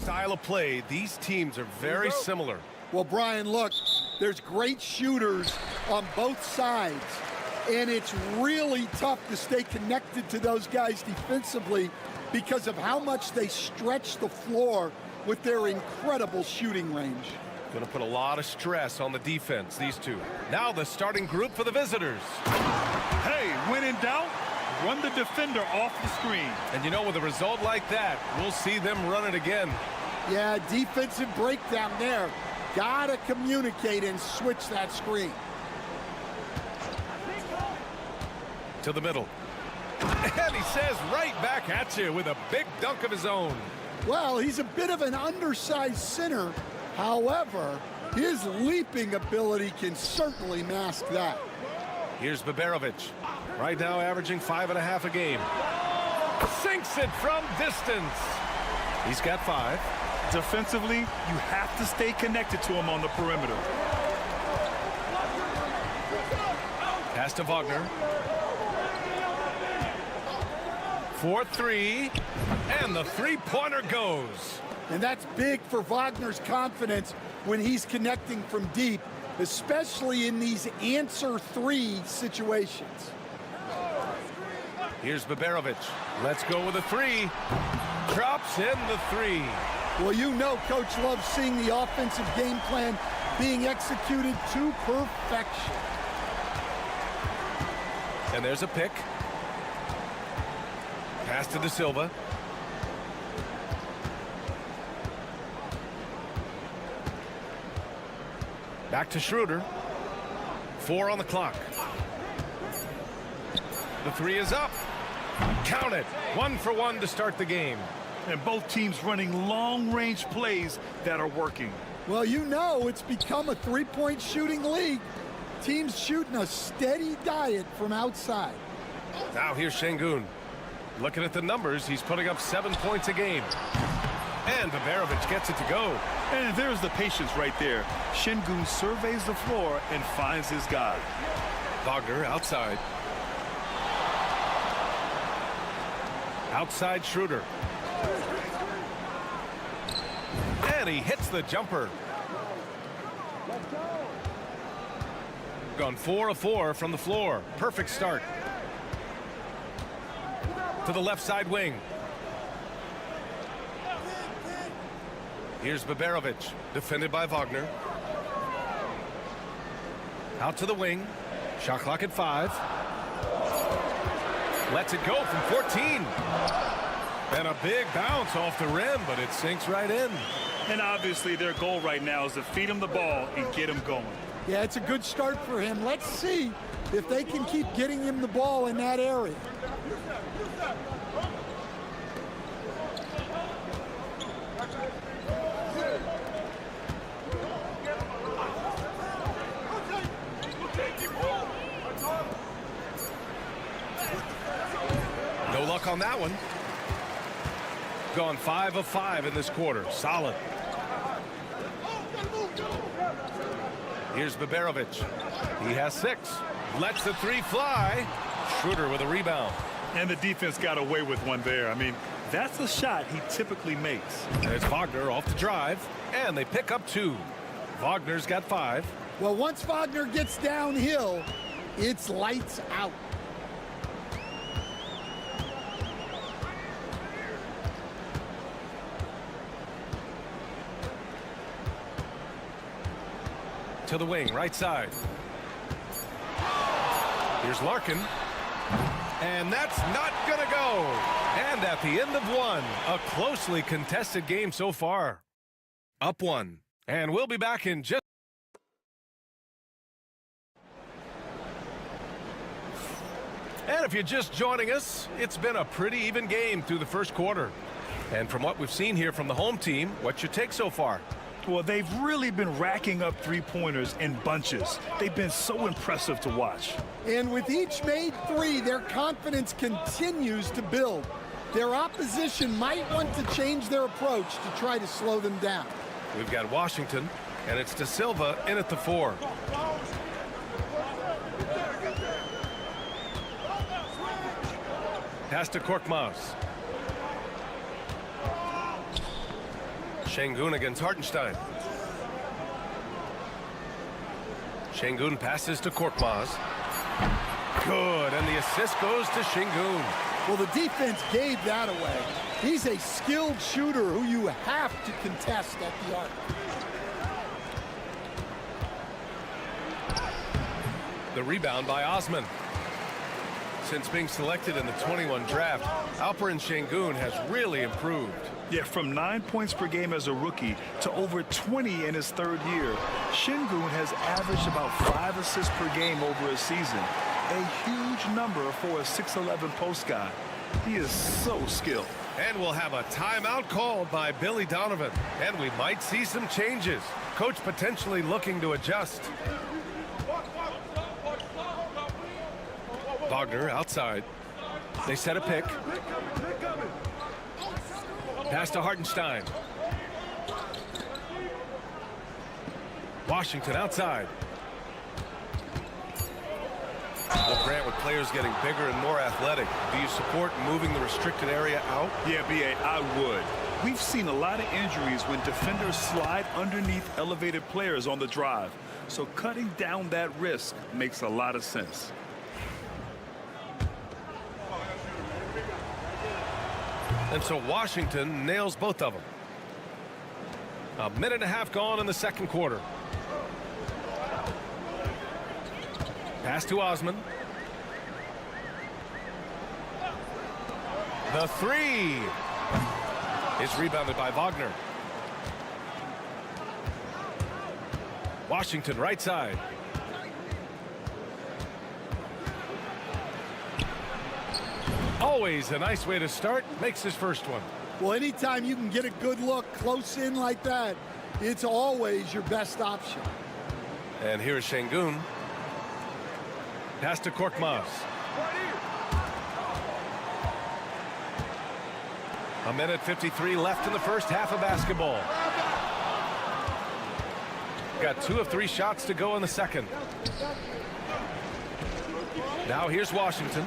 Style of play, these teams are very similar. Well, Brian, look, there's great shooters on both sides, and it's really tough to stay connected to those guys defensively because of how much they stretch the floor with their incredible shooting range. Going to put a lot of stress on the defense, these two. Now the starting group for the visitors. Hey, when in doubt, run the defender off the screen. And you know, with a result like that, we'll see them run it again. Yeah, defensive breakdown there. Gotta communicate and switch that screen. To the middle. And he says right back at you with a big dunk of his own. Well, he's a bit of an undersized center. However, his leaping ability can certainly mask that. Here's Baberovic. Right now averaging 5.5 a game. Sinks it from distance. He's got 5. Defensively, you have to stay connected to him on the perimeter. Pass to Wagner. 4-3. And the three-pointer goes. And that's big for Wagner's confidence when he's connecting from deep, especially in these answer 3 situations. Here's Baberovic. Let's go with a 3. Drops in the 3. Well, you know Coach loves seeing the offensive game plan being executed to perfection. And there's a pick. Pass to De Silva. Back to Schroeder. 4 on the clock. The 3 is up. Count it. 1 for 1 to start the game. And both teams running long-range plays that are working. Well, you know it's become a three-point shooting league. Teams shooting a steady diet from outside. Now here's Şengün. Looking at the numbers, he's putting up 7 points a game. And Baberovic gets it to go. And there's the patience right there. Şengün surveys the floor and finds his guy. Wagner outside. Outside Schroeder. And he hits the jumper. Gone 4 of 4 from the floor. Perfect start. To the left side wing. Here's Baberovic, defended by Wagner. Out to the wing. Shot clock at 5. Lets it go from 14. And a big bounce off the rim, but it sinks right in. And obviously their goal right now is to feed him the ball and get him going. Yeah, it's a good start for him. Let's see if they can keep getting him the ball in that area. No luck on that one. Gone 5 of 5 in this quarter. Solid. Here's Baberovic. He has 6. Lets the 3 fly. Schroeder with a rebound. And the defense got away with one there. I mean, that's a shot he typically makes. There's Wagner off the drive. And they pick up 2. Wagner's got 5. Well, once Wagner gets downhill, it's lights out. To the wing, right side. Here's Larkin. And that's not going to go. And at the end of 1, a closely contested game so far. Up 1. And we'll be back in just... And if you're just joining us, it's been a pretty even game through the first quarter. And from what we've seen here from the home team, what's your take so far? Well, they've really been racking up three-pointers in bunches. They've been so impressive to watch. And with each made three, their confidence continues to build. Their opposition might want to change their approach to try to slow them down. We've got Washington, and it's De Silva in at the 4. Pass to Korkmaz. Şengün against Hartenstein. Şengün passes to Korkmaz. Good, and the assist goes to Şengün. Well, the defense gave that away. He's a skilled shooter who you have to contest at the arc. The rebound by Osman. Since being selected in the 21 draft, Alperen Şengün has really improved. Yeah, from 9 points per game as a rookie to over 20 in his third year, Şengün has averaged about 5 assists per game over a season. A huge number for a 6'11 post guy. He is so skilled. And we'll have a timeout called by Billy Donovan. And we might see some changes. Coach potentially looking to adjust. Wagner outside. They set a pick. Pass to Hartenstein. Washington outside. Well, Grant, with players getting bigger and more athletic, do you support moving the restricted area out? Yeah, B.A., I would. We've seen a lot of injuries when defenders slide underneath elevated players on the drive. So cutting down that risk makes a lot of sense. And so Washington nails both of them. A minute and a half gone in the second quarter. Pass to Osman. The 3 is rebounded by Wagner. Washington right side. Always a nice way to start. Makes his first one. Well, anytime you can get a good look close in like that, it's always your best option. And here's Şengün. Pass to Korkmaz. A minute 53 left in the first half of basketball. Got 2 of 3 shots to go in the second. Now here's Washington.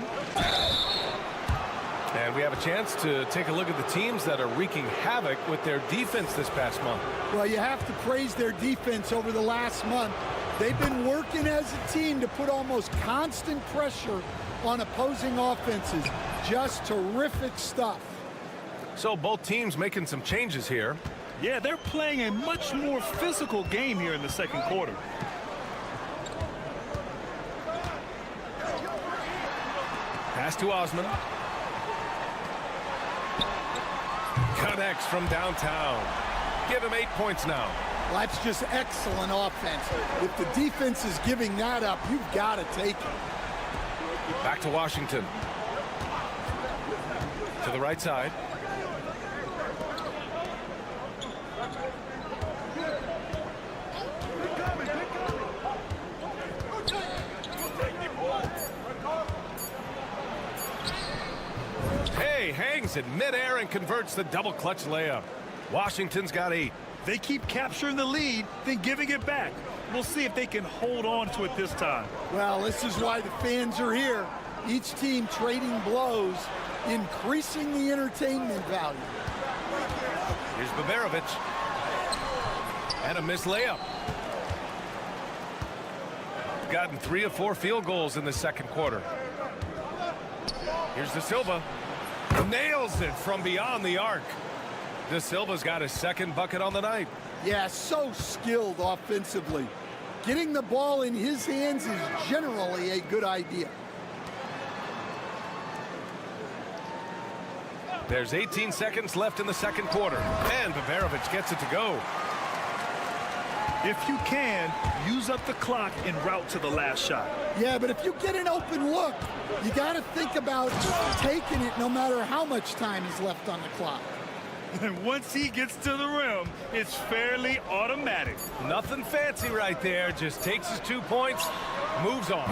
And we have a chance to take a look at the teams that are wreaking havoc with their defense this past month. Well, you have to praise their defense over the last month. They've been working as a team to put almost constant pressure on opposing offenses. Just terrific stuff. So both teams making some changes here. Yeah, they're playing a much more physical game here in the second quarter. Pass to Osman. Connects from downtown. Give him 8 points now. Well, that's just excellent offense. If the defense is giving that up, you've got to take it. Back to Washington. To the right side. Hey, hangs in midair and converts the double clutch layup. Washington's got 8. They keep capturing the lead, then giving it back. We'll see if they can hold on to it this time. Well, this is why the fans are here. Each team trading blows, increasing the entertainment value. Here's Baberovic. And a missed layup. Gotten 3 of 4 field goals in the second quarter. Here's De Silva. Nails it from beyond the arc. De Silva's got his second bucket on the night. Yeah, so skilled offensively. Getting the ball in his hands is generally a good idea. There's 18 seconds left in the second quarter. And Baberovic gets it to go. If you can, use up the clock en route to the last shot. Yeah, but if you get an open look, you got to think about taking it no matter how much time is left on the clock. And once he gets to the rim, it's fairly automatic. Nothing fancy right there. Just takes his 2 points, moves on.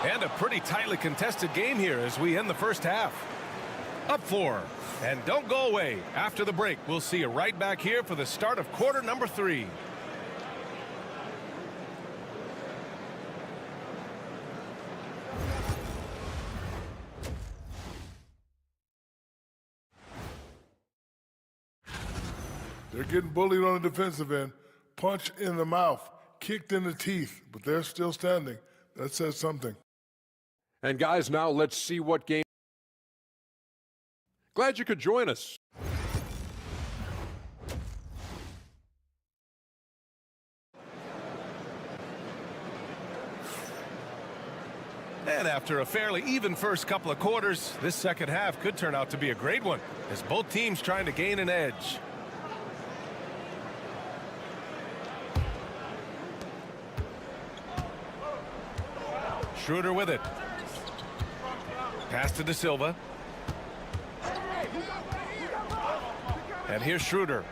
And a pretty tightly contested game here as we end the first half. Up 4. And don't go away. After the break, we'll see you right back here for the start of quarter number 3. They're getting bullied on the defensive end. Punch in the mouth, kicked in the teeth, but they're still standing. That says something. And guys, now let's see what game. Glad you could join us. And after a fairly even first couple of quarters, this second half could turn out to be a great one as both teams trying to gain an edge. Schroeder with it. Pass to De Silva. And here's Schroeder.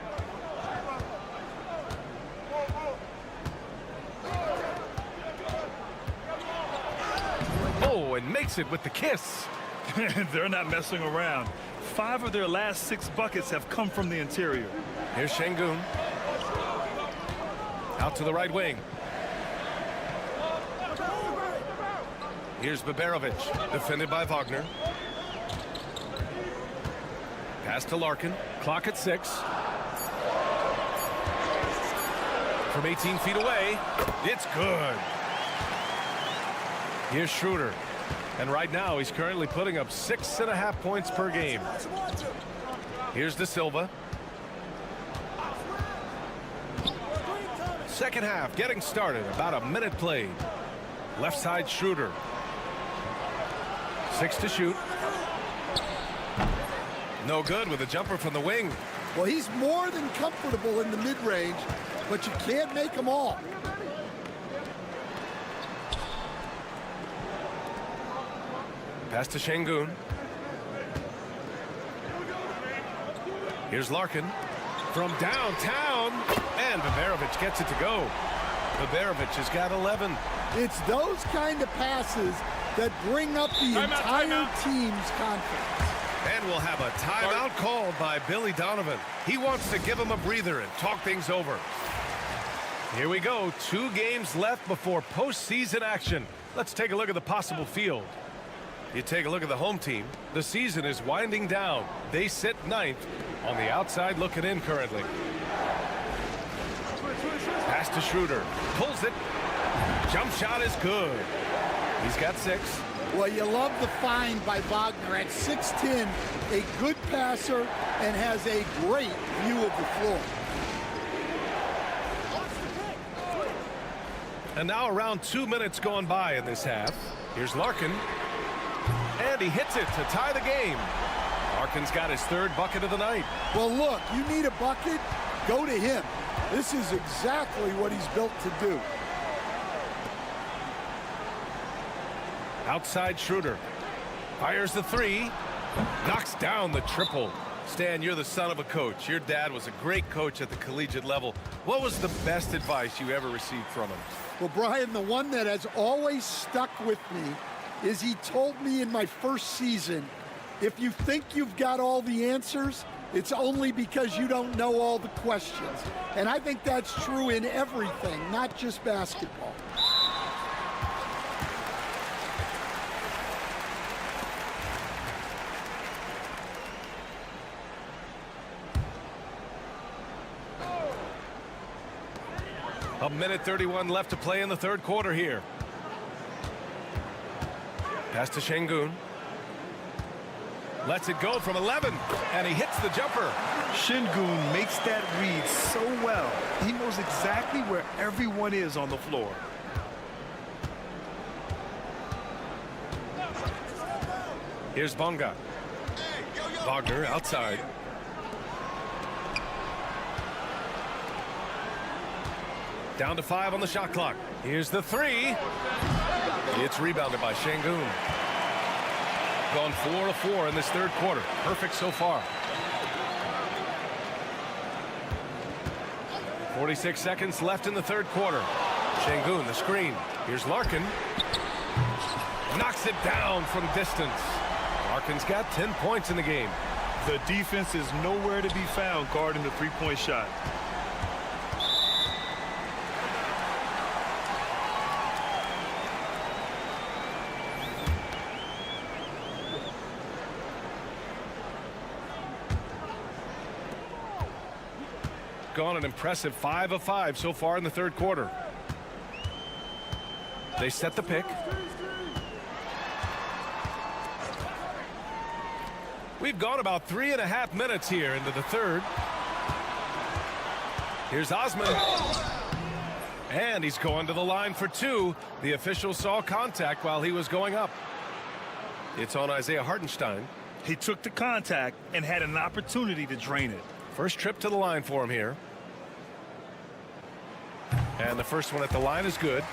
Oh, and makes it with the kiss. They're not messing around. 5 of their last 6 buckets have come from the interior. Here's Şengün. Out to the right wing. Here's Baberovic, defended by Wagner. Pass to Larkin. Clock at 6. From 18 feet away, it's good. Here's Schroeder. And right now, he's currently putting up 6.5 points per game. Here's De Silva. Second half getting started. About a minute played. Left side Schroeder. 6 to shoot. No good with a jumper from the wing. Well, he's more than comfortable in the mid-range, but you can't make them all. Pass to Şengün. Here's Larkin from downtown, and Baberovic gets it to go. Baberovic has got 11. It's those kind of passes that bring up the entire team's confidence. And we'll have a timeout called by Billy Donovan. He wants to give him a breather and talk things over. Here we go. 2 games left before postseason action. Let's take a look at the possible field. You take a look at the home team. The season is winding down. They sit 9th on the outside looking in currently. Pass to Schroeder. Pulls it. Jump shot is good. He's got 6. Well, you love the find by Wagner at 6'10", a good passer and has a great view of the floor. And now around 2 minutes gone by in this half. Here's Larkin. And he hits it to tie the game. Larkin's got his 3rd bucket of the night. Well, look, you need a bucket, go to him. This is exactly what he's built to do. Outside Schroeder. Fires the 3. Knocks down the triple. Stan, you're the son of a coach. Your dad was a great coach at the collegiate level. What was the best advice you ever received from him? Well, Brian, the one that has always stuck with me is he told me in my first season, if you think you've got all the answers, it's only because you don't know all the questions. And I think that's true in everything, not just basketball. A minute 31 left to play in the 3rd quarter here. Pass to Şengün. Lets it go from 11, and he hits the jumper. Şengün makes that read so well. He knows exactly where everyone is on the floor. Here's Bonga. Wagner outside. Down to 5 on the shot clock. Here's the 3. It's rebounded by Şengün. Gone 4 of 4 in this 3rd quarter. Perfect so far. 46 seconds left in the third quarter. Şengün, the screen. Here's Larkin. Knocks it down from distance. Larkin's got 10 points in the game. The defense is nowhere to be found guarding the three-point shot. Gone an impressive 5 of 5 so far in the third quarter. They set the pick. We've gone about 3.5 minutes here into the third. Here's Osman. And he's going to the line for two. The official saw contact while he was going up. It's on Isaiah Hartenstein. He took the contact and had an opportunity to drain it. First trip to the line for him here. And the first one at the line is good.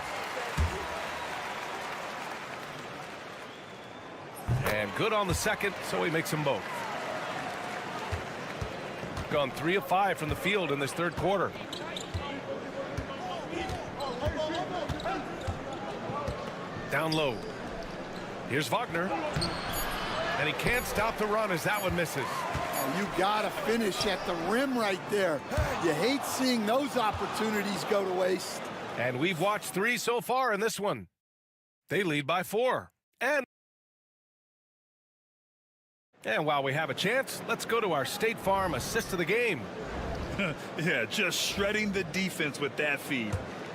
And good on the second, so he makes them both. Gone 3 of 5 from the field in this third quarter. Down low. Here's Wagner. And he can't stop the run as that one misses. You got to finish at the rim right there. You hate seeing those opportunities go to waste. And we've watched 3 so far in this one. They lead by 4. And while we have a chance, let's go to our State Farm assist of the game. Yeah, just shredding the defense with that feed.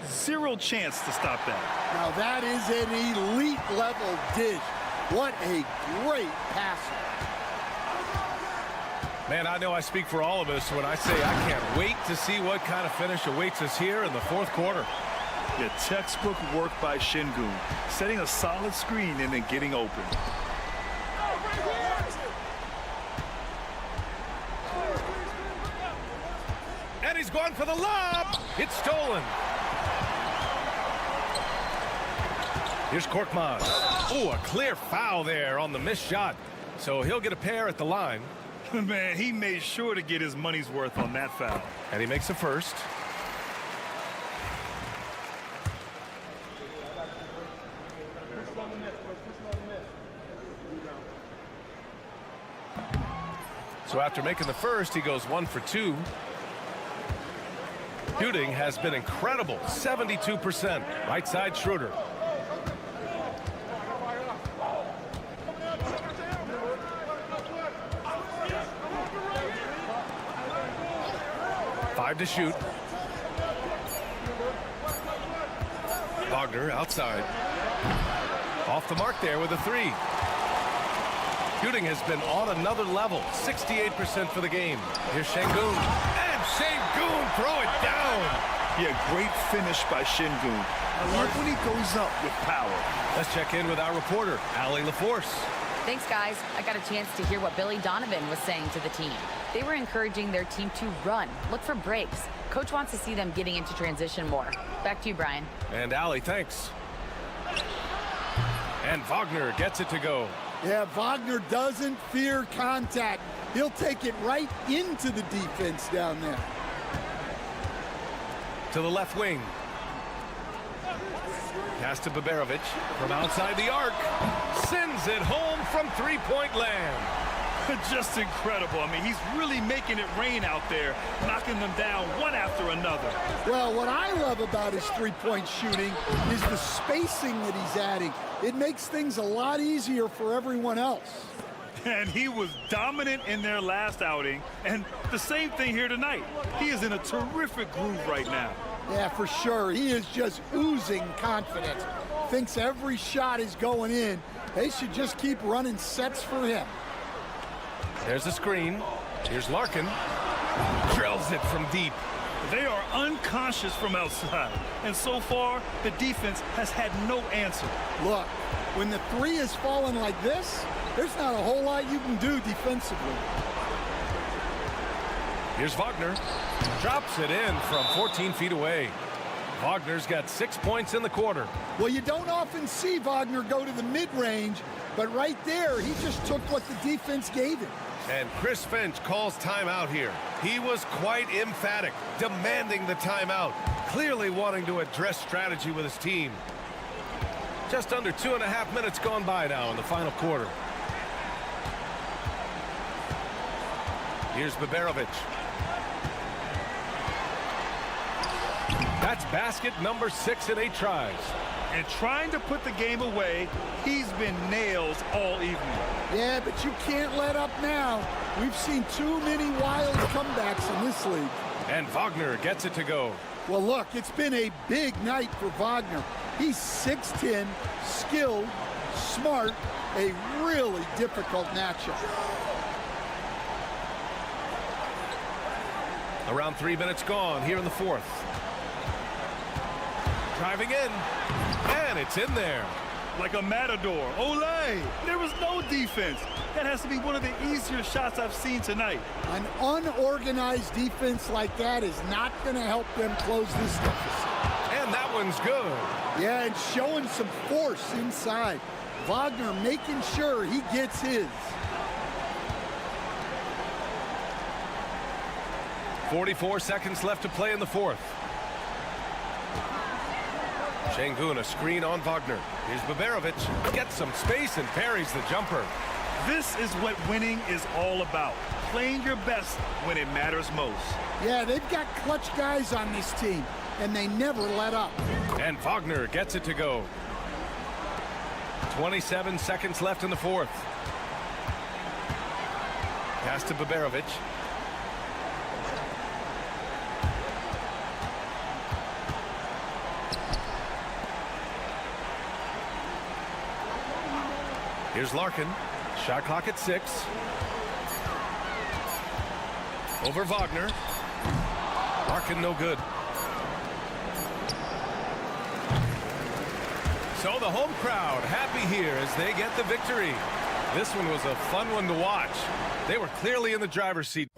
Zero chance to stop that. Now that is an elite level dish. What a great passer. Man, I know I speak for all of us when I say I can't wait to see what kind of finish awaits us here in the fourth quarter. Yeah, textbook work by Şengün, setting a solid screen and then getting open. And he's going for the lob. It's stolen. Here's Korkmaz. Oh, a clear foul there on the missed shot. So he'll get a pair at the line. Man, he made sure to get his money's worth on that foul. And he makes the first. So after making the first, he goes 1 for 2. Shooting has been incredible, 72%. Right side, Schroeder. Five to shoot. Wagner outside. Off the mark there with a 3. Shooting has been on another level, 68% for the game. Here's Şengün. And Şengün throw it down. Yeah, great finish by Şengün. I love when he goes up with power. Let's check in with our reporter, Allie LaForce. Thanks, guys. I got a chance to hear what Billy Donovan was saying to the team. They were encouraging their team to run, look for breaks. Coach wants to see them getting into transition more. Back to you, Brian. And Allie, thanks. And Wagner gets it to go. Yeah, Wagner doesn't fear contact. He'll take it right into the defense down there. To the left wing. Pass to Baberovic from outside the arc. Sends it home from three-point land. Just incredible. I mean, he's really making it rain out there, knocking them down one after another. Well, what I love about his three-point shooting is the spacing that he's adding. It makes things a lot easier for everyone else. And he was dominant in their last outing, and the same thing here tonight. He is in a terrific groove right now. Yeah, for sure. He is just oozing confidence. Thinks every shot is going in. They should just keep running sets for him. There's a screen. Here's Larkin. Drills it from deep. They are unconscious from outside, and so far, the defense has had no answer. Look, when the three is falling like this, there's not a whole lot you can do defensively. Here's Wagner. Drops it in from 14 feet away. Wagner's got 6 points in the quarter. Well, you don't often see Wagner go to the mid-range, but right there, he just took what the defense gave him. And Chris Finch calls timeout here. He was quite emphatic, demanding the timeout, clearly wanting to address strategy with his team. Just under 2.5 minutes gone by now in the final quarter. Here's Baberovic. That's basket number 6 in 8 tries. And trying to put the game away, he's been nails all evening. Yeah, but you can't let up now. We've seen too many wild comebacks in this league. And Wagner gets it to go. Well, look, it's been a big night for Wagner. He's 6'10", skilled, smart, a really difficult matchup. Around 3 minutes gone here in the fourth. Driving in, and it's in there. Like a matador. Olay! There was no defense. That has to be one of the easier shots I've seen tonight. An unorganized defense like that is not going to help them close this deficit. And that one's good. Yeah, and showing some force inside. Wagner making sure he gets his. 44 seconds left to play in the fourth. Şengün, a screen on Wagner. Here's Baberovic. Gets some space and parries the jumper. This is what winning is all about. Playing your best when it matters most. Yeah, they've got clutch guys on this team, and they never let up. And Wagner gets it to go. 27 seconds left in the fourth. Pass to Baberovic. Here's Larkin. Shot clock at 6. Over Wagner. Larkin no good. So the home crowd happy here as they get the victory. This one was a fun one to watch. They were clearly in the driver's seat.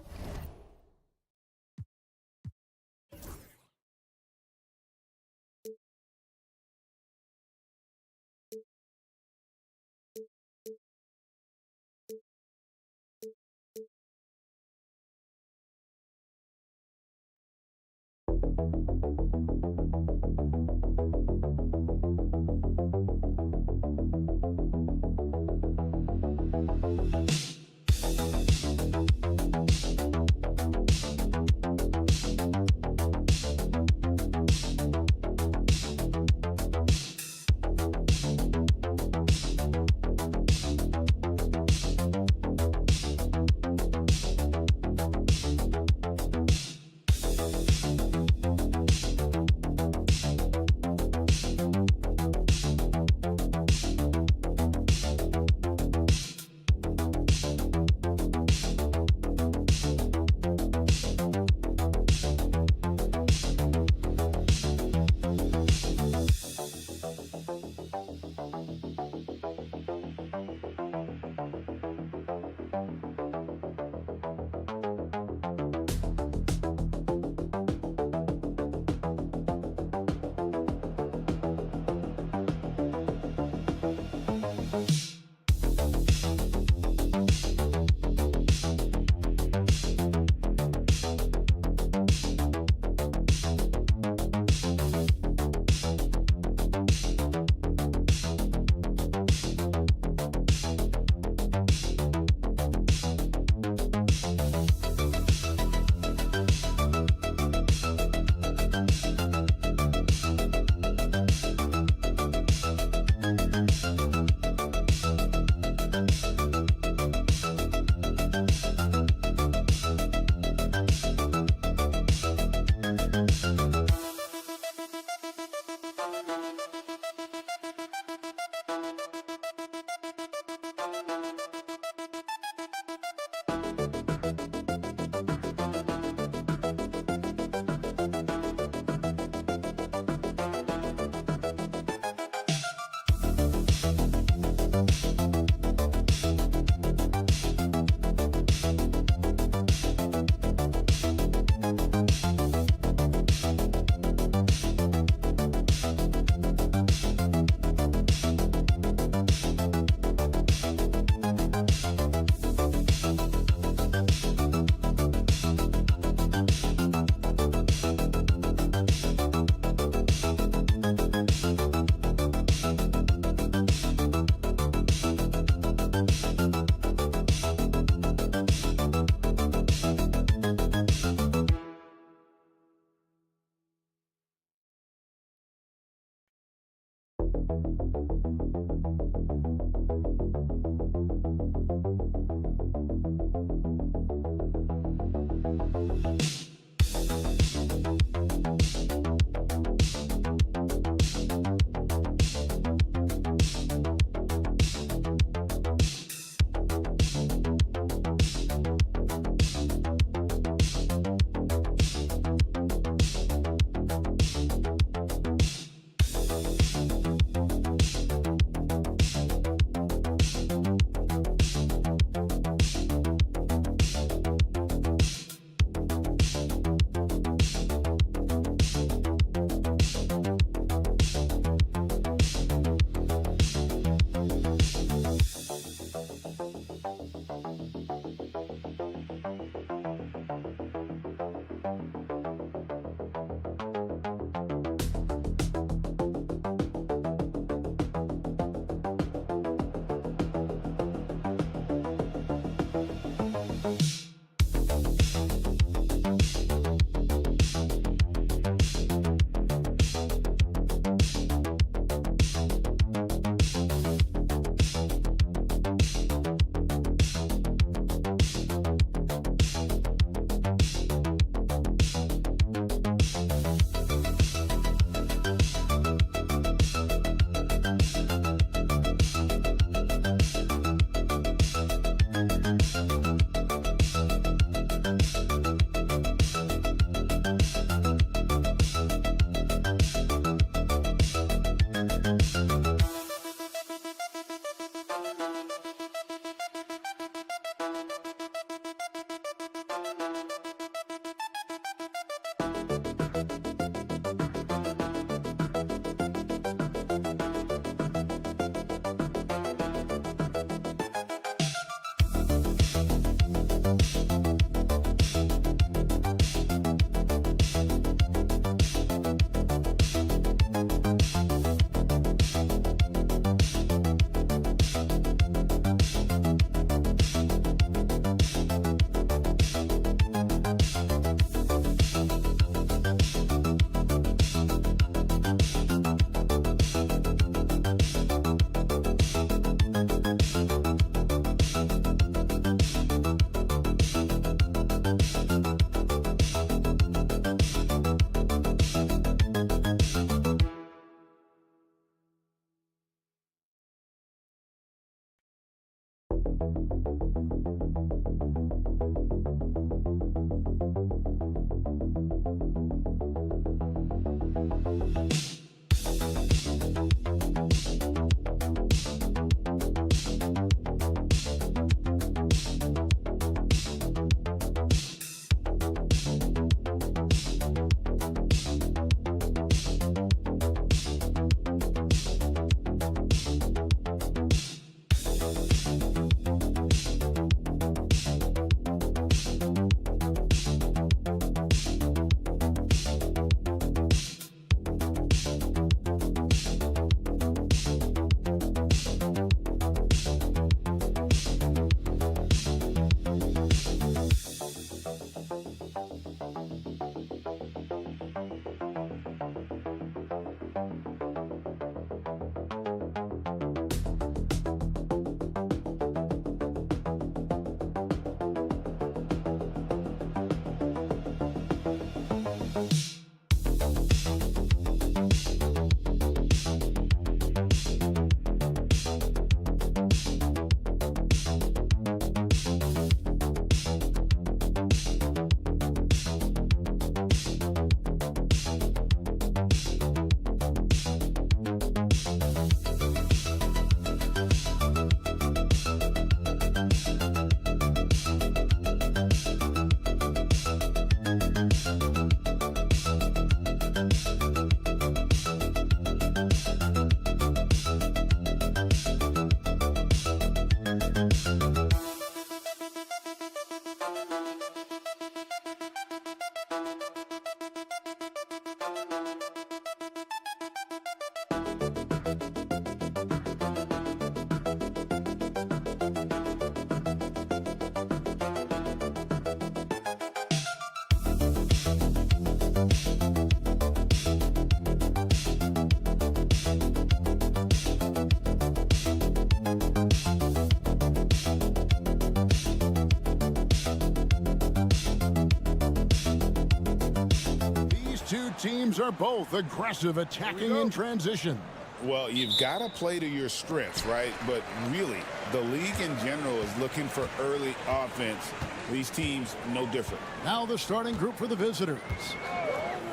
Teams are both aggressive, attacking in transition. Well, you've got to play to your strengths, right? But really, the league in general is looking for early offense. These teams, no different. Now the starting group for the visitors.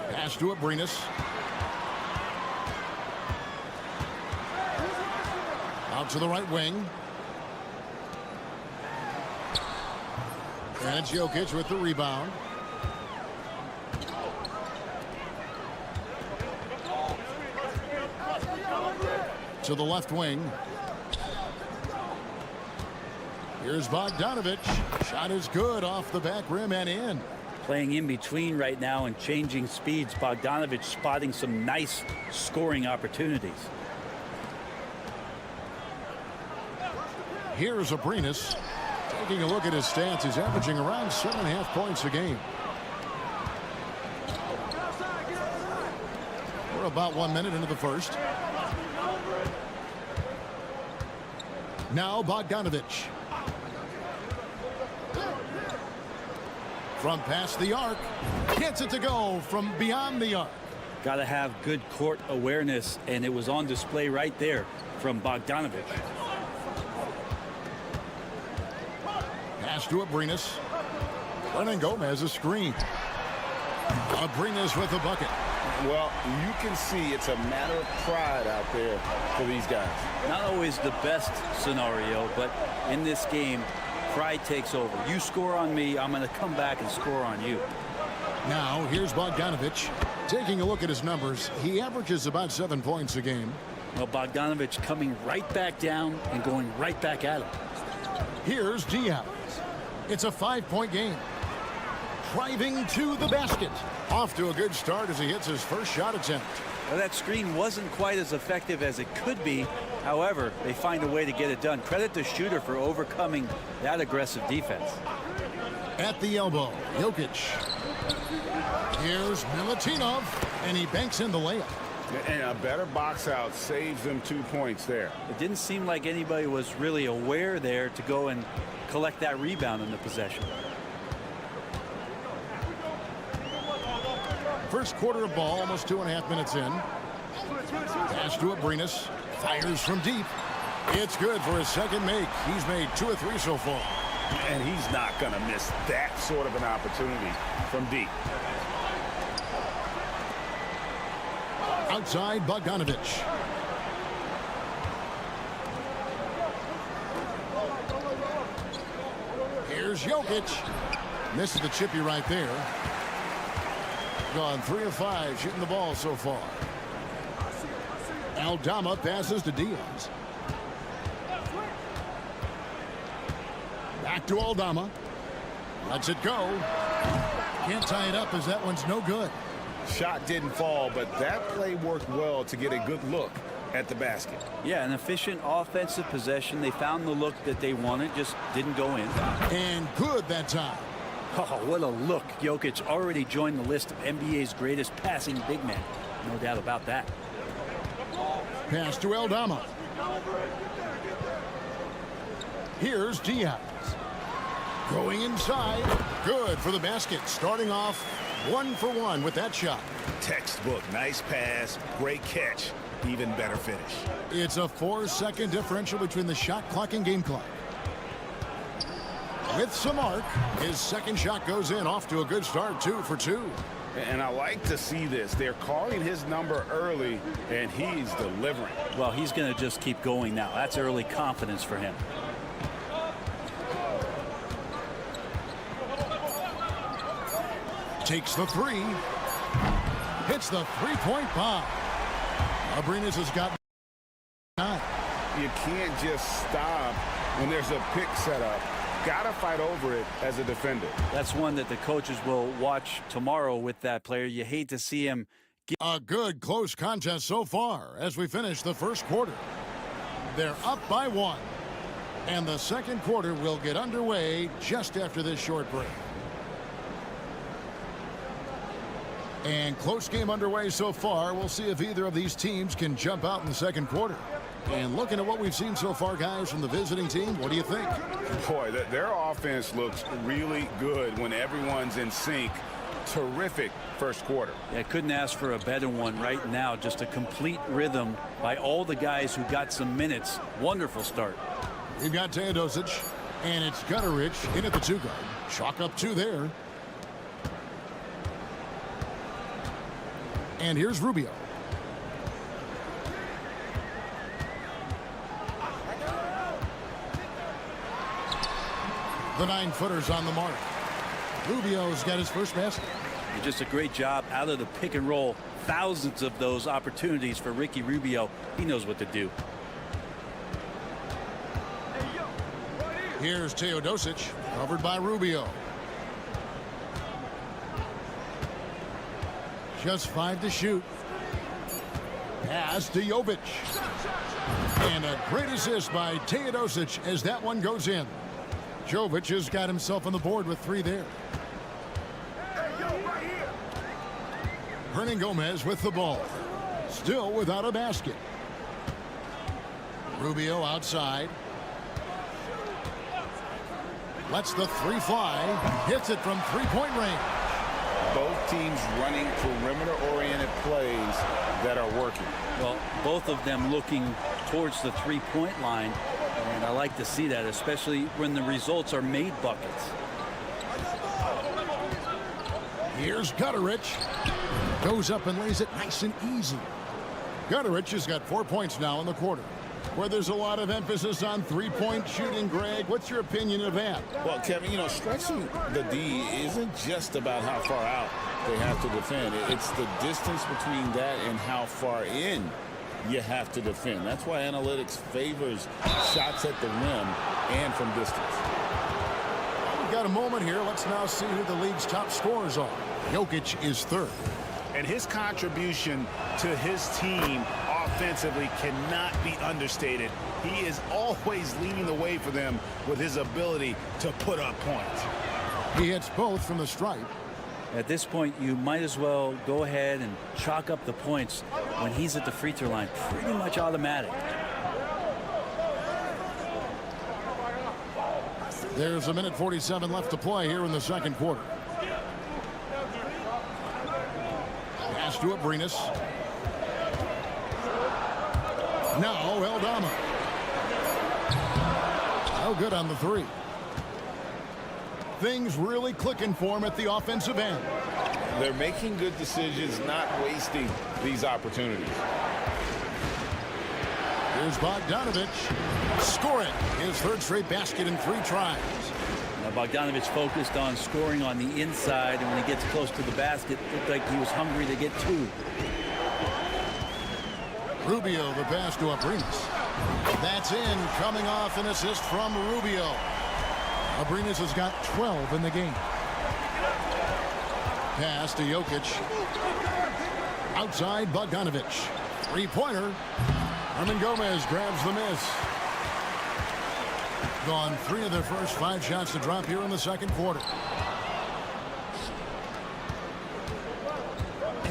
Pass to Abrinas. Out to the right wing. And it's Jokic with the rebound. To the left wing. Here's Bogdanovic. Shot is good off the back rim and in. Playing in between right now and changing speeds. Bogdanovic spotting some nice scoring opportunities. Here's Abrinas. Taking a look at his stats, he's averaging around 7.5 points a game. We're about 1 minute into the first. Now Bogdanovic. From past the arc. Gets it to go from beyond the arc. Got to have good court awareness, and it was on display right there from Bogdanovic. Pass to Abrinas. Running Gomez a screen. Abrinas with the bucket. Well, you can see it's a matter of pride out there for these guys. Not always the best scenario, but in this game, pride takes over. You score on me, I'm going to come back and score on you. Now, here's Bogdanovic. Taking a look at his numbers, he averages about 7 points a game. Well, Bogdanovic coming right back down and going right back at him. Here's Diaz. It's a 5-point game. Driving to the basket. Off to a good start as he hits his first shot attempt. Well, that screen wasn't quite as effective as it could be. However, they find a way to get it done. Credit the shooter for overcoming that aggressive defense. At the elbow, Jokic. Here's Milutinov, and he banks in the layup. And a better box out saves them 2 points there. It didn't seem like anybody was really aware there to go and collect that rebound in the possession. First quarter of ball, almost 2.5 minutes in. Pass to Abrinas. Fires from deep. It's good for his second make. He's made 2 of 3 so far. And he's not going to miss that sort of an opportunity from deep. Outside Bogdanovich. Here's Jokic. Misses the chippy right there. Gone 3 of 5 shooting the ball so far. Aldama passes to Diaz. Back to Aldama. Lets it go. Can't tie it up as that one's no good. Shot didn't fall, but that play worked well to get a good look at the basket. Yeah, an efficient offensive possession. They found the look that they wanted, just didn't go in. And good that time. Oh, what a look. Jokic already joined the list of NBA's greatest passing big men. No doubt about that. Pass to Aldama. Here's Diaz. Going inside. Good for the basket. Starting off 1 for 1 with that shot. Textbook. Nice pass. Great catch. Even better finish. It's a 4-second differential between the shot clock and game clock. With some arc, his second shot goes in. Off to a good start. 2 for 2. And I like to see this. They're calling his number early, and he's delivering. Well, he's going to just keep going now. That's early confidence for him. Takes the 3. Hits the three-point bomb. Abrinas has got 9. You can't just stop when there's a pick set up. Gotta fight over it as a defender. That's one that the coaches will watch tomorrow with that player. You hate to see him get a good close contest so far as we finish the first quarter. They're up by 1. And the second quarter will get underway just after this short break. And close game underway so far. We'll see if either of these teams can jump out in the second quarter. And looking at what we've seen so far, guys, from the visiting team, what do you think? Boy, their offense looks really good when everyone's in sync. Terrific first quarter. Yeah, couldn't ask for a better one right now. Just a complete rhythm by all the guys who got some minutes. Wonderful start. We've got Teodosic, and it's Gutterich in at the 2 guard. Chalk up 2 there. And here's Rubio. The 9-footer's on the mark. Rubio's got his first basket. Just a great job out of the pick and roll. Thousands of those opportunities for Ricky Rubio. He knows what to do. Here's Teodosic, covered by Rubio. Just 5 to shoot. Pass to Jovic. And a great assist by Teodosic as that one goes in. Jovic has got himself on the board with 3 there. Hernan Gomez with the ball. Still without a basket. Rubio outside. Lets the 3 fly. Hits it from 3-point range. Both teams running perimeter-oriented plays that are working. Well, both of them looking towards the 3-point line. And I like to see that, especially when the results are made buckets. Here's Gutterich. Goes up and lays it nice and easy. Gutterich has got 4 points now in the quarter. Where there's a lot of emphasis on 3-point shooting, Greg. What's your opinion of that? Well, Kevin, you know, stretching the D isn't just about how far out they have to defend. It's the distance between that and how far in you have to defend. That's why analytics favors shots at the rim and from distance. We've got a moment here. Let's now see who the league's top scorers are. Jokic is 3rd. And his contribution to his team offensively cannot be understated. He is always leading the way for them with his ability to put up points. He hits both from the stripe. At this point, you might as well go ahead and chalk up the points when he's at the free throw line. Pretty much automatic. There's 1:47 left to play here in the second quarter. Pass to Abrinas. Now Aldama. No good on the three. Things really clicking for him at the offensive end. They're making good decisions, not wasting these opportunities. Here's Bogdanovich. Scoring his third straight basket in 3 tries. Now Bogdanovich focused on scoring on the inside, and when he gets close to the basket, it looked like he was hungry to get 2. Rubio, the pass to Abrinas. That's in, coming off an assist from Rubio. Abrinas has got 12 in the game. Pass to Jokic. Outside Bogdanovich. 3-pointer. Hernan Gomez grabs the miss. Gone 3 of their first 5 shots to drop here in the second quarter.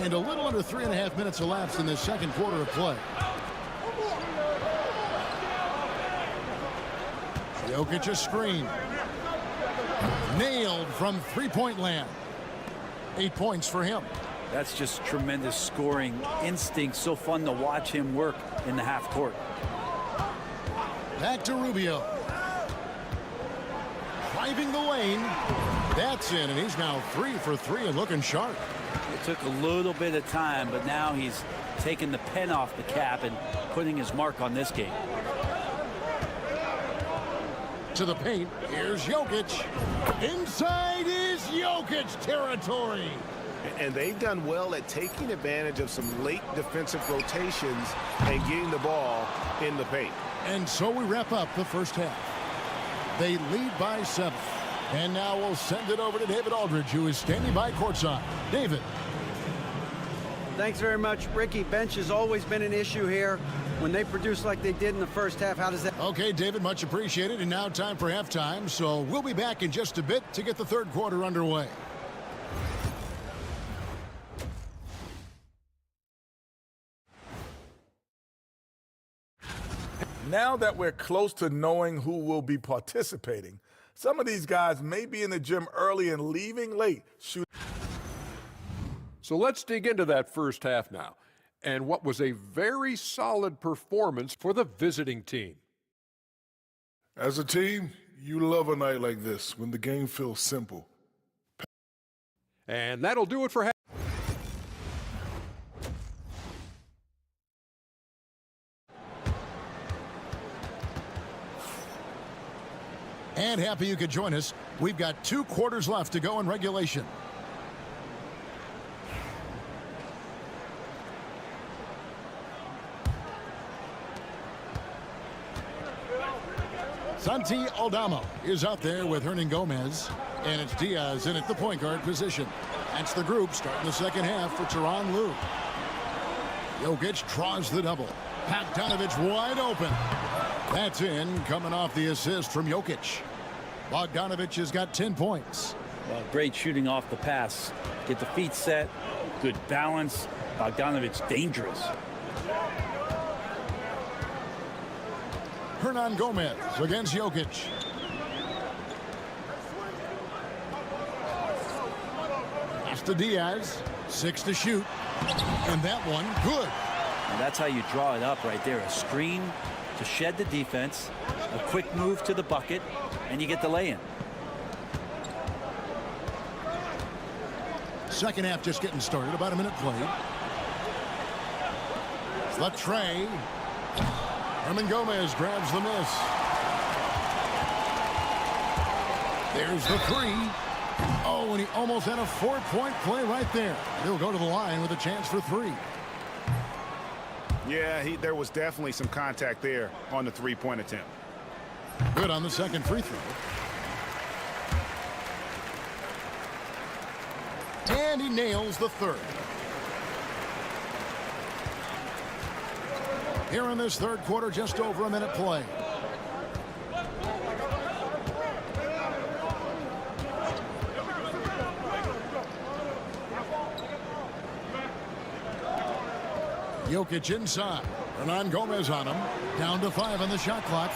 And a little under 3.5 minutes elapsed in this second quarter of play. Jokic a screen. Nailed from 3-point land. 8 points for him. That's just tremendous scoring instinct. So fun to watch him work in the half court. Back to Rubio. Driving the lane. That's in, and he's now 3 for 3 and looking sharp. It took a little bit of time, but now he's taking the pen off the cap and putting his mark on this game. To the paint. Here's Jokic. Inside is Jokic territory. And they've done well at taking advantage of some late defensive rotations and getting the ball in the paint. And so we wrap up the first half. They lead by 7. And now we'll send it over to David Aldridge, who is standing by courtside. David. Thanks very much, Ricky. Bench has always been an issue here. When they produce like they did in the first half, how does that... Okay, David, much appreciated. And now time for halftime. So we'll be back in just a bit to get the third quarter underway. Now that we're close to knowing who will be participating, some of these guys may be in the gym early and leaving late. So let's dig into that first half now, and what was a very solid performance for the visiting team. As a team, you love a night like this when the game feels simple. And that'll do it for half. And happy you could join us. We've got 2 quarters left to go in regulation. Santi Aldama is out there with Hernan Gomez. And it's Diaz in at the point guard position. That's the group starting the second half for Tyronn Lue. Jokic draws the double. Bogdanovich wide open. That's in, coming off the assist from Jokic. Bogdanovich has got 10 points. Well, great shooting off the pass. Get the feet set. Good balance. Bogdanovich dangerous. Hernan Gomez against Jokic. Pass to Diaz. 6 to shoot. And that one, good. And that's how you draw it up right there. A screen to shed the defense, a quick move to the bucket, and you get the lay-in. Second half just getting started. About a minute played. Latre. Hernan Gomez grabs the miss. There's the 3. Oh, and he almost had a 4-point play right there. He'll go to the line with a chance for 3. Yeah, there was definitely some contact there on the 3-point attempt. Good on the second free throw. And he nails the third. Here in this third quarter, just over a minute play. Jokic inside. Hernan Gomez on him. Down to 5 on the shot clock.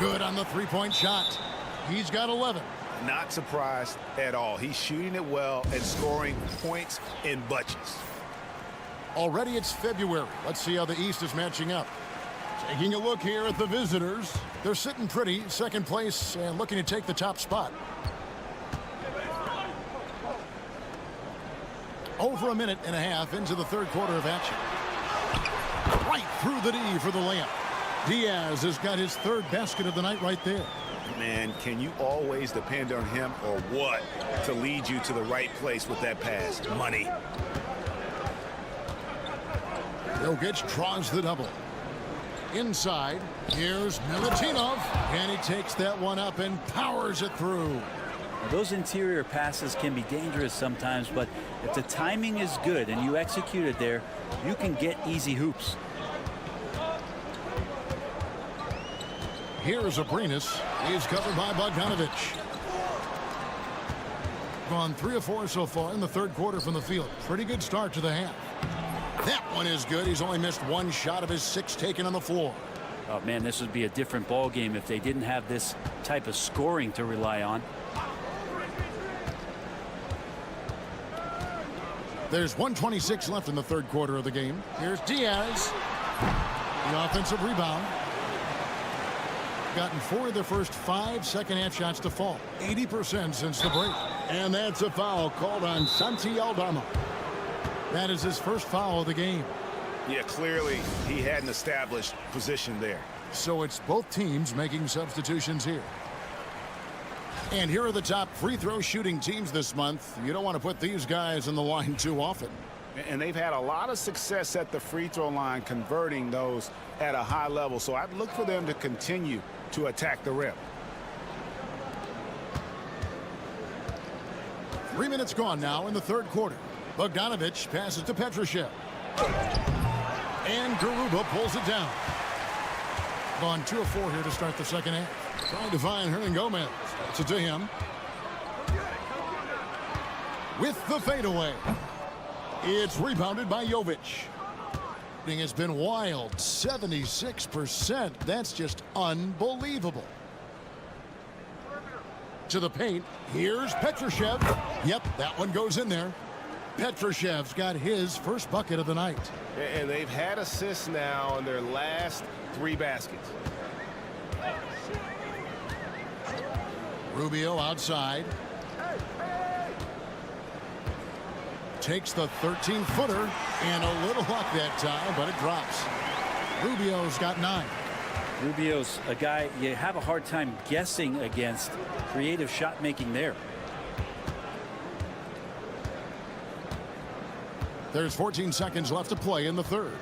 Good on the 3-point shot. He's got 11. Not surprised at all. He's shooting it well and scoring points in bunches. Already it's February. Let's see how the East is matching up. Taking a look here at the visitors. They're sitting pretty, second place, and looking to take the top spot. Over a minute and a half into the third quarter of action. Right through the D for the layup. Diaz has got his third basket of the night right there. Man, can you always depend on him or what to lead you to the right place with that pass? Money. Jokic draws the double. Inside, here's Milutinov, and he takes that one up and powers it through. Those interior passes can be dangerous sometimes, but if the timing is good and you execute it there, you can get easy hoops. Here's Abrinas. He's covered by Bogdanovich. Gone 3 of 4 so far in the third quarter from the field. Pretty good start to the half. That one is good. He's only missed 1 shot of his 6 taken on the floor. Oh man, this would be a different ball game if they didn't have this type of scoring to rely on. There's 1:26 left in the third quarter of the game. Here's Diaz. The offensive rebound. Gotten 4 of the first 5 second-half shots to fall. 80% since the break. And that's a foul called on Santi Aldama. That is his first foul of the game. Yeah, clearly he had an established position there. So it's both teams making substitutions here. And here are the top free throw shooting teams this month. You don't want to put these guys in the line too often. And they've had a lot of success at the free throw line converting those at a high level. So I'd look for them to continue to attack the rim. 3 minutes gone now in the third quarter. Bogdanovich passes to Petrushev. And Garuba pulls it down. Gone 2 of 4 here to start the second half. Trying to find Hernan Gomez. That's it to him. With the fadeaway. It's rebounded by Jovic. It has been wild. 76%. That's just unbelievable. To the paint. Here's Petrushev. Yep, that one goes in there. Petrushev's got his first bucket of the night. And they've had assists now in their last 3 baskets. Rubio outside. Takes the 13-footer, and a little luck that time, but it drops. Rubio's got 9. Rubio's a guy you have a hard time guessing against. Creative shot making there. There's 14 seconds left to play in the third.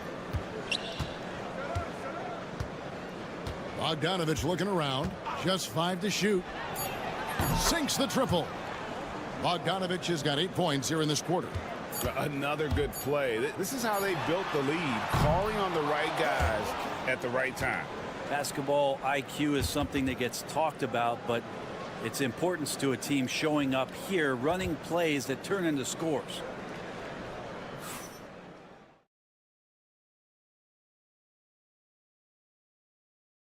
Bogdanovich looking around. Just 5 to shoot. Sinks the triple. Bogdanovich has got 8 points here in this quarter. Another good play. This is how they built the lead, calling on the right guys at the right time. Basketball IQ is something that gets talked about, but its importance to a team showing up here, running plays that turn into scores.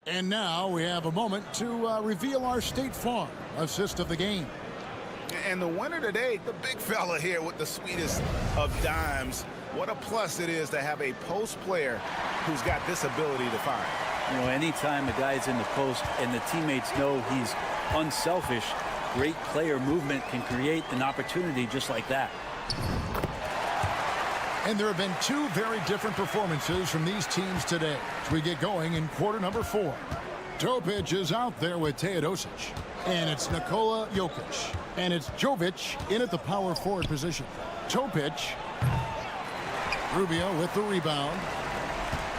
And now we have a moment to reveal our State Farm assist of the game. And the winner today, the big fella here with the sweetest of dimes. What a plus it is to have a post player who's got this ability to find. You know, anytime a guy's in the post and the teammates know he's unselfish, great player movement can create an opportunity just like that. And there have been 2 very different performances from these teams today as we get going in quarter number 4. Topic is out there with Teodosic. And it's Nikola Jokic. And it's Jovic in at the power forward position. Topic. Rubio with the rebound.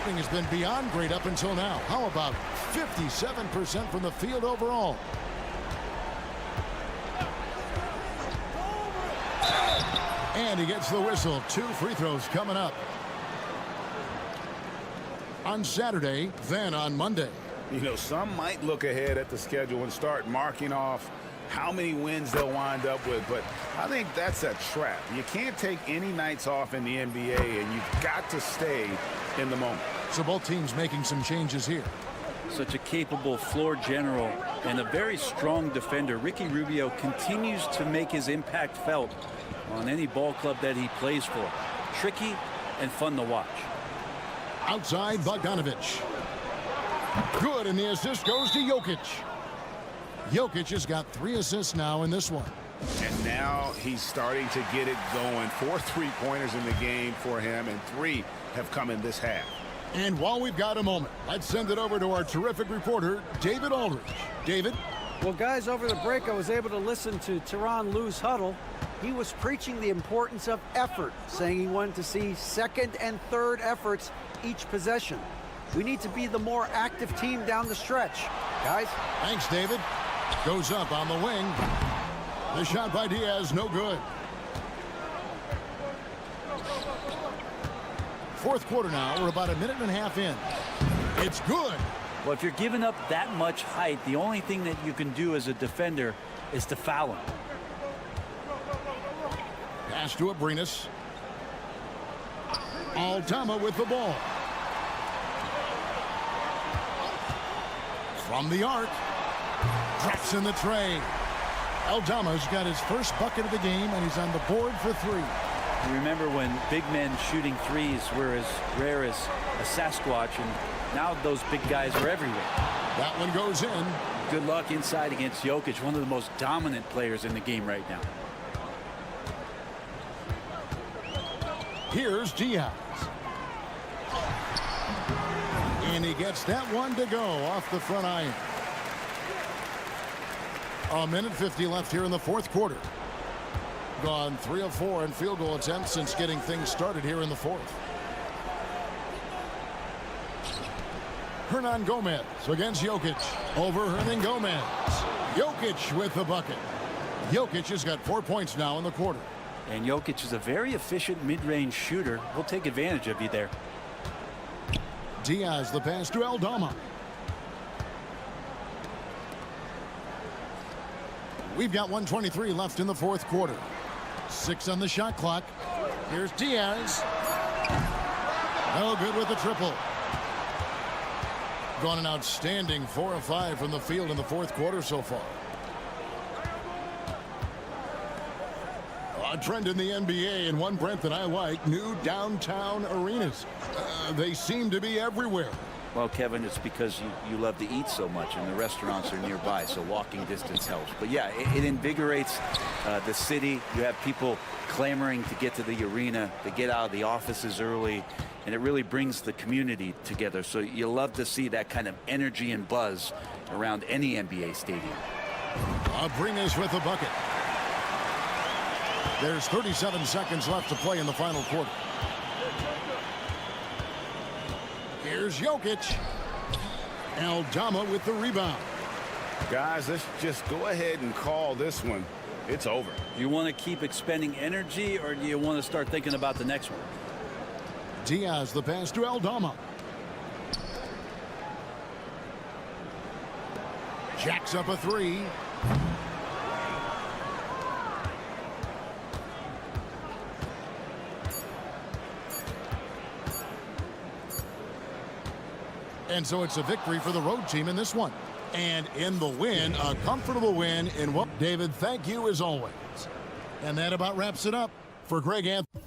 Thing has been beyond great up until now. How about 57% from the field overall? And he gets the whistle. 2 free throws coming up on Saturday, then on Monday. You know, some might look ahead at the schedule and start marking off how many wins they'll wind up with, but I think that's a trap. You can't take any nights off in the NBA, and you've got to stay in the moment. So both teams making some changes here. Such a capable floor general and a very strong defender. Ricky Rubio continues to make his impact felt on any ball club that he plays for. Tricky and fun to watch. Outside Bogdanovich. Good, and the assist goes to Jokic. Jokic has got 3 assists now in this one. And now he's starting to get it going. 4 3-pointers in the game for him, and 3 have come in this half. And while we've got a moment, let's send it over to our terrific reporter, David Aldridge. David? Well, guys, over the break, I was able to listen to Tyronn Lue's huddle. He was preaching the importance of effort, saying he wanted to see second and third efforts each possession. We need to be the more active team down the stretch. Guys? Thanks, David. Goes up on the wing. The shot by Diaz, no good. Fourth quarter now. We're about a minute and a half in. It's good. Well, if you're giving up that much height, the only thing that you can do as a defender is to foul him. Pass to Abrinas. Aldama with the ball. From the arc. Drops in the tray. Aldama's got his first bucket of the game, and he's on the board for 3. You remember when big men shooting threes were as rare as a Sasquatch, and now those big guys are everywhere. That one goes in. Good luck inside against Jokic, one of the most dominant players in the game right now. Here's Diaz. And he gets that one to go off the front iron. A minute 50 left here in the fourth quarter. Gone 3 of 4 in field goal attempts since getting things started here in the fourth. Hernan Gomez against Jokic. Over Hernan Gomez. Jokic with the bucket. Jokic has got 4 points now in the quarter. And Jokic is a very efficient mid-range shooter. He'll take advantage of you there. Diaz the pass to Aldama. We've got 1:23 left in the fourth quarter. 6 on the shot clock. Here's Diaz. No good with the triple. Gone an outstanding 4 of 5 from the field in the fourth quarter so far. A trend in the NBA, and one, Brent, that I like, new downtown arenas. They seem to be everywhere. Well, Kevin, it's because you love to eat so much, and the restaurants are nearby, so walking distance helps. But yeah, it invigorates the city. You have people clamoring to get to the arena, to get out of the offices early, and it really brings the community together. So you love to see that kind of energy and buzz around any NBA stadium. Abrinas with the bucket. There's 37 seconds left to play in the final quarter. Here's Jokic. Aldama with the rebound. Guys, let's just go ahead and call this one. It's over. You want to keep expending energy, or do you want to start thinking about the next one? Diaz the pass to Aldama. Jacks up a 3. And so it's a victory for the road team in this one. And in the win, a comfortable win in what? David, thank you as always. And that about wraps it up for Greg Anthony.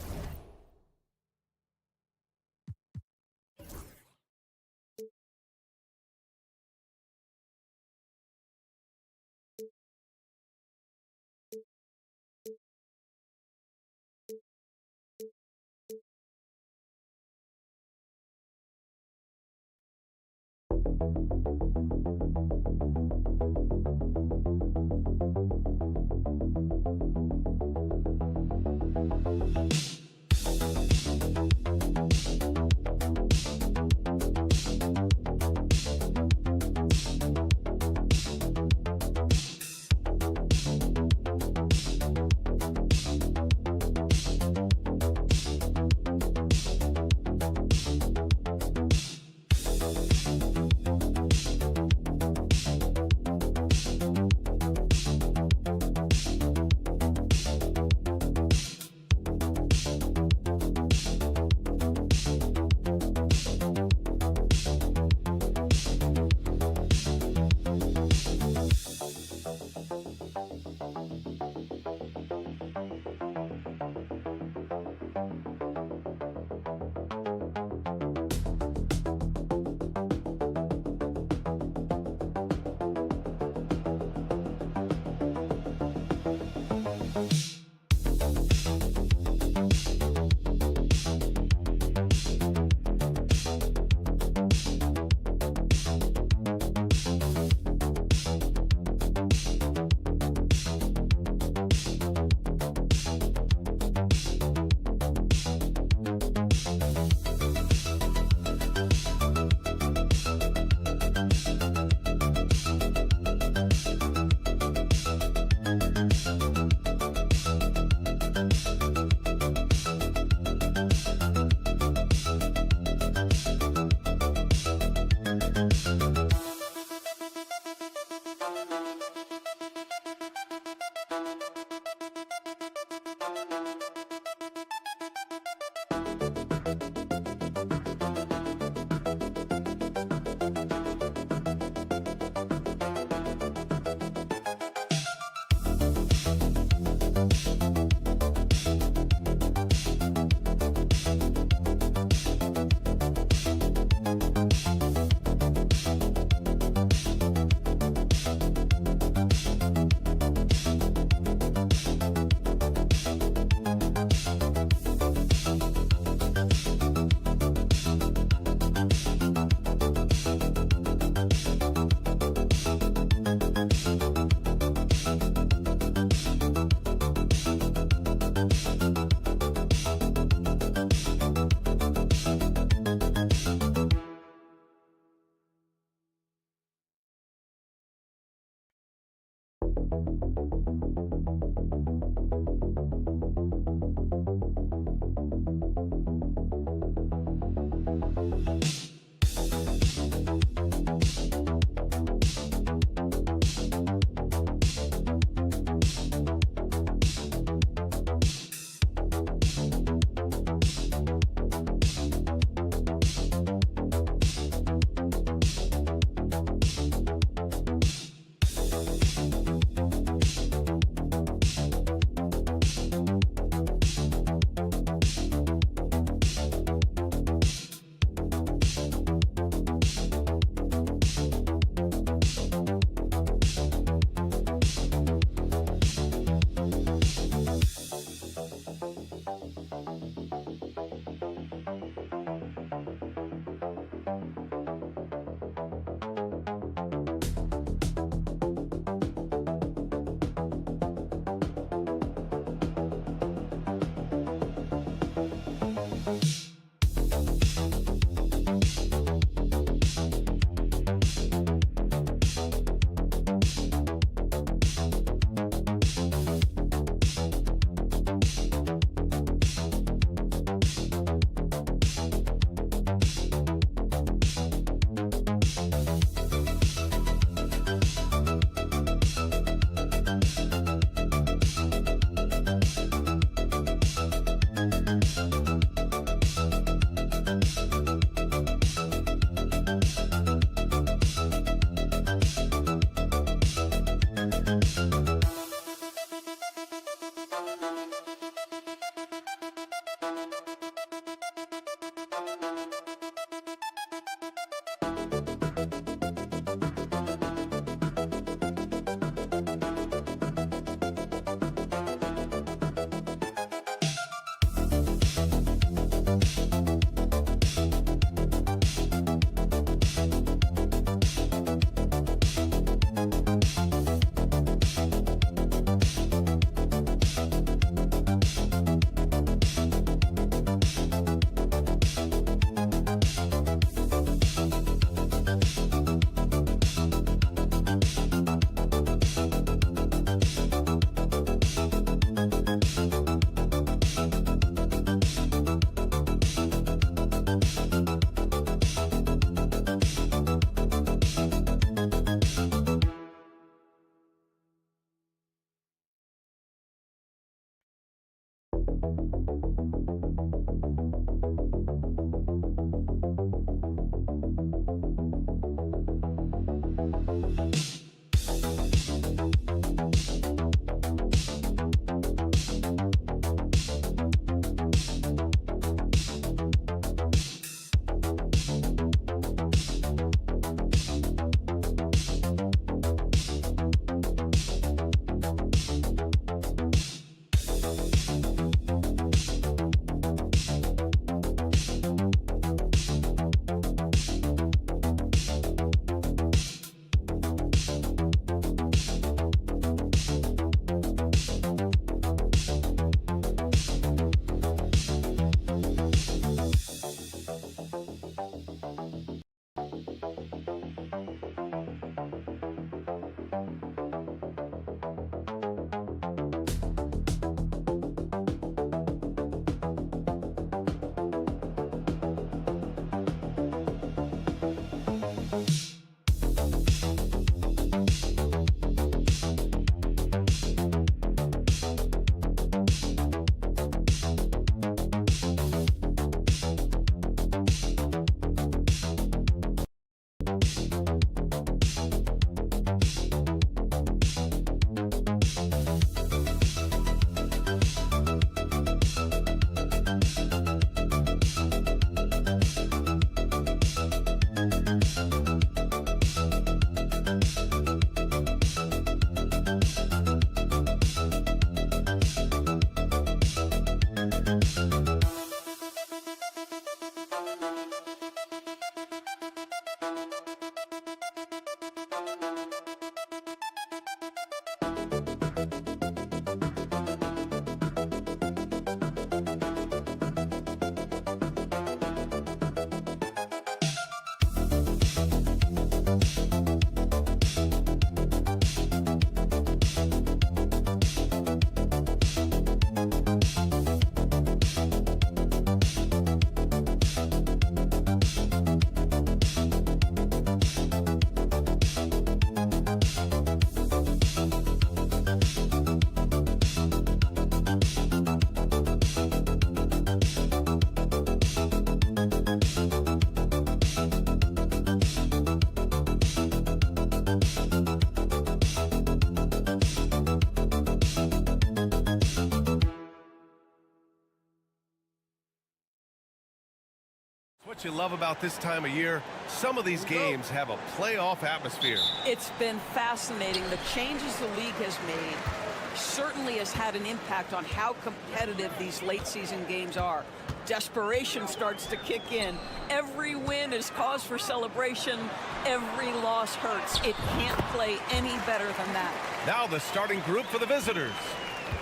What you love about this time of year, some of these games have a playoff atmosphere. It's been fascinating. The changes the league has made certainly has had an impact on how competitive these late season games are. Desperation starts to kick in. Every win is cause for celebration. Every loss hurts. It can't play any better than that. Now the starting group for the visitors.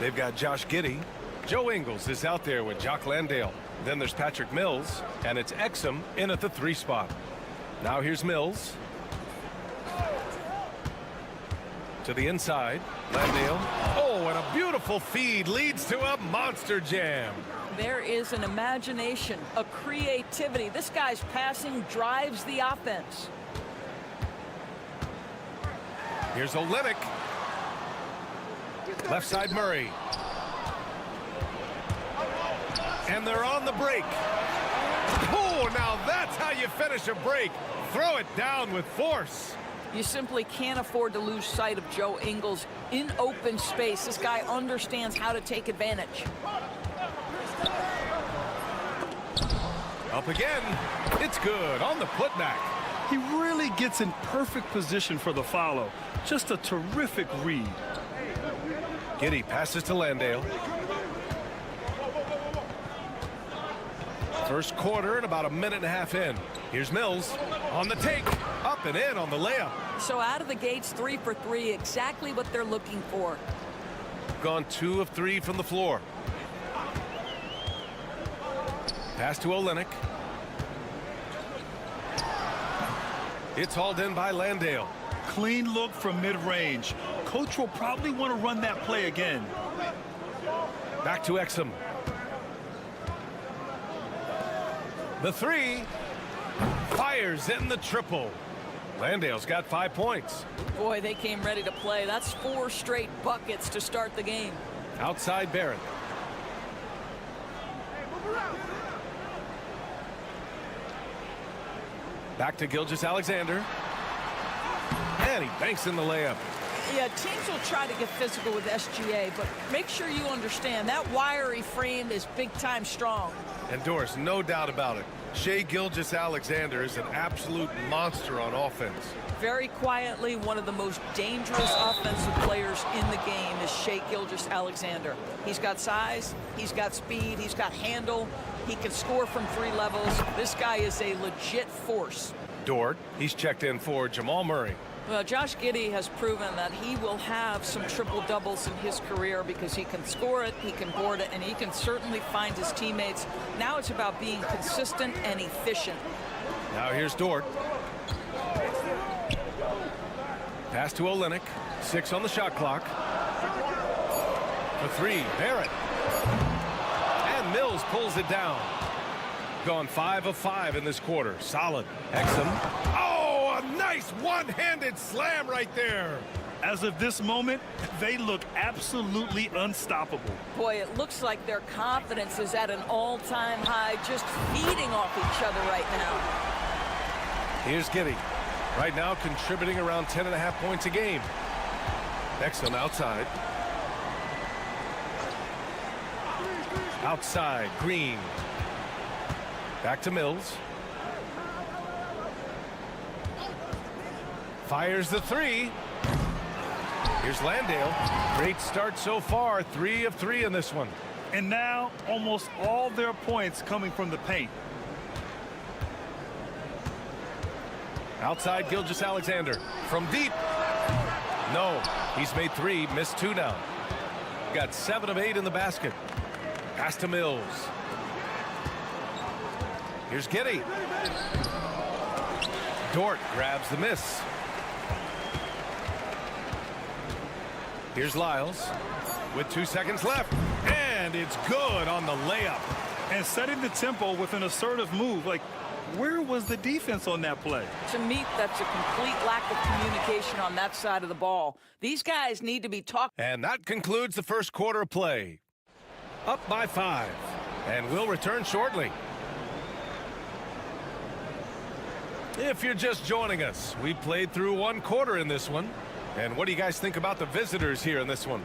They've got Josh Giddey. Joe Ingles is out there with Jock Landale. Then there's Patrick Mills, and it's Exum in at the 3 spot. Now here's Mills. To the inside, Landale. Oh, and a beautiful feed leads to a monster jam. There is an imagination, a creativity. This guy's passing drives the offense. Here's Olenek. Left side Murray. And they're on the break. Oh, now that's how you finish a break. Throw it down with force. You simply can't afford to lose sight of Joe Ingles in open space. This guy understands how to take advantage. Up again. It's good on the putback. He really gets in perfect position for the follow. Just a terrific read. Giddey passes to Landale. First quarter and about a minute and a half in. Here's Mills on the take. Up and in on the layup. So out of the gates, 3 for 3, exactly what they're looking for. Gone 2 of 3 from the floor. Pass to Olenek. It's hauled in by Landale. Clean look from mid-range. Coach will probably want to run that play again. Back to Exum. The 3 fires in the triple. Landale's got 5 points. Boy, they came ready to play. That's 4 straight buckets to start the game. Outside Barrett. Back to Gilgeous-Alexander. And he banks in the layup. Yeah, teams will try to get physical with SGA, but make sure you understand that wiry frame is big-time strong. And Doris, no doubt about it, Shai Gilgeous-Alexander is an absolute monster on offense. Very quietly, one of the most dangerous offensive players in the game is Shai Gilgeous-Alexander. He's got size, he's got speed, he's got handle, he can score from 3 levels. This guy is a legit force. Dort, he's checked in for Jamal Murray. Well, Josh Giddey has proven that he will have some triple-doubles in his career because he can score it, he can board it, and he can certainly find his teammates. Now it's about being consistent and efficient. Now here's Dort. Pass to Olenek. 6 on the shot clock. For 3, Barrett. And Mills pulls it down. Gone 5 of 5 in this quarter. Solid. Exum. Oh, a nice one-handed slam right there. As of this moment, they look absolutely unstoppable. Boy, it looks like their confidence is at an all-time high, just feeding off each other right now. Here's Giddey. Right now contributing around 10.5 points a game. Exum outside. Outside, Green. Back to Mills. Fires the 3. Here's Landale. Great start so far. 3 of 3 in this one. And now almost all their points coming from the paint. Outside Gilgeous-Alexander. From deep. No, he's made 3, missed 2 now. Got 7 of 8 in the basket. Pass to Mills. Here's Giddey. Dort grabs the miss. Here's Lyles with 2 seconds left. And it's good on the layup. And setting the tempo with an assertive move. Like, where was the defense on that play? To me, that's a complete lack of communication on that side of the ball. These guys need to be talking. And that concludes the first quarter of play. Up by 5. And we'll return shortly. If you're just joining us, we played through 1 quarter in this one. And what do you guys think about the visitors here in this one?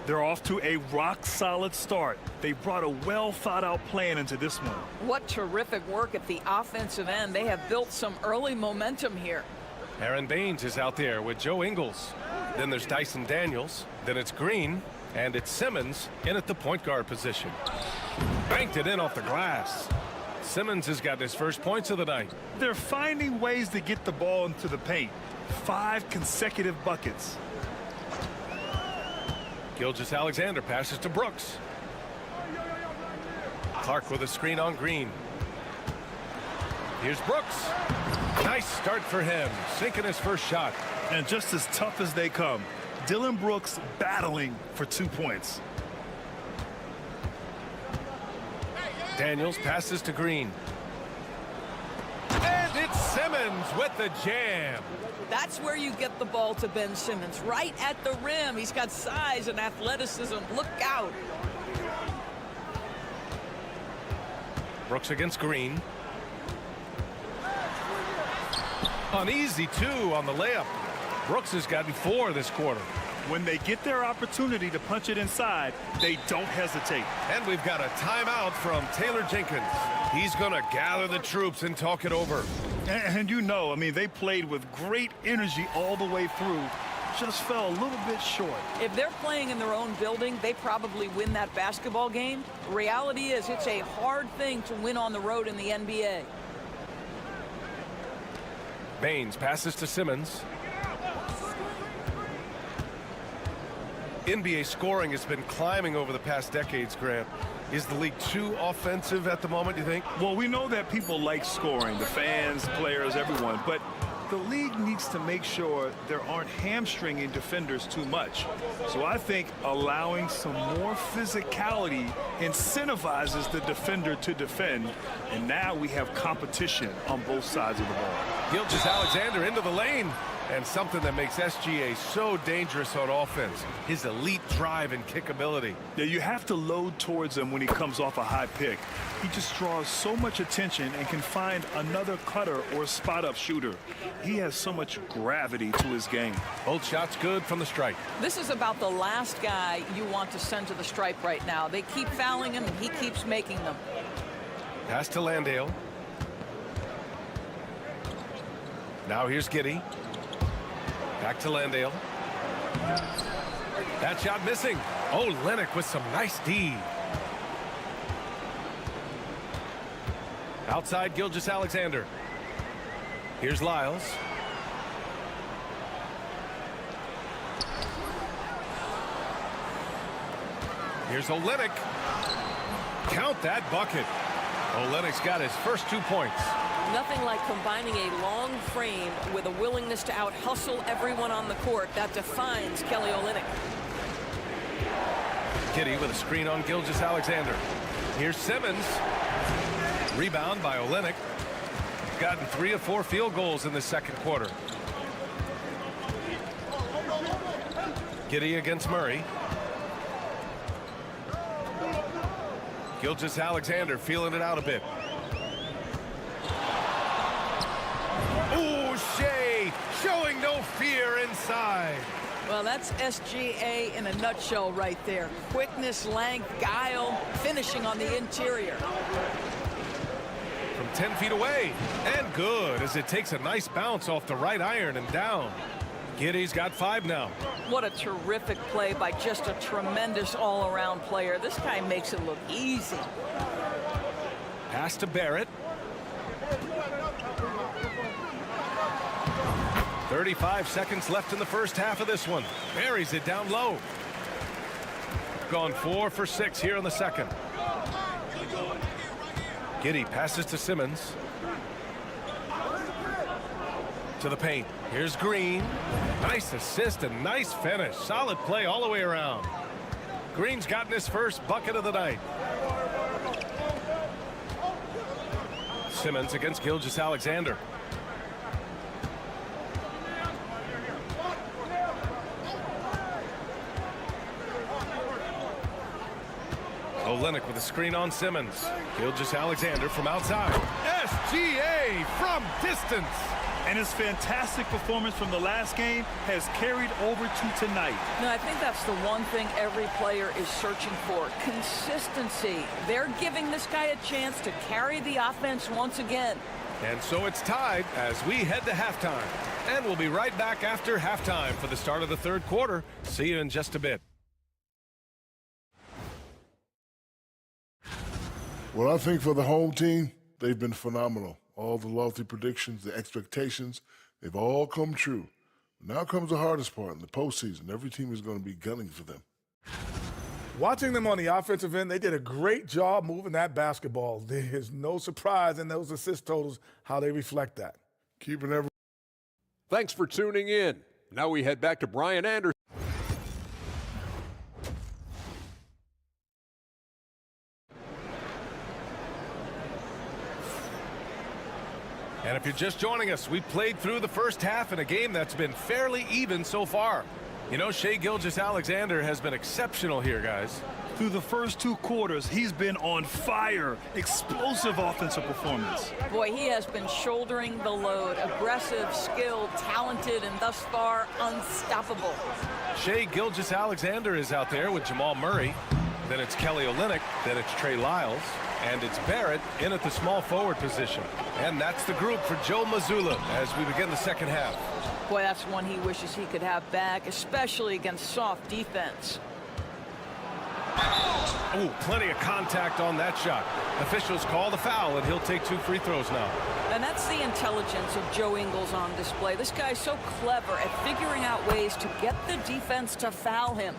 They're off to a rock-solid start. They brought a well-thought-out plan into this one. What terrific work at the offensive end. They have built some early momentum here. Aaron Baines is out there with Joe Ingles. Then there's Dyson Daniels. Then it's Green. And it's Simmons in at the point guard position. Banked it in off the glass. Simmons has got his first points of the night. They're finding ways to get the ball into the paint. 5 consecutive buckets. Gilgeous-Alexander passes to Brooks. Clark with a screen on Green. Here's Brooks. Nice start for him, sinking his first shot. And just as tough as they come, Dylan Brooks battling for 2 points. Daniels passes to Green. And it's Simmons with the jam. That's where you get the ball to Ben Simmons, right at the rim. He's got size and athleticism. Look out. Brooks against Green. An easy 2 on the layup. Brooks has gotten 4 this quarter. When they get their opportunity to punch it inside, they don't hesitate. And we've got a timeout from Taylor Jenkins. He's going to gather the troops and talk it over. And you know, I mean, they played with great energy all the way through. Just fell a little bit short. If they're playing in their own building, they probably win that basketball game. The reality is it's a hard thing to win on the road in the NBA. Baines passes to Simmons. NBA scoring has been climbing over the past decades, Grant. Is the league too offensive at the moment, do you think? Well, we know that people like scoring, the fans, players, everyone, but the league needs to make sure there aren't hamstringing defenders too much. So I think allowing some more physicality incentivizes the defender to defend, and now we have competition on both sides of the ball. Gilgeous-Alexander into the lane. And something that makes SGA so dangerous on offense, his elite drive and kick ability. Yeah, you have to load towards him when he comes off a high pick. He just draws so much attention and can find another cutter or spot-up shooter. He has so much gravity to his game. Both shots good from the stripe. This is about the last guy you want to send to the stripe right now. They keep fouling him, and he keeps making them. Pass to Landale. Now here's Giddey. Back to Landale. That shot missing. Oh, Lennox with some nice D. Outside Gilgeous-Alexander. Here's Lyles. Here's Olenek. Count that bucket. Olenek's got his first 2 points. Nothing like combining a long frame with a willingness to out-hustle everyone on the court. That defines Kelly Olynyk. Giddey with a screen on Gilgeous-Alexander. Here's Simmons. Rebound by Olynyk. Gotten 3 of 4 field goals in the second quarter. Giddey against Murray. Gilgeous-Alexander feeling it out a bit. Ooh, Shea showing no fear inside. Well, that's SGA in a nutshell right there. Quickness, length, guile, finishing on the interior. From 10 feet away, and good as it takes a nice bounce off the right iron and down. Giddey's got 5 now. What a terrific play by just a tremendous all-around player. This guy makes it look easy. Pass to Barrett. 35 seconds left in the first half of this one. Buries it down low. Gone 4 for 6 here in the second. Giddey passes to Simmons. To the paint. Here's Green. Nice assist and nice finish. Solid play all the way around. Green's gotten his first bucket of the night. Simmons against Gilgeous-Alexander. Olynyk with a screen on Simmons. Gilgeous-Alexander from outside. SGA from distance. And his fantastic performance from the last game has carried over to tonight. No, I think that's the one thing every player is searching for. Consistency. They're giving this guy a chance to carry the offense once again. And so it's tied as we head to halftime. And we'll be right back after halftime for the start of the third quarter. See you in just a bit. Well, I think for the home team, they've been phenomenal. All the lofty predictions, the expectations, they've all come true. Now comes the hardest part in the postseason. Every team is going to be gunning for them. Watching them on the offensive end, they did a great job moving that basketball. There's no surprise in those assist totals, how they reflect that. Keeping every. Thanks for tuning in. Now we head back to Brian Anderson. And if you're just joining us, we played through the first half in a game that's been fairly even so far. You know, Shai Gilgeous-Alexander has been exceptional here, guys. Through the first 2 quarters, he's been on fire. Explosive offensive performance. Boy, he has been shouldering the load. Aggressive, skilled, talented, and thus far unstoppable. Shai Gilgeous-Alexander is out there with Jamal Murray. Then it's Kelly Olynyk. Then it's Trey Lyles. And it's Barrett in at the small forward position. And that's the group for Joe Mazzulla as we begin the second half. Boy, that's one he wishes he could have back, especially against soft defense. Oh, plenty of contact on that shot. Officials call the foul, and he'll take 2 free throws now. And that's the intelligence of Joe Ingles on display. This guy's so clever at figuring out ways to get the defense to foul him.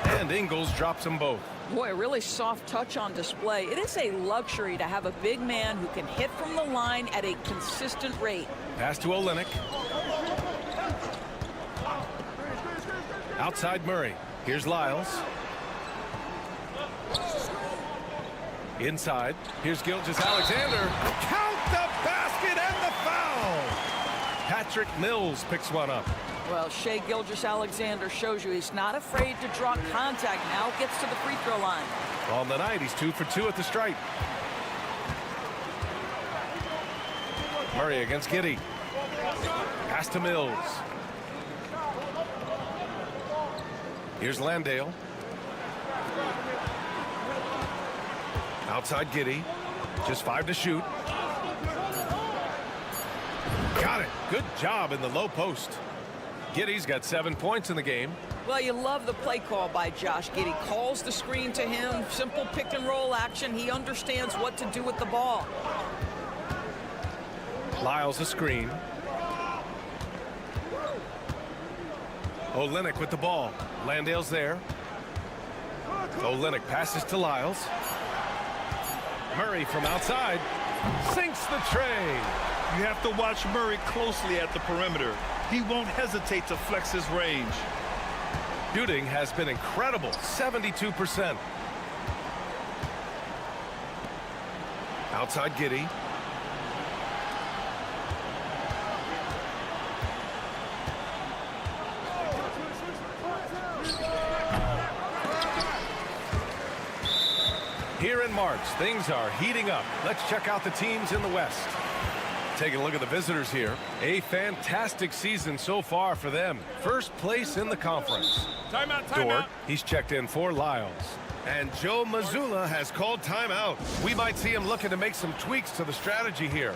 And Ingles drops them both. Boy, a really soft touch on display. It is a luxury to have a big man who can hit from the line at a consistent rate. Pass to Olynyk. Outside Murray. Here's Lyles. Inside. Here's Gilgeous-Alexander. Count the basket and the foul. Patrick Mills picks one up. Well, Shai Gilgeous-Alexander shows you he's not afraid to draw contact. Now gets to the free throw line. On the night, he's 2 for 2 at the stripe. Murray against Giddey. Pass to Mills. Here's Landale. Outside Giddey. Just 5 to shoot. Got it. Good job in the low post. Giddey's got 7 points in the game. Well, you love the play call by Josh Giddey. Calls the screen to him. Simple pick and roll action. He understands what to do with the ball. Lyles a screen. Olynyk with the ball. Landale's there. Olynyk passes to Lyles. Murray from outside sinks the tray. You have to watch Murray closely at the perimeter. He won't hesitate to flex his range. Shooting has been incredible, 72%. Outside Giddey. Here in March, things are heating up. Let's check out the teams in the West. Taking a look at the visitors here. A fantastic season so far for them. First place in the conference. Timeout, Dort, he's checked in for Lyles. And Joe Mazzulla has called timeout. We might see him looking to make some tweaks to the strategy here.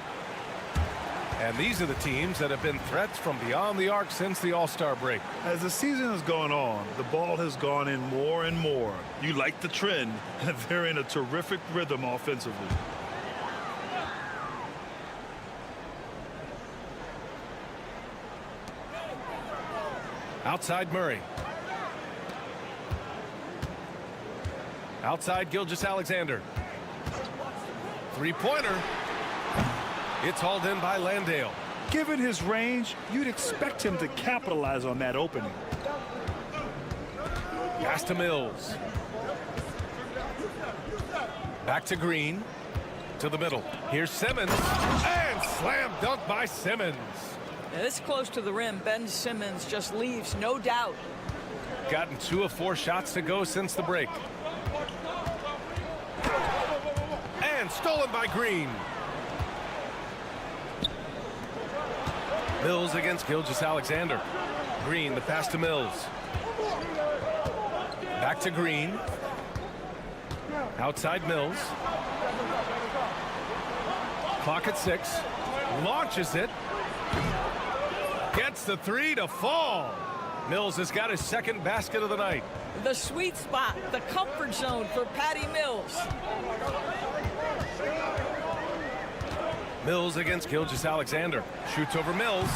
And these are the teams that have been threats from beyond the arc since the All-Star break. As the season has gone on, the ball has gone in more and more. You like the trend. They're in a terrific rhythm offensively. Outside Murray. Outside Gilgeous-Alexander. Three-pointer. It's hauled in by Landale. Given his range, you'd expect him to capitalize on that opening. Pass to Mills. Back to Green. To the middle. Here's Simmons. And slam dunk by Simmons. Now, this close to the rim, Ben Simmons just leaves, no doubt. Gotten 2 of 4 shots to go since the break. And stolen by Green. Mills against Gilgeous-Alexander. Green, the pass to Mills. Back to Green. Outside Mills. Clock at 6. Launches it. Gets the 3 to fall. Mills has got his second basket of the night. The sweet spot, the comfort zone for Patty Mills. Mills against Gilgeous-Alexander. Shoots over Mills.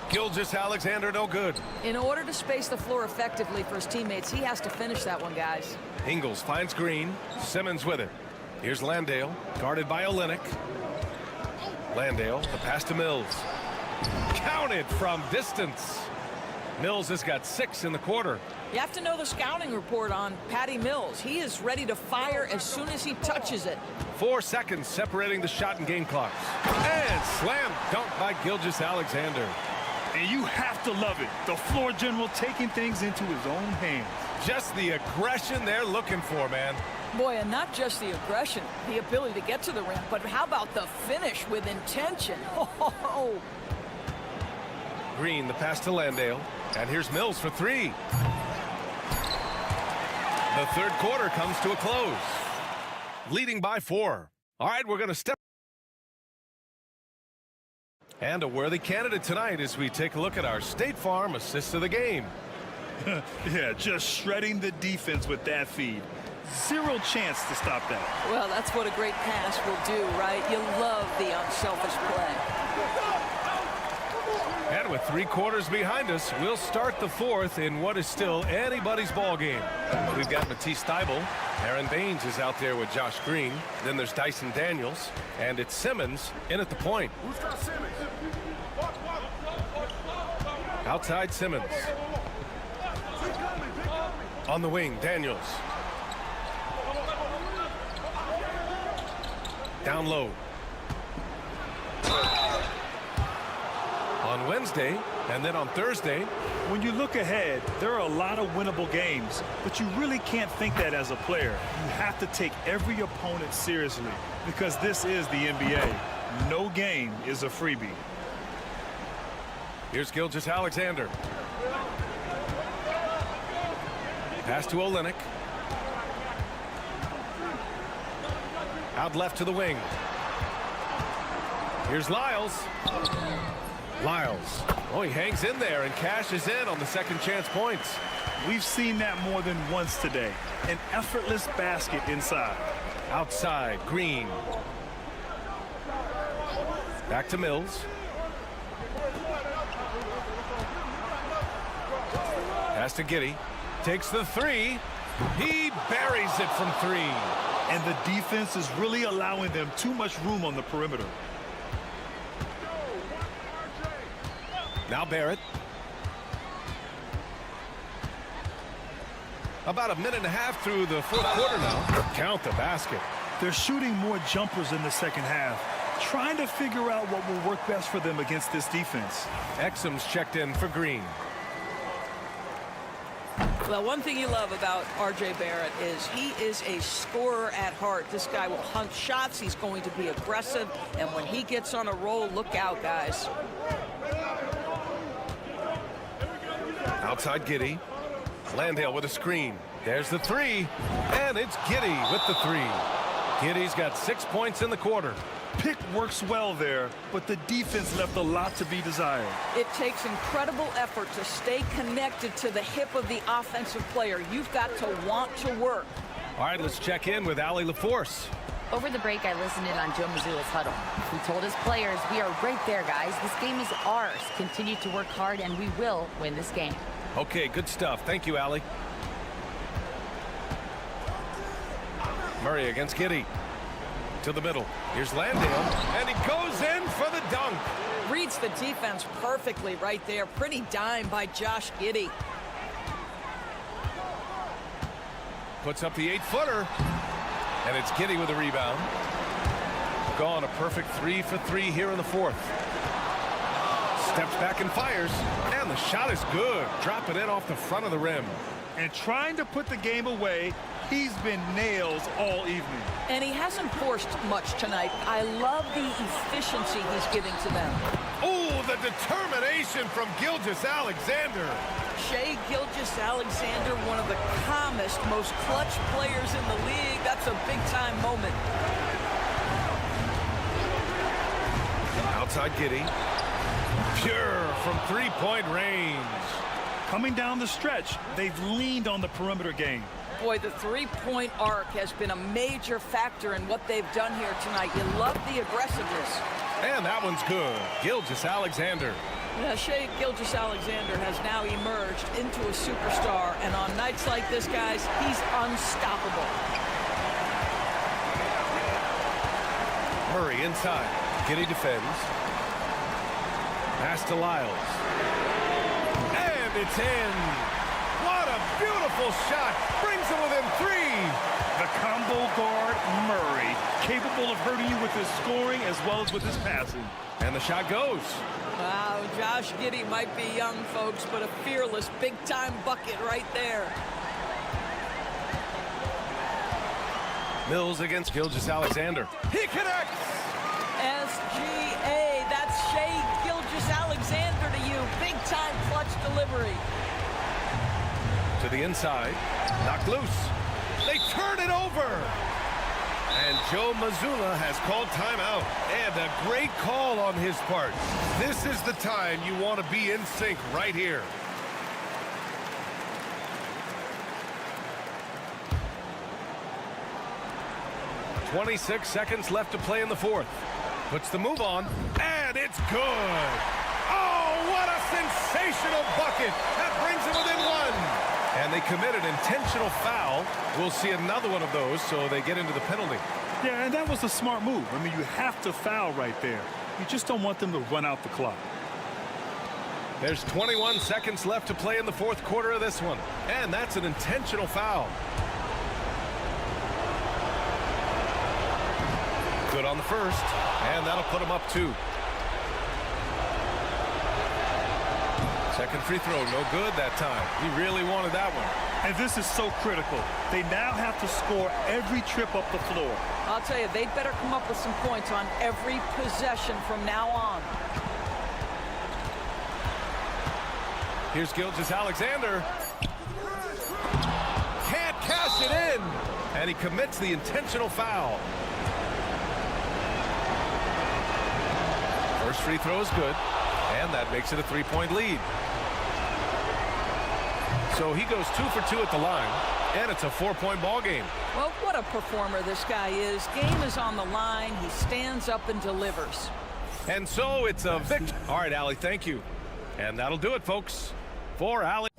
Gilgeous-Alexander no good. In order to space the floor effectively for his teammates, he has to finish that one, guys. Ingles finds Green. Simmons with it. Here's Landale, guarded by Olynyk. Landale, the pass to Mills. Counted from distance. Mills has got 6 in the quarter. You have to know the scouting report on Patty Mills. He is ready to fire as soon as he touches it. 4 seconds separating the shot and game clocks. And slam dunk by Gilgeous-Alexander. And you have to love it. The floor general taking things into his own hands. Just the aggression they're looking for, man. Boy, and not just the aggression, the ability to get to the rim, but how about the finish with intention? Oh. Green, the pass to Landale. And here's Mills for 3. The third quarter comes to a close. Leading by 4. All right, we're going to step. And a worthy candidate tonight as we take a look at our State Farm assist of the game. Yeah, just shredding the defense with that feed. 0 chance to stop that. Well, that's what a great pass will do, right? You love the unselfish play. And with 3 quarters behind us, we'll start the 4th in what is still anybody's ball game. We've got Matisse Thybulle. Aaron Baines is out there with Josh Green. Then there's Dyson Daniels. And it's Simmons in at the point. Who's got Simmons? Outside Simmons. On the wing, Daniels. Down low. On Wednesday, and then on Thursday. When you look ahead, there are a lot of winnable games, but you really can't think that as a player. You have to take every opponent seriously because this is the NBA. No game is a freebie. Here's Gilgeous-Alexander. Pass to Olynyk. Out left to the wing. Here's Lyles. Lyles. Oh, he hangs in there and cashes in on the second chance points. We've seen that more than once today. An effortless basket inside. Outside, Green. Back to Mills. Pass to Giddey. Takes the 3. He buries it from 3. And the defense is really allowing them too much room on the perimeter. Now Barrett. About a minute and a half through the 4th quarter now. Count the basket. They're shooting more jumpers in the second half, trying to figure out what will work best for them against this defense. Exum's checked in for Green. Well, one thing you love about R.J. Barrett is he is a scorer at heart. This guy will hunt shots. He's going to be aggressive. And when he gets on a roll, look out, guys. Outside Giddey. Landale with a screen. There's the 3. And it's Giddey with the 3. Giddey's got 6 points in the quarter. Pick works well there, but the defense left a lot to be desired. It takes incredible effort to stay connected to the hip of the offensive player. You've got to want to work. All right, let's check in with Allie LaForce. Over the break, I listened in on Joe Mazzulla's huddle. He told his players, we are right there, guys. This game is ours. Continue to work hard, and we will win this game. Okay, good stuff. Thank you, Allie. Murray against Giddey. To the middle. Here's Landale, and he goes in for the dunk. Reads the defense perfectly right there. Pretty dime by Josh Giddey. Puts up the 8-footer, and it's Giddey with a rebound. Gone a perfect 3 for 3 here in the fourth. Steps back and fires, and the shot is good. Dropping it off the front of the rim. And trying to put the game away, he's been nails all evening. And he hasn't forced much tonight. I love the efficiency he's giving to them. Oh, the determination from Gilgeous-Alexander. Shai Gilgeous-Alexander, one of the calmest, most clutch players in the league. That's a big-time moment. Outside Giddey. Pure from three-point range. Coming down the stretch, they've leaned on the perimeter game. Boy, the three-point arc has been a major factor in what they've done here tonight. You love the aggressiveness. And that one's good. Gilgeous-Alexander. Yeah, Shai Gilgeous-Alexander has now emerged into a superstar, and on nights like this, guys, he's unstoppable. Murray inside. Giddey defends. Pass to Lyles. And it's in. What a beautiful shot. Brings him within 3. The combo guard, Murray, capable of hurting you with his scoring as well as with his passing. And the shot goes. Wow, Josh Giddey might be young, folks, but a fearless big-time bucket right there. Mills against Gilgeous-Alexander. He connects. SGA, that's Shai Gilgeous-Alexander to you. Big-time clutch delivery. To the inside. Knocked loose. They turn it over. And Joe Mazzulla has called timeout. And a great call on his part. This is the time you want to be in sync right here. .26 seconds left to play in the fourth. Puts the move on, and it's good. Oh, what a sensational bucket. That brings him within 1. And they commit an intentional foul. We'll see another one of those, so they get into the penalty. Yeah, and that was a smart move. I mean, you have to foul right there. You just don't want them to run out the clock. There's 21 seconds left to play in the fourth quarter of this one. And that's an intentional foul. Good on the first, and that'll put him up 2. Second free throw, no good that time. He really wanted that one. And this is so critical. They now have to score every trip up the floor. I'll tell you, they'd better come up with some points on every possession from now on. Here's Gilgeous-Alexander. Can't cash it in. And he commits the intentional foul. First free throw is good, and that makes it a 3-point lead. So he goes 2 for 2 at the line, and it's a 4-point ball game. Well, what a performer this guy is. Game is on the line. He stands up and delivers. And so it's a victory. All right, Allie, thank you. And that'll do it, folks, for Allie.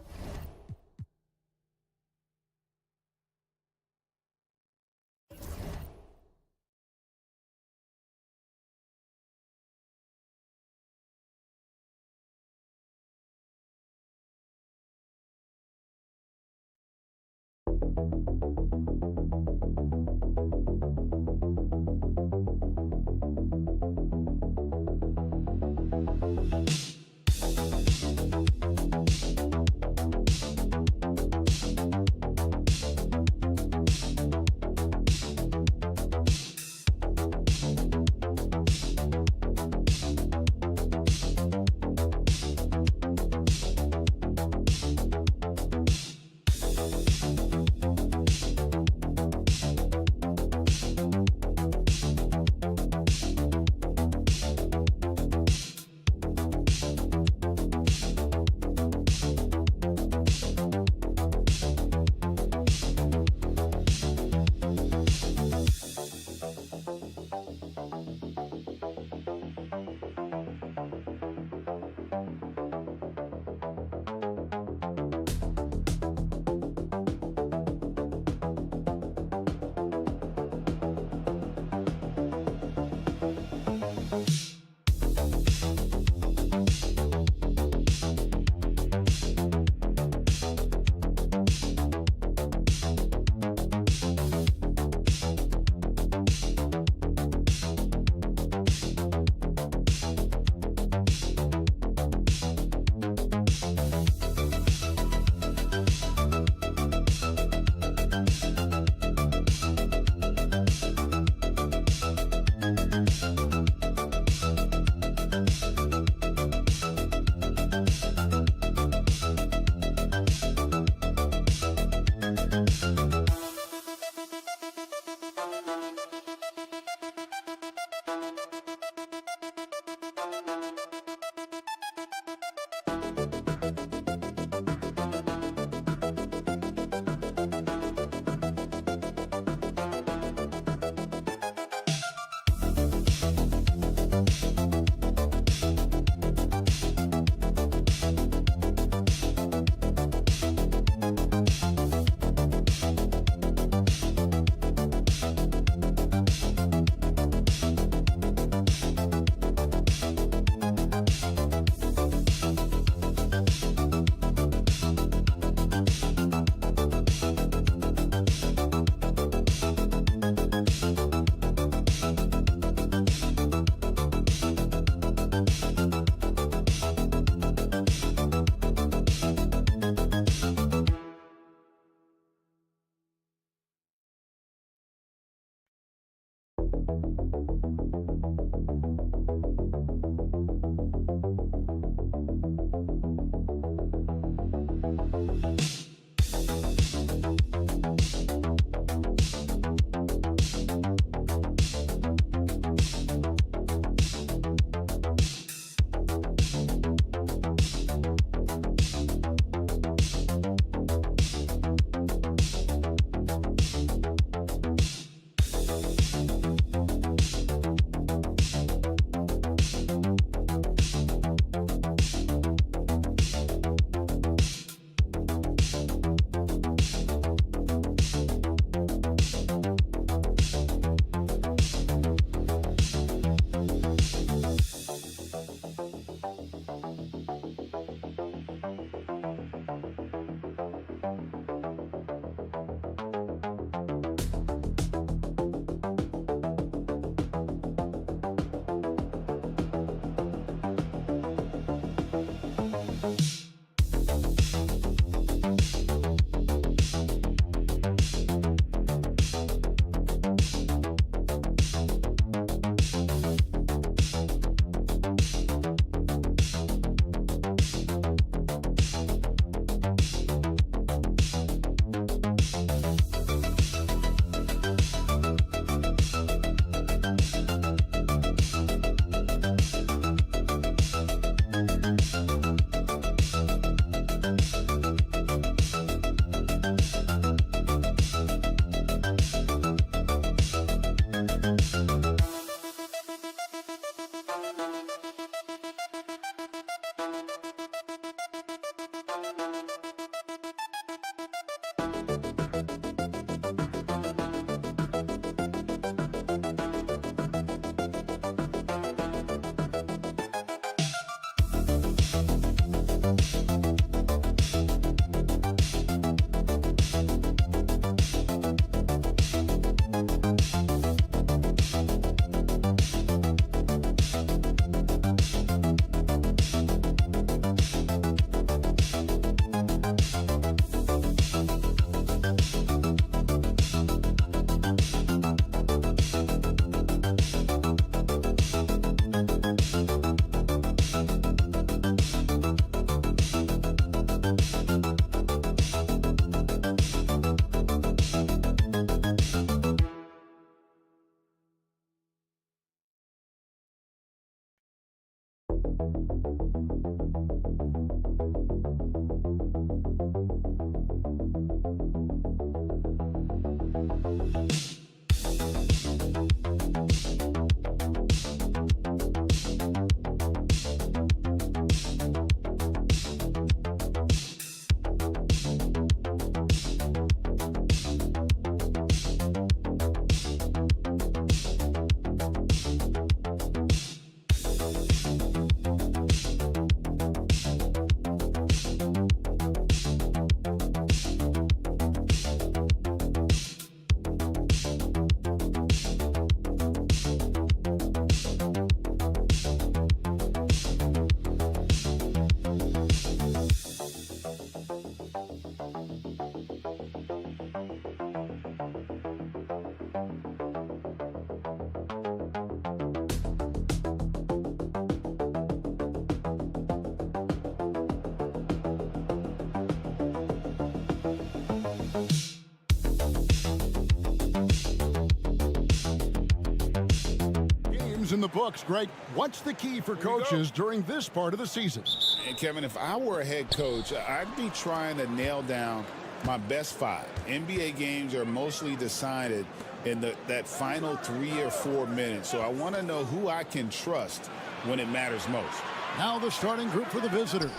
In the books, Greg, what's the key for coaches during this part of the season? And Kevin, if I were a head coach, I'd be trying to nail down my best 5. NBA games are mostly decided in that final 3 or 4 minutes. So I want to know who I can trust when it matters most. Now the starting group for the visitors.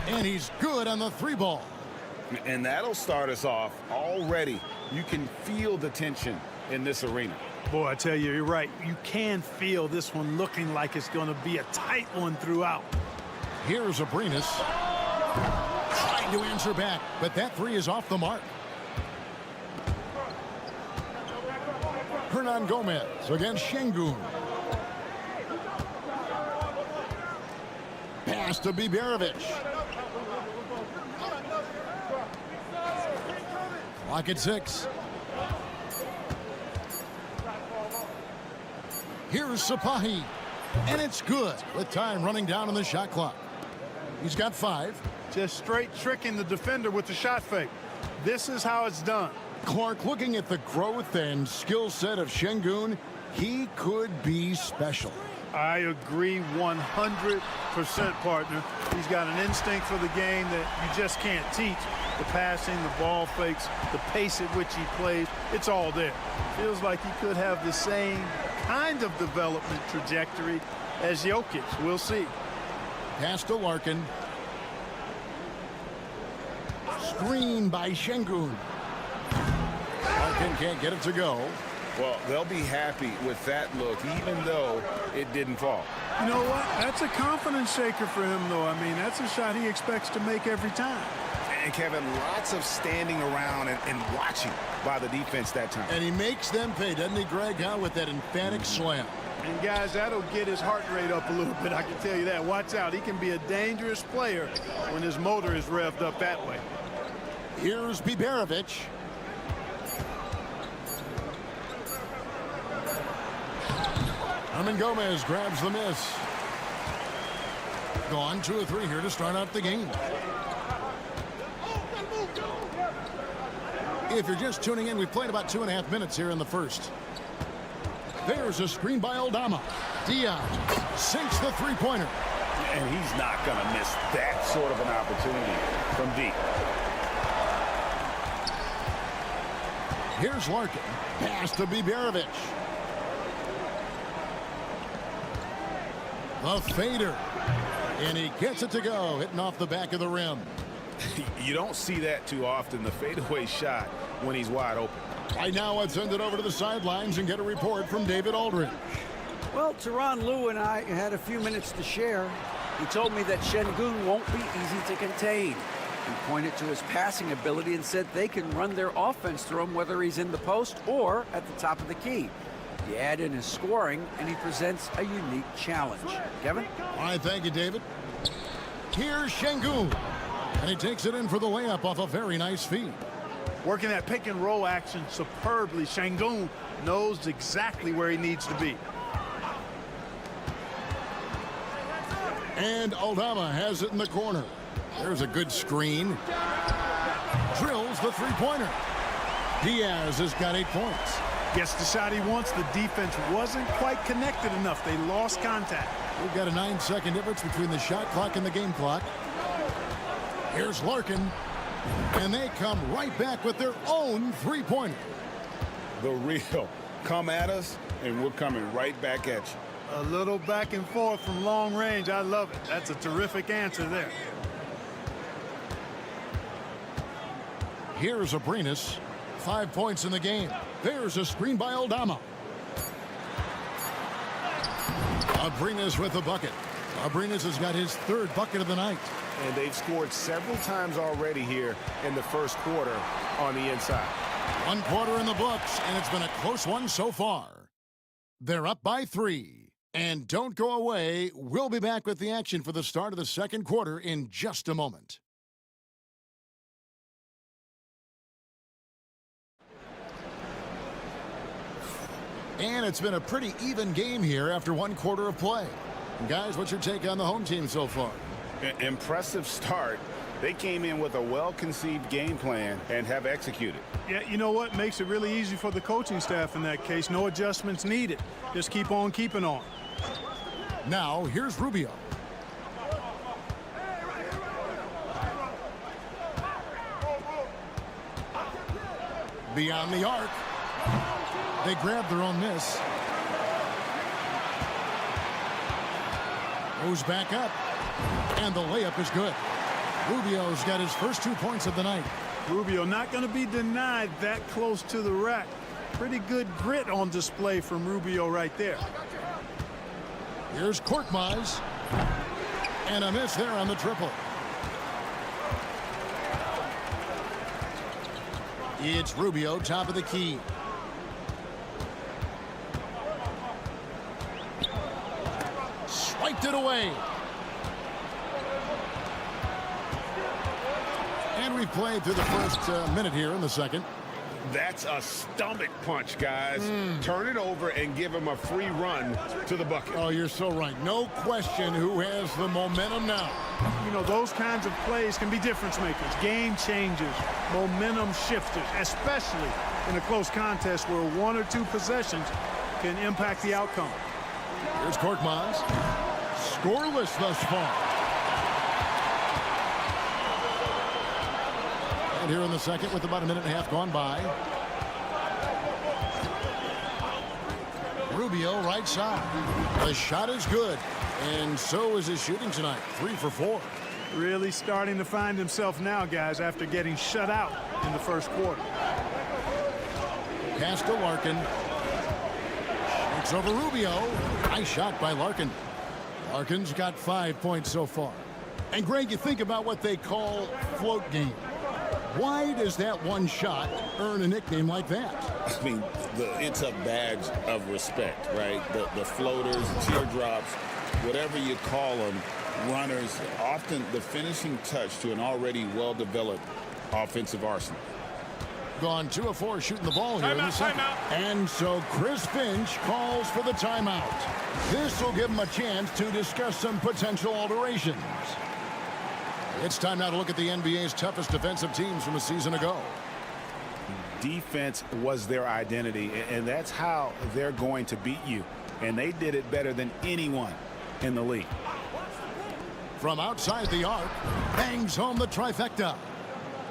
And he's good on the 3-ball. And that'll start us off already. You can feel the tension in this arena. Boy, I tell you, you're right. You can feel this one looking like it's going to be a tight one throughout. Here's Abrinas trying to answer back, but that 3 is off the mark. Hernan Gomez against Şengün. Pass to Biberovic. Clock at 6. Here's Sapahi. And it's good with time running down on the shot clock. He's got 5. Just straight tricking the defender with the shot fake. This is how it's done. Clark, looking at the growth and skill set of Şengün, he could be special. I agree 100%, partner. He's got an instinct for the game that you just can't teach. The passing, the ball fakes, the pace at which he plays, it's all there. Feels like he could have the same kind of development trajectory as Jokic. We'll see. Pass to Larkin. Screen by Şengün. Larkin can't get it to go. Well, they'll be happy with that look, even though it didn't fall. You know what? That's a confidence shaker for him, though. I mean, that's a shot he expects to make every time. And Kevin, lots of standing around and watching by the defense that time. And he makes them pay, doesn't he, Greg, with that emphatic slam. And, guys, that'll get his heart rate up a little bit, I can tell you that. Watch out. He can be a dangerous player when his motor is revved up that way. Here's Biberovic. Herman Gomez grabs the miss. Gone 2 of 3 here to start out the game. If you're just tuning in, we've played about 2.5 minutes here in the first. There's a screen by Aldama. Diaz sinks the three-pointer. And he's not going to miss that sort of an opportunity from deep. Here's Larkin. Pass to Biberovic. The fader. And he gets it to go, hitting off the back of the rim. You don't see that too often, the fadeaway shot when he's wide open. Right now, let's send it over to the sidelines and get a report from David Aldridge. Well, Tyronn Lue and I had a few minutes to share. He told me that Şengün won't be easy to contain. He pointed to his passing ability and said they can run their offense through him whether he's in the post or at the top of the key. You add in his scoring, and he presents a unique challenge. Kevin? All right, thank you, David. Here's Şengün. And he takes it in for the layup off a very nice feed. Working that pick and roll action superbly. Şengün knows exactly where he needs to be. And Aldama has it in the corner. There's a good screen. Drills the three-pointer. Diaz has got 8 points. Gets the shot he wants. The defense wasn't quite connected enough. They lost contact. We've got a 9-second difference between the shot clock and the game clock. Here's Larkin. And they come right back with their own three-pointer. The real. Come at us, and we're coming right back at you. A little back and forth from long range. I love it. That's a terrific answer there. Here's Abrinas. 5 points in the game. There's a screen by Aldama. Abrinas with the bucket. Abrinas has got his 3rd bucket of the night. And they've scored several times already here in the first quarter on the inside. 1 quarter in the books, and it's been a close one so far. They're up by 3. And don't go away. We'll be back with the action for the start of the second quarter in just a moment. And it's been a pretty even game here after 1 quarter of play. And guys, what's your take on the home team so far? Impressive start. They came in with a well-conceived game plan and have executed. Yeah, you know what? Makes it really easy for the coaching staff in that case. No adjustments needed. Just keep on keeping on. Now, here's Rubio. Beyond the arc. They grab their own miss. Goes back up. And the layup is good. Rubio's got his first 2 points of the night. Rubio not going to be denied that close to the rack. Pretty good grit on display from Rubio right there. Here's Korkmaz. And a miss there on the triple. It's Rubio, top of the key. Swiped it away. And we've played through the first minute here in the second. That's a stomach punch, guys. Turn it over and give him a free run to the bucket. Oh, you're so right. No question who has the momentum now. You know, those kinds of plays can be difference makers, game changers, momentum shifters, especially in a close contest where 1 or 2 possessions can impact the outcome. Here's Korkmaz. Scoreless thus far. And here in the second with about a minute and a half gone by. Rubio right side. The shot is good. And so is his shooting tonight. 3 for 4. Really starting to find himself now, guys, after getting shut out in the first quarter. Pass to Larkin. Shakes over Rubio. Nice shot by Larkin. Larkin's got 5 points so far. And Greg, you think about what they call float game. Why does that one shot earn a nickname like that? I mean, it's a badge of respect, right? The floaters, teardrops, whatever you call them, runners, often the finishing touch to an already well-developed offensive arsenal. Gone 2 of 4 shooting the ball here in the second. And so Chris Finch calls for the timeout. This will give him a chance to discuss some potential alterations. It's time now to look at the NBA's toughest defensive teams from a season ago. Defense was their identity, and that's how they're going to beat you. And they did it better than anyone in the league. From outside the arc, bangs home the trifecta.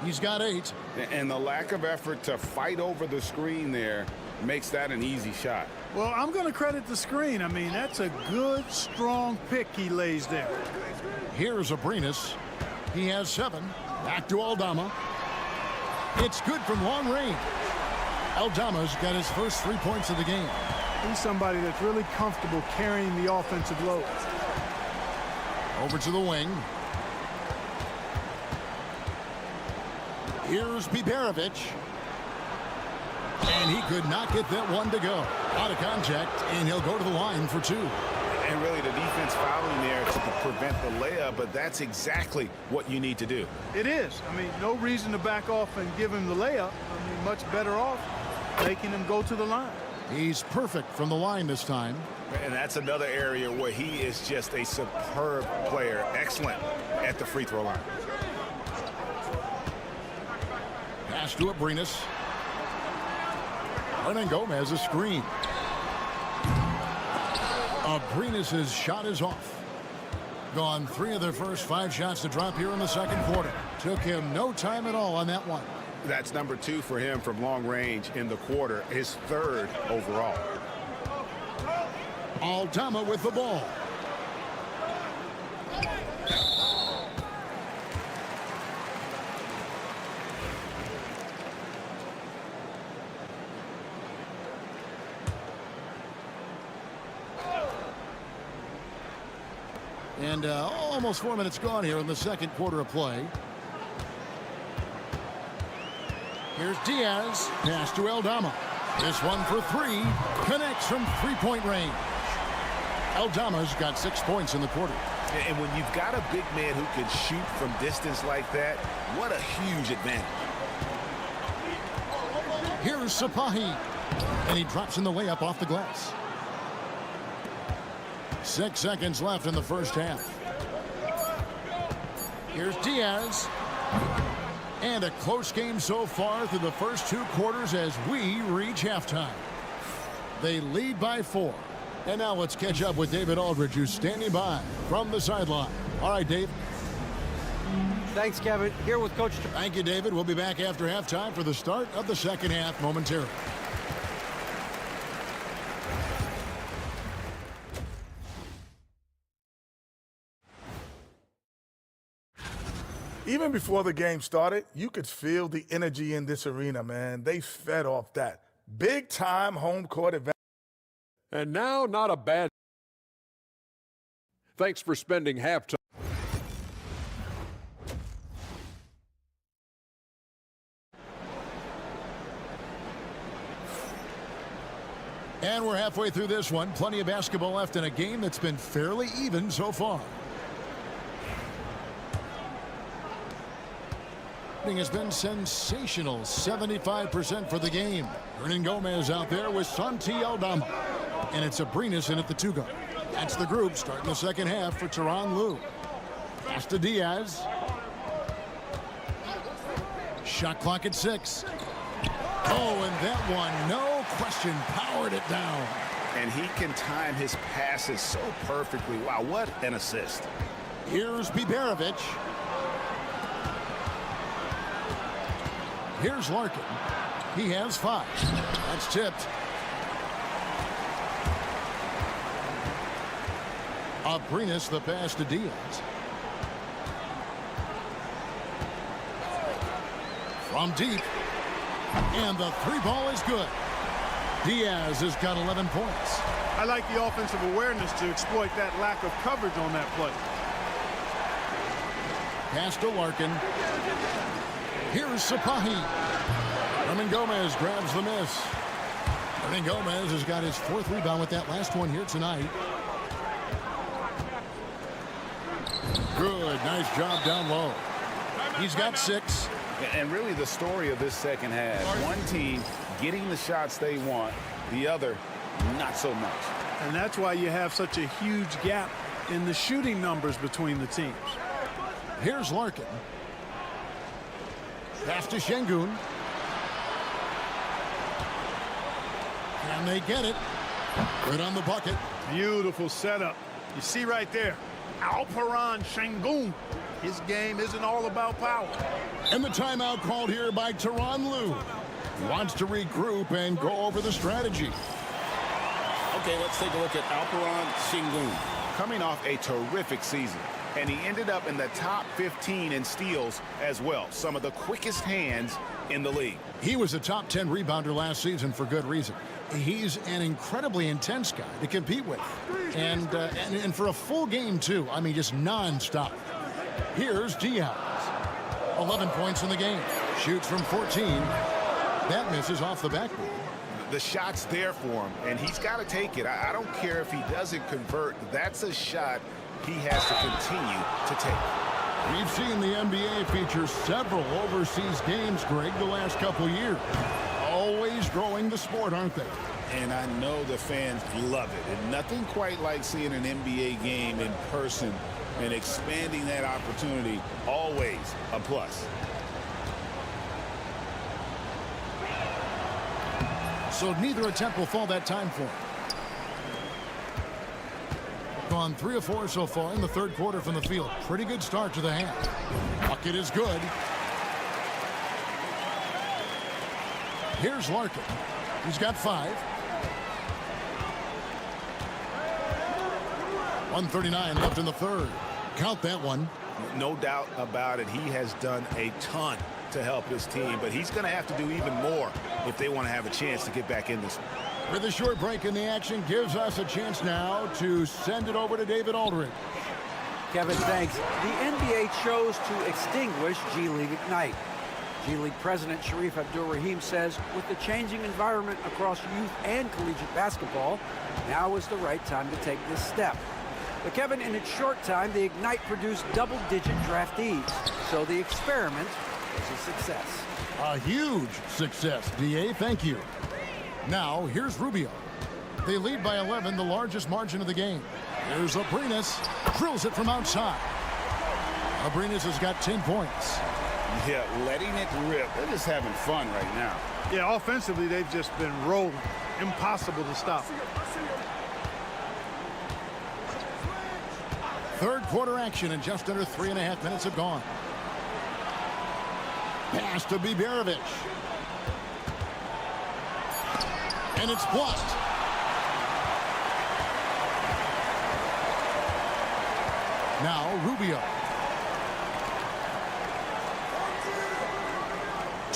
He's got 8. And the lack of effort to fight over the screen there makes that an easy shot. Well, I'm going to credit the screen. I mean, that's a good, strong pick he lays there. Here's Abrinas. He has 7. Back to Aldama. It's good from long range. Aldama's got his first 3 points of the game. He's somebody that's really comfortable carrying the offensive load. Over to the wing. Here's Biberovic. And he could not get that one to go. Out of contact, and he'll go to the line for 2. And really the defense fouling there to prevent the layup, but that's exactly what you need to do. It is. I mean, no reason to back off and give him the layup. I mean, much better off making him go to the line. He's perfect from the line this time. And that's another area where he is just a superb player. Excellent at the free throw line. Pass to Abrinas. Hernan Gomez a screen. Abrinas' shot is off. Gone 3 of their first 5 shots to drop here in the second quarter. Took him no time at all on that one. That's number 2 for him from long range in the quarter. His 3rd overall. Aldama with the ball. And almost 4 minutes gone here in the second quarter of play. Here's Diaz. Pass to Aldama. This one for 3. Connects from 3-point range. Aldama's got 6 points in the quarter. And when you've got a big man who can shoot from distance like that, what a huge advantage. Here's Sapahi. And he drops in the layup off the glass. 6 seconds left in the first half. Here's Diaz. And a close game so far through the first 2 quarters as we reach halftime. They lead by 4. And now let's catch up with David Aldridge, who's standing by from the sideline. All right, Dave. Thanks, Kevin. Here with Coach. Thank you, David. We'll be back after halftime for the start of the second half momentarily. Even before the game started, you could feel the energy in this arena, man. They fed off that big-time home court advantage. And now, not a bad. Thanks for spending halftime. And we're halfway through this one. Plenty of basketball left in a game that's been fairly even so far. opening has been sensational. 75% for the game. Hernan Gomez out there with Santi Aldama. And it's Abrinas in at the 2 guard. That's the group starting the second half for Tyronn Lue. Pass to Diaz. Shot clock at 6. Oh, and that one, no question, powered it down. And he can time his passes so perfectly. Wow, what an assist. Here's Biberovic. Here's Larkin. He has 5. That's tipped. Abrinas the pass to Diaz. From deep. And the 3 ball is good. Diaz has got 11 points. I like the offensive awareness to exploit that lack of coverage on that play. Pass to Larkin. Here's Sapahi. Hernan Gomez grabs the miss. Hernan Gomez has got his 4th rebound with that last one here tonight. Good, nice job down low. He's got 6. And really the story of this second half, one team getting the shots they want, the other not so much. And that's why you have such a huge gap in the shooting numbers between the teams. Here's Larkin. Pass to Şengün. And they get it. Right on the bucket. Beautiful setup. You see right there, Alperen Şengün. His game isn't all about power. And the timeout called here by Tyronn Lue. He wants to regroup and go over the strategy. Okay, let's take a look at Alperen Şengün. Coming off a terrific season, and he ended up in the top 15 in steals as well. Some of the quickest hands in the league. He was a top 10 rebounder last season for good reason. He's an incredibly intense guy to compete with. And for a full game, too. I mean, just nonstop. Here's Diaz. 11 points in the game. Shoots from 14. That misses off the backboard. The shot's there for him, and he's got to take it. I don't care if he doesn't convert. That's a shot he has to continue to take. We've seen the NBA feature several overseas games, Greg, the last couple years. Always growing the sport, aren't they? And I know the fans love it. And nothing quite like seeing an NBA game in person and expanding that opportunity, always a plus. So neither attempt will fall that time for him. Gone 3 of 4 so far in the 3rd quarter from the field. Pretty good start to the half. Bucket is good. Here's Larkin. He's got 5. 1:39 left in the 3rd. Count that one. No doubt about it. He has done a ton to help his team, but he's going to have to do even more if they want to have a chance to get back in this one. With a short break in the action, gives us a chance now to send it over to David Aldridge. Kevin, thanks. The NBA chose to extinguish G League Ignite. G League President Sharif Abdul-Rahim says with the changing environment across youth and collegiate basketball, now is the right time to take this step. But Kevin, in its short time, the Ignite produced double-digit draftees, so the experiment was a success. A huge success, DA. Thank you. Now, here's Rubio. They lead by 11, the largest margin of the game. Here's Abrinas. Drills it from outside. Abrinas has got 10 points. Yeah, letting it rip. They're just having fun right now. Yeah, offensively, they've just been rolling. Impossible to stop. 3rd quarter action, and just under 3.5 minutes have gone. Pass to Biberovic. And it's blocked. Now Rubio.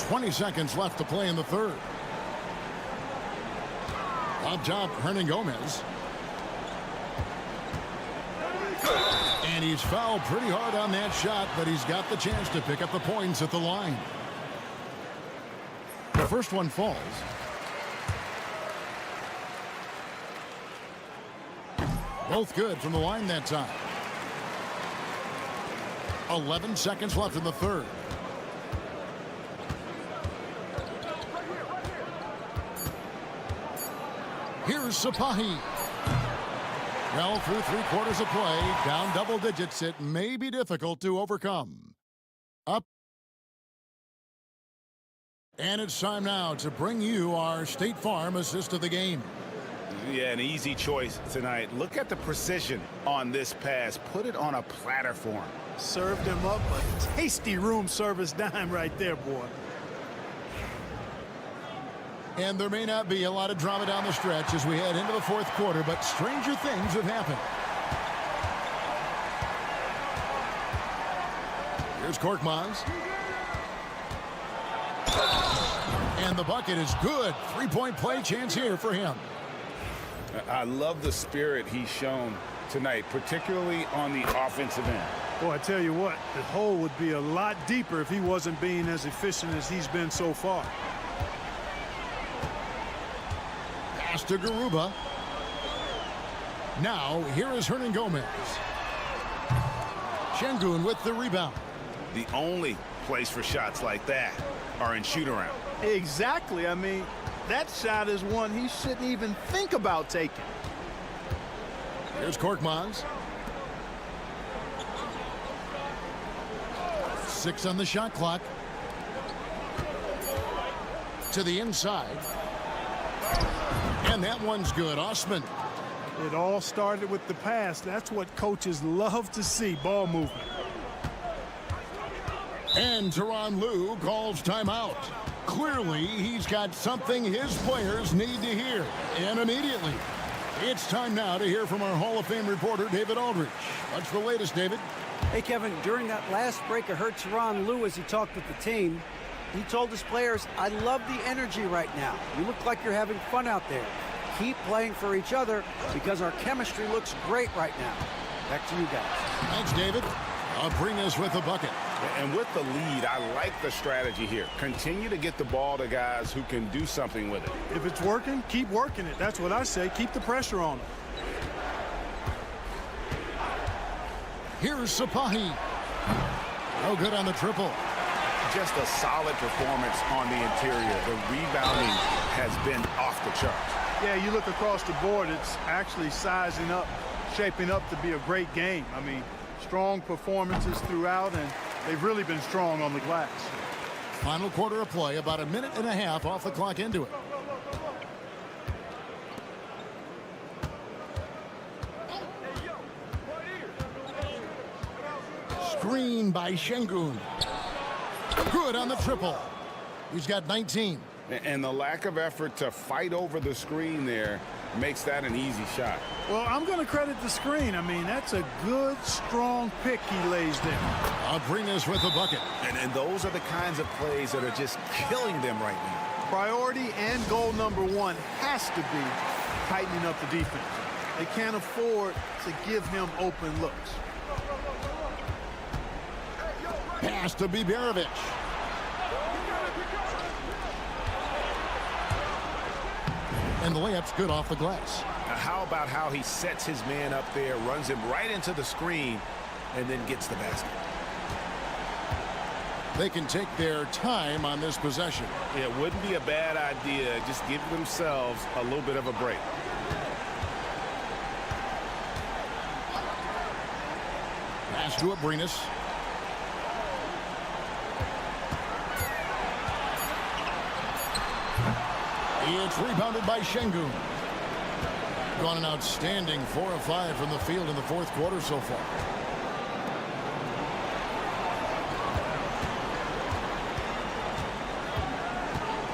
20 seconds left to play in the 3rd. Up top, Hernan Gomez. And he's fouled pretty hard on that shot, but he's got the chance to pick up the points at the line. The first one falls. Both good from the line that time. 11 seconds left in the 3rd. Here's Sapahi. Well, through 3/4 of play, down double digits, it may be difficult to overcome. Up. And it's time now to bring you our State Farm assist of the game. Yeah, an easy choice tonight. Look at the precision on this pass. Put it on a platter for him. Served him up a tasty room service dime right there, boy. And there may not be a lot of drama down the stretch as we head into the 4th quarter, but stranger things have happened. Here's Korkmaz. And the bucket is good. 3-point play chance here for him. I love the spirit he's shown tonight, particularly on the offensive end. Boy, I tell you what, the hole would be a lot deeper if he wasn't being as efficient as he's been so far. Pass to Garuba. Now, here is Hernan Gomez. Şengün with the rebound. The only place for shots like that are in shoot-around. Exactly. I mean, that shot is one he shouldn't even think about taking. Here's Korkmaz. 6 on the shot clock. To the inside. And that one's good. Osman. It all started with the pass. That's what coaches love to see, ball movement. And Tyronn Lue calls timeout. Clearly, he's got something his players need to hear. And immediately. It's time now to hear from our Hall of Fame reporter, David Aldridge. What's the latest, David? Hey, Kevin, during that last break, I heard Tyronn Lue as he talked with the team. He told his players, I love the energy right now. You look like you're having fun out there. Keep playing for each other because our chemistry looks great right now. Back to you guys. Thanks, David. I'll bring us with a bucket. And with the lead, I like the strategy here. Continue to get the ball to guys who can do something with it. If it's working, keep working it. That's what I say. Keep the pressure on them. Here's Sapahi. No good on the triple. Just a solid performance on the interior. The rebounding has been off the charts. Yeah, you look across the board, it's actually sizing up, shaping up to be a great game. I mean, strong performances throughout, and they've really been strong on the glass. Final quarter of play, about 1.5 minutes off the clock into it. Screen by Şengün. Good on the triple. He's got 19. And the lack of effort to fight over the screen there makes that an easy shot. Well, I'm going to credit the screen. I mean, that's a good, strong pick he lays there. I'll bring us with a bucket. And those are the kinds of plays that are just killing them right now. Priority and goal number 1 has to be tightening up the defense. They can't afford to give him open looks. Pass to Biberovic. And the layup's good off the glass. Now, how about how he sets his man up there, runs him right into the screen, and then gets the basket? They can take their time on this possession. It wouldn't be a bad idea. Just give themselves a little bit of a break. Pass to Abrinas. It's rebounded by Şengün. Gone an outstanding 4 of 5 from the field in the 4th quarter so far.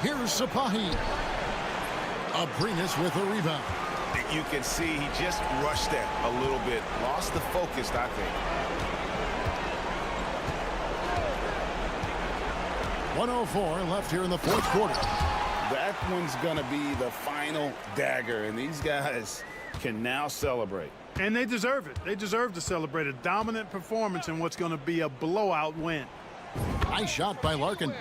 Here's Sapahi. Abrinas with a rebound. You can see he just rushed that a little bit. Lost the focus, I think. 1:04 left here in the 4th quarter. That one's going to be the final dagger, and these guys can now celebrate. And they deserve it. They deserve to celebrate a dominant performance in what's going to be a blowout win. Nice shot by Larkin.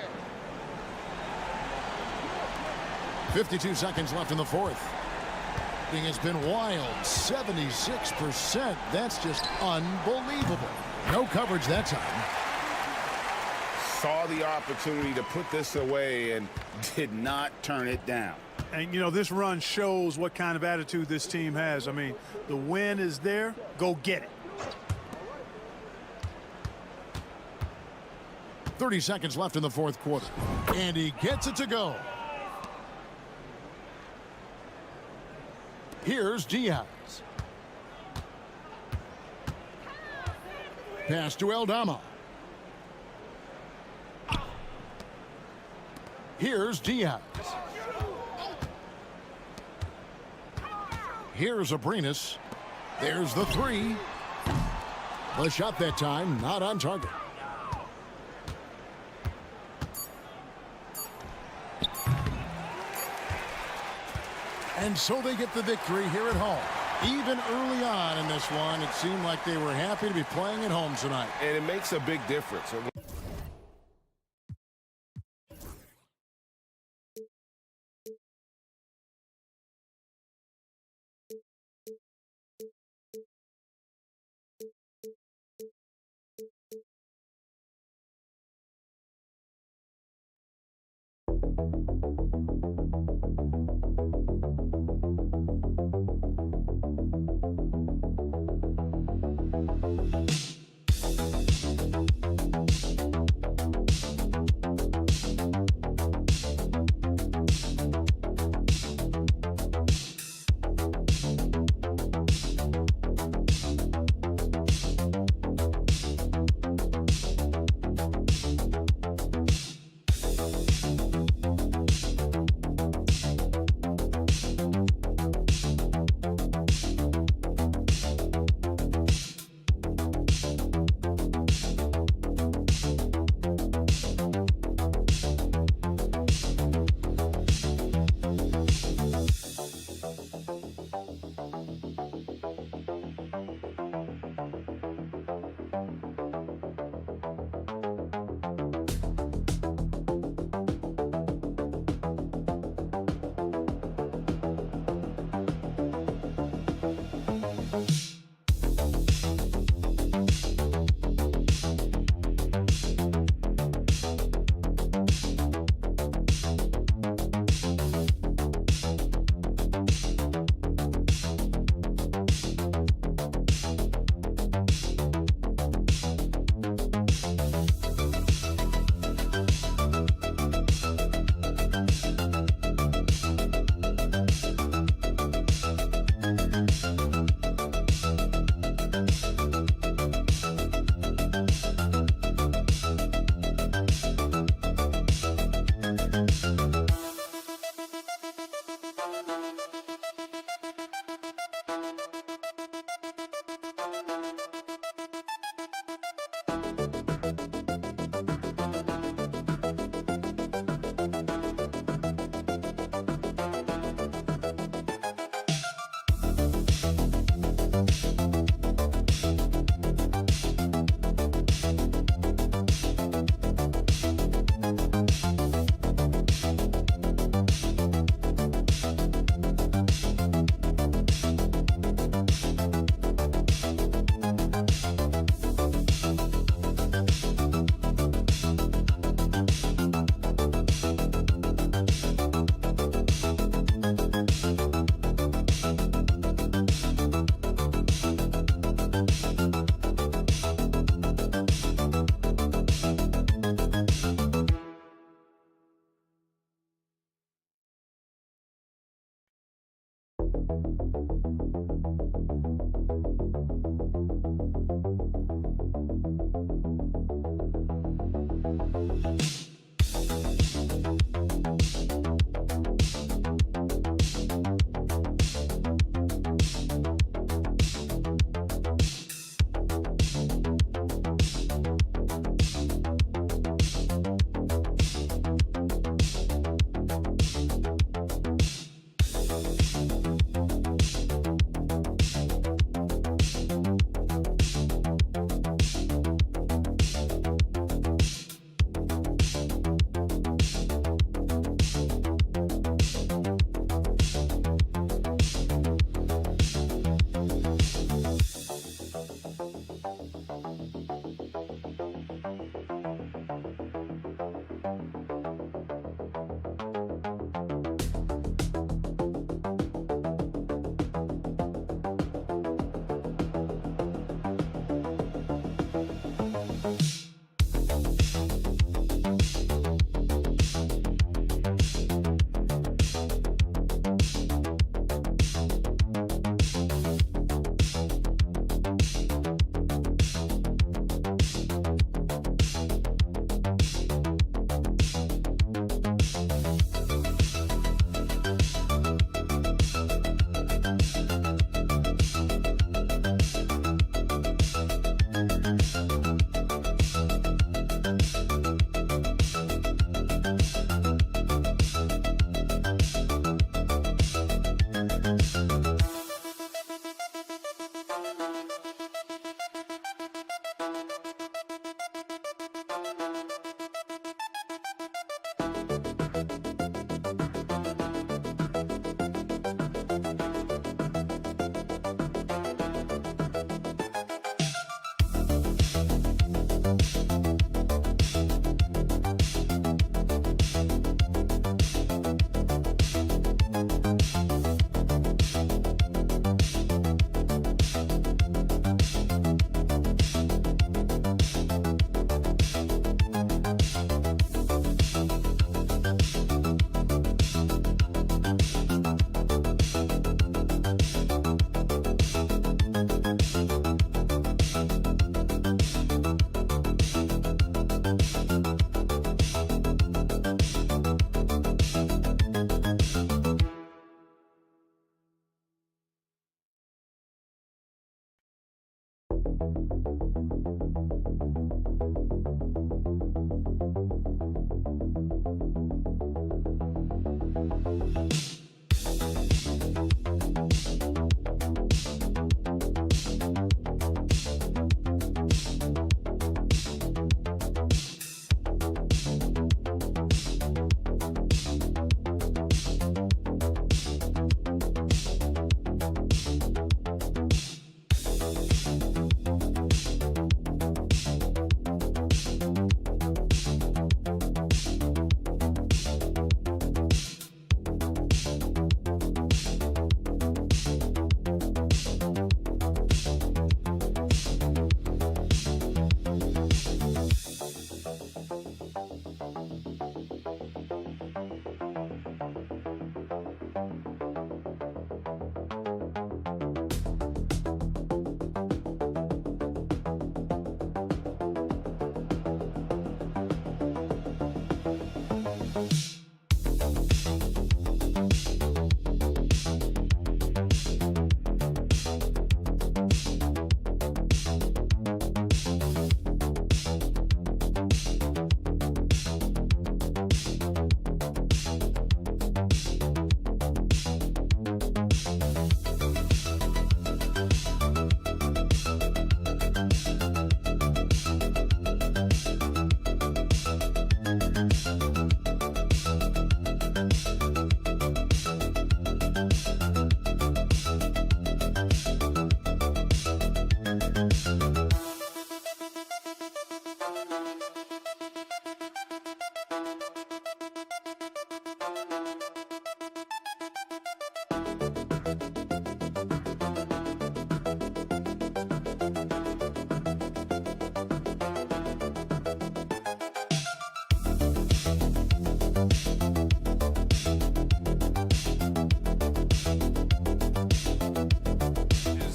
52 seconds left in the 4th. Thing has been wild. 76%. That's just unbelievable. No coverage that time. Saw the opportunity to put this away and did not turn it down. And, you know, this run shows what kind of attitude this team has. I mean, the win is there. Go get it. 30 seconds left in the fourth quarter. And he gets it to go. Here's Diaz. Pass to Aldama. Here's Diaz. Here's Abrinas. There's the three. The shot that time not on target. And so they get the victory here at home. Even early on in this one, it seemed like they were happy to be playing at home tonight. And it makes a big difference.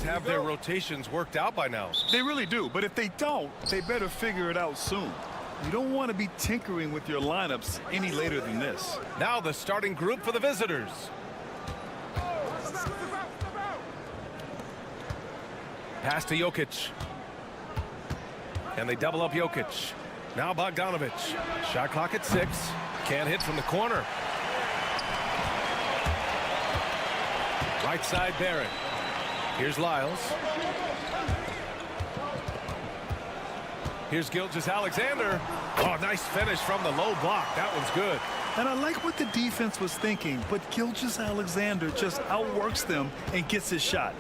Have their rotations worked out by now. They really do, but if they don't, they better figure it out soon. You don't want to be tinkering with your lineups any later than this. Now the starting group for the visitors. Pass to Jokic. And they double up Jokic. Now Bogdanovic. Shot clock at 6. Can't hit from the corner. Right side Barrett. Here's Lyles. Here's Gilgeous-Alexander. Oh, nice finish from the low block. That one's good. And I like what the defense was thinking, but Gilgeous-Alexander just outworks them and gets his shot.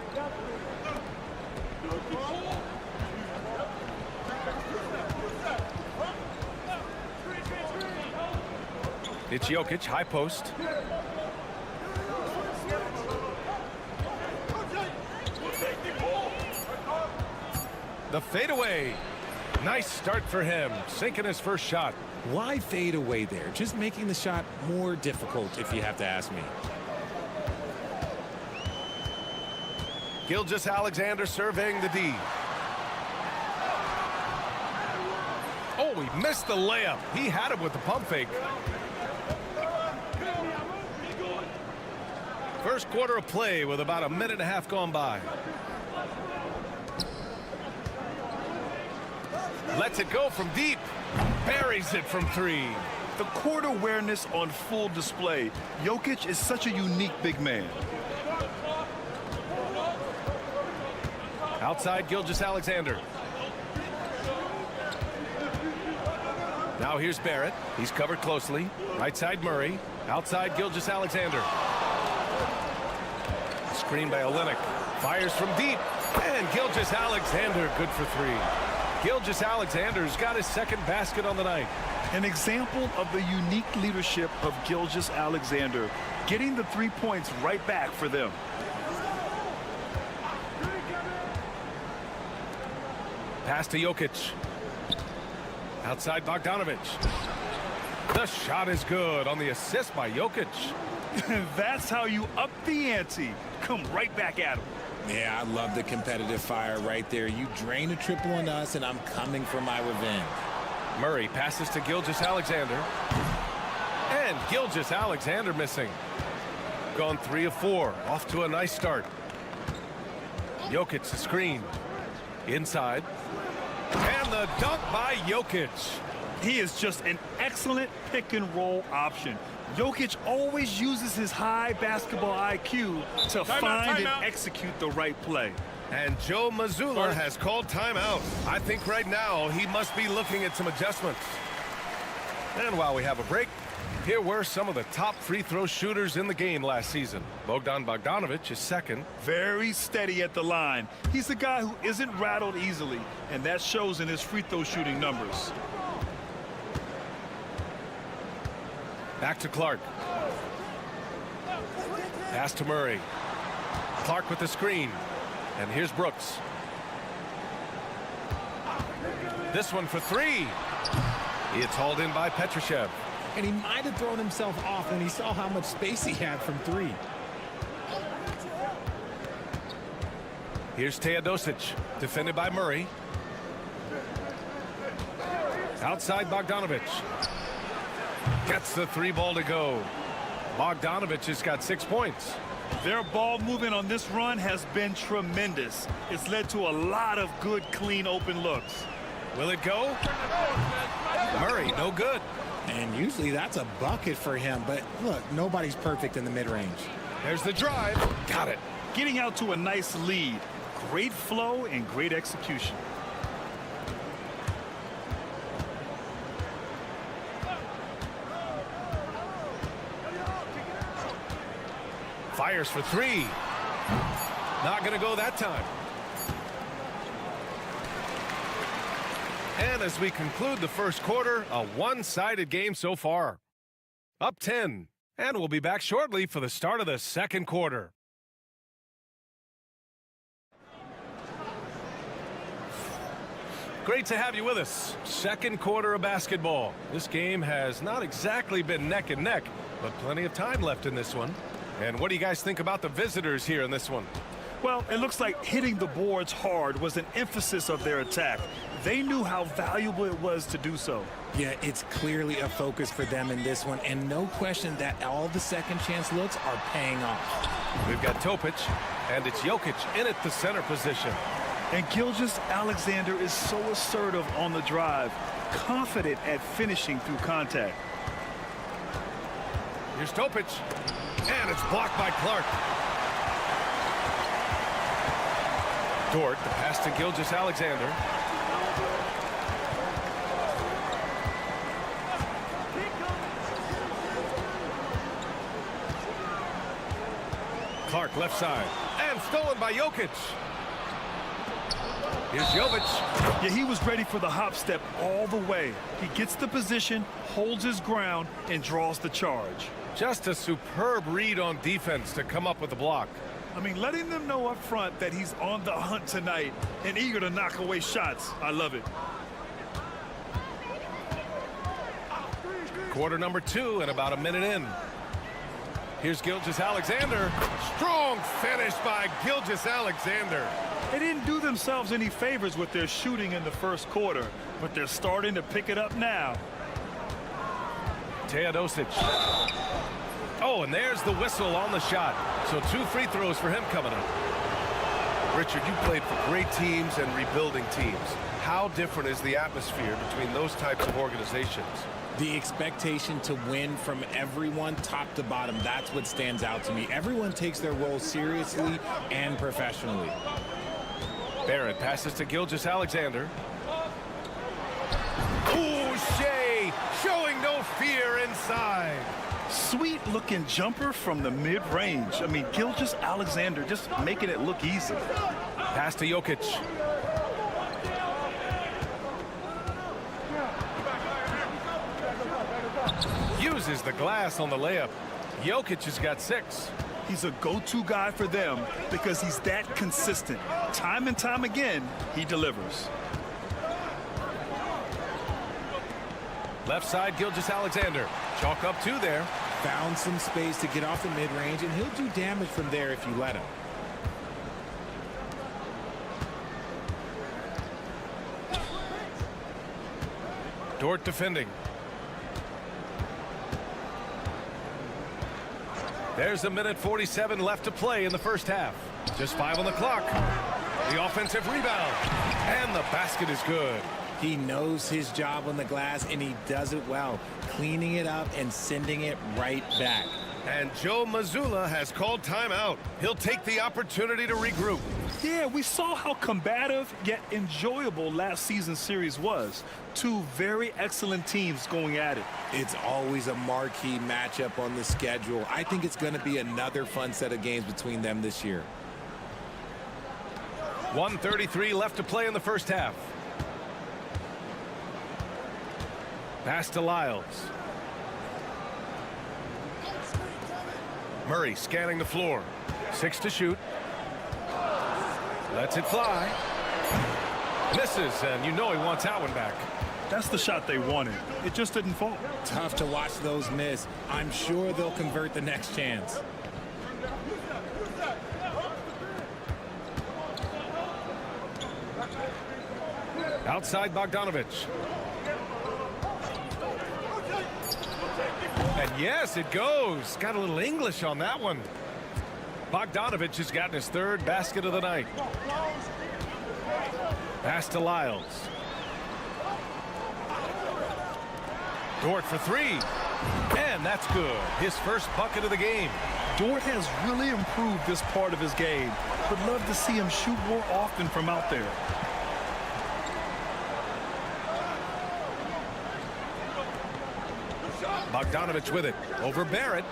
It's Jokic, high post. The fadeaway. Nice start for him, sinking his first shot. Why fade away there? Just making the shot more difficult, if you have to ask me. Gilgeous-Alexander surveying the D. Oh, he missed the layup. He had him with the pump fake. First quarter of play with about a minute and a half gone by. Lets it go from deep. Buries it from 3. The court awareness on full display. Jokic is such a unique big man. Outside Gilgeous-Alexander. Now here's Barrett. He's covered closely. Right side Murray. Outside Gilgeous-Alexander. Screen by Olenek. Fires from deep. And Gilgeous-Alexander good for 3. Gilgeous-Alexander's got his second basket on the night. An example of the unique leadership of Gilgeous-Alexander, getting the 3 points right back for them. Pass to Jokic. Outside Bogdanovic. The shot is good on the assist by Jokic. That's how you up the ante. Come right back at him. Yeah, I love the competitive fire right there. You drain a triple on us, and I'm coming for my revenge. Murray passes to Gilgeous-Alexander. And Gilgeous-Alexander missing. Gone 3 of 4. Off to a nice start. Jokic the screen. Inside. And the dunk by Jokic. He is just an excellent pick-and-roll option. Jokic always uses his high basketball IQ to find and execute the right play. And Joe Mazzulla has called timeout. I think right now he must be looking at some adjustments. And while we have a break, here were some of the top free throw shooters in the game last season. Bogdan Bogdanovic is second. Very steady at the line. He's a guy who isn't rattled easily, and that shows in his free throw shooting numbers. Back to Clark. Pass to Murray. Clark with the screen. And here's Brooks. This one for 3. It's hauled in by Petrushev. And he might have thrown himself off when he saw how much space he had from 3. Here's Teodosic, defended by Murray. Outside Bogdanovic. Gets the 3 ball to go. Bogdanovic has got 6 points. Their ball movement on this run has been tremendous. It's led to a lot of good, clean, open looks. Will it go? Murray, no good. And usually that's a bucket for him, but look, nobody's perfect in the mid-range. There's the drive. Got it. Getting out to a nice lead. Great flow and great execution. Fires for 3. Not going to go that time. And as we conclude the first quarter, a one-sided game so far. Up 10. And we'll be back shortly for the start of the second quarter. Great to have you with us. Second quarter of basketball. This game has not exactly been neck and neck, but plenty of time left in this one. And what do you guys think about the visitors here in this one? Well, it looks like hitting the boards hard was an emphasis of their attack. They knew how valuable it was to do so. Yeah, it's clearly a focus for them in this one, and no question that all the second chance looks are paying off. We've got Topic, and it's Jokic in at the center position. And Gilgeous-Alexander is so assertive on the drive, confident at finishing through contact. Here's Topic, and it's blocked by Clark. Dort, the pass to Gilgeous-Alexander. Clark left side, and stolen by Jokic. Here's Jovic. Yeah, he was ready for the hop step all the way. He gets the position, holds his ground, and draws the charge. Just a superb read on defense to come up with the block. I mean, letting them know up front that he's on the hunt tonight and eager to knock away shots. I love it. Quarter number 2 and about a minute in. Here's Gilgeous-Alexander. Strong finish by Gilgeous-Alexander. They didn't do themselves any favors with their shooting in the first quarter, but they're starting to pick it up now. Teodosic. Oh, and there's the whistle on the shot. So 2 free throws for him coming up. Richard, you played for great teams and rebuilding teams. How different is the atmosphere between those types of organizations? The expectation to win from everyone, top to bottom, that's what stands out to me. Everyone takes their role seriously and professionally. Barrett passes to Gilgeous-Alexander. Ooh, Shea fear inside. Sweet-looking jumper from the mid-range. I mean, Gilgeous-Alexander just making it look easy. Pass to Jokic. Uses the glass on the layup. Jokic has got 6. He's a go-to guy for them because he's that consistent. Time and time again, he delivers. Left side, Gilgeous-Alexander. Chalk up 2 there. Found some space to get off the mid-range, and he'll do damage from there if you let him. Dort defending. There's a minute 47 left to play in the first half. Just 5 on the clock. The offensive rebound. And the basket is good. He knows his job on the glass, and he does it well, cleaning it up and sending it right back. And Joe Mazzulla has called timeout. He'll take the opportunity to regroup. Yeah, we saw how combative yet enjoyable last season's series was. 2 very excellent teams going at it. It's always a marquee matchup on the schedule. I think it's going to be another fun set of games between them this year. 1:33 left to play in the first half. Pass to Lyles. Murray scanning the floor. 6 to shoot. Lets it fly. Misses, and you know he wants that one back. That's the shot they wanted. It just didn't fall. Tough to watch those miss. I'm sure they'll convert the next chance. Outside Bogdanovic. And yes, it goes. Got a little English on that one. Bogdanovic has gotten his 3rd basket of the night. Pass to Lyles. Dort for 3. And that's good. His first bucket of the game. Dort has really improved this part of his game. Would love to see him shoot more often from out there. Bogdanovic with it. Over Barrett.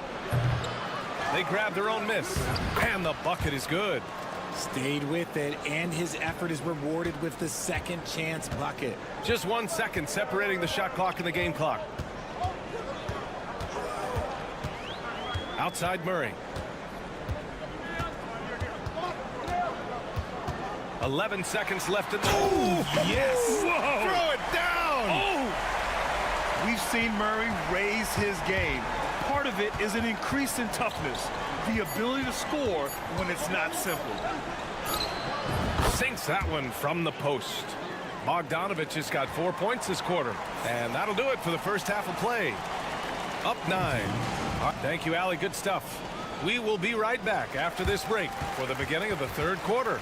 They grab their own miss. And the bucket is good. Stayed with it, and his effort is rewarded with the second chance bucket. Just 1 second separating the shot clock and the game clock. Outside Murray. 11 seconds left in the... Oh, yes! Whoa. Throw it down! Oh! We've seen Murray raise his game. Part of it is an increase in toughness, the ability to score when it's not simple. Sinks that one from the post. Bogdanovic has got 4 points this quarter, and that'll do it for the first half of play. Up 9. Thank you, Allie. Good stuff. We will be right back after this break for the beginning of the 3rd quarter.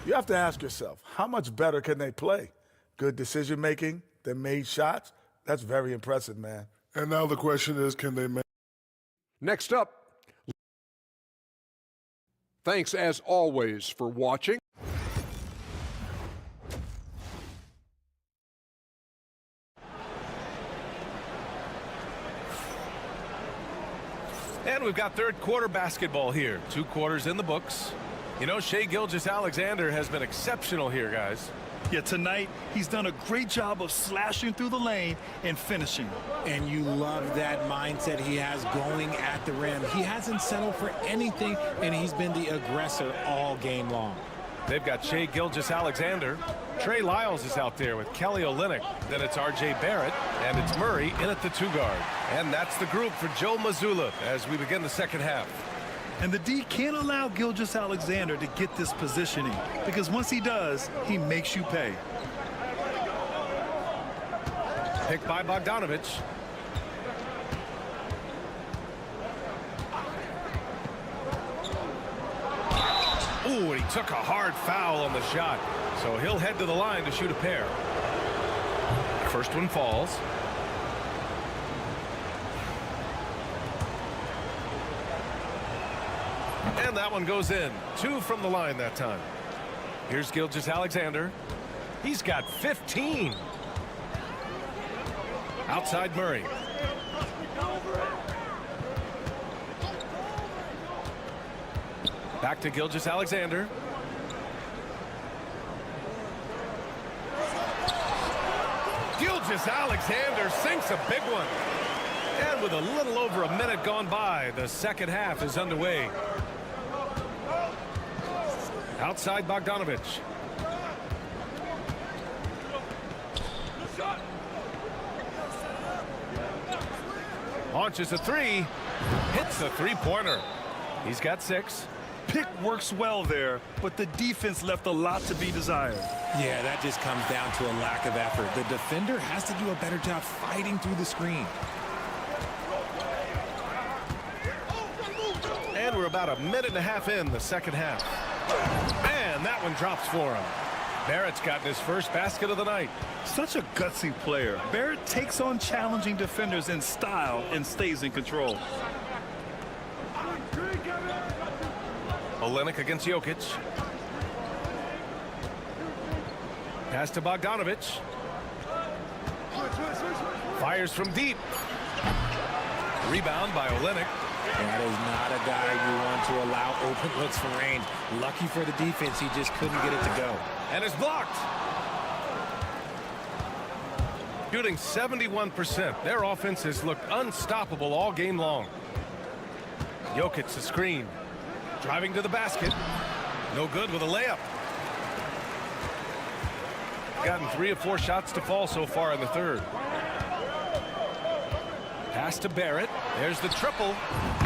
You have to ask yourself, how much better can they play? Good decision-making, they made shots. That's very impressive, man. And now the question is, can they make... Next up, thanks as always for watching. And we've got 3rd quarter basketball here. 2 quarters in the books. You know, Shai Gilgeous-Alexander has been exceptional here, guys. Yeah, tonight, he's done a great job of slashing through the lane and finishing. And you love that mindset he has going at the rim. He hasn't settled for anything, and he's been the aggressor all game long. They've got Shai Gilgeous-Alexander. Trey Lyles is out there with Kelly Olynyk. Then it's R.J. Barrett, and it's Murray in at the 2 guard. And that's the group for Joe Mazzulla as we begin the second half. And the D can't allow Gilgeous-Alexander to get this positioning, because once he does, he makes you pay. Picked by Bogdanovic. Ooh, and he took a hard foul on the shot. So he'll head to the line to shoot a pair. First one falls. And that one goes in. 2 from the line that time. Here's Gilgeous-Alexander. He's got 15. Outside Murray. Back to Gilgeous-Alexander. Gilgeous-Alexander sinks a big one. And with a little over a minute gone by, the second half is underway. Outside Bogdanovich. Launches a three. Hits a three-pointer. He's got 6. Pick works well there, but the defense left a lot to be desired. Yeah, that just comes down to a lack of effort. The defender has to do a better job fighting through the screen. And we're about a minute and a half in the second half. And that one drops for him. Barrett's gotten his first basket of the night. Such a gutsy player. Barrett takes on challenging defenders in style and stays in control. Olynyk against Jokic. Pass to Bogdanovich. Fires from deep. Rebound by Olynyk. That is not a guy you want to allow open looks for range. Lucky for the defense, he just couldn't get it to go. And it's blocked. Shooting 71%. Their offense has looked unstoppable all game long. Jokic the screen. Driving to the basket. No good with a layup. Gotten 3 of 4 shots to fall so far in the third. Pass to Barrett. There's the triple.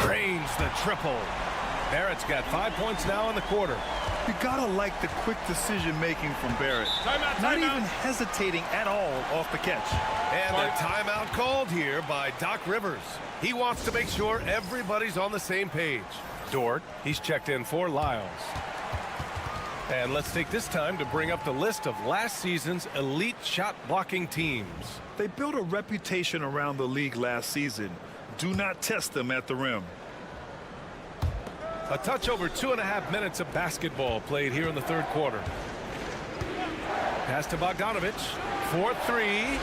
Drains the triple. Barrett's got 5 points now in the quarter. You gotta like the quick decision making from Barrett. Not even hesitating at all off the catch. And a timeout called here by Doc Rivers. He wants to make sure everybody's on the same page. Dort, he's checked in for Lyles. And let's take this time to bring up the list of last season's elite shot blocking teams. They built a reputation around the league last season. Do not test them at the rim. A touch over 2.5 minutes of basketball played here in the third quarter. Pass to Bogdanovich. 4-3.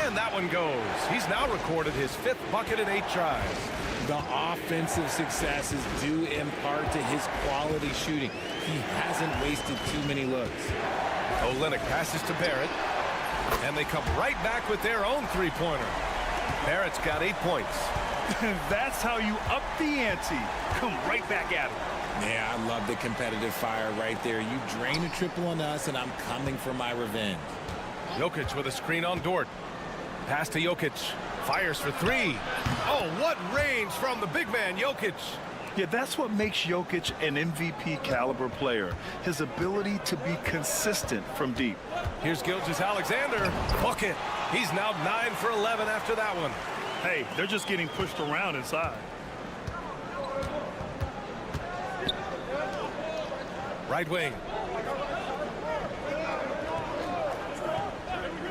And that one goes. He's now recorded his 5th bucket in 8 tries. The offensive success is due in part to his quality shooting. He hasn't wasted too many looks. Olynyk passes to Barrett. And they come right back with their own three-pointer. Barrett's got 8 points. That's how you up the ante. Come right back at him. Yeah, I love the competitive fire right there. You drain a triple on us, and I'm coming for my revenge. Jokic with a screen on Dort. Pass to Jokic. Fires for 3. Oh, what range from the big man, Jokic. Yeah, that's what makes Jokic an MVP caliber player. His ability to be consistent from deep. Here's Gilgeous-Alexander. Bucket. He's now 9 for 11 after that one. Hey, they're just getting pushed around inside. Right wing.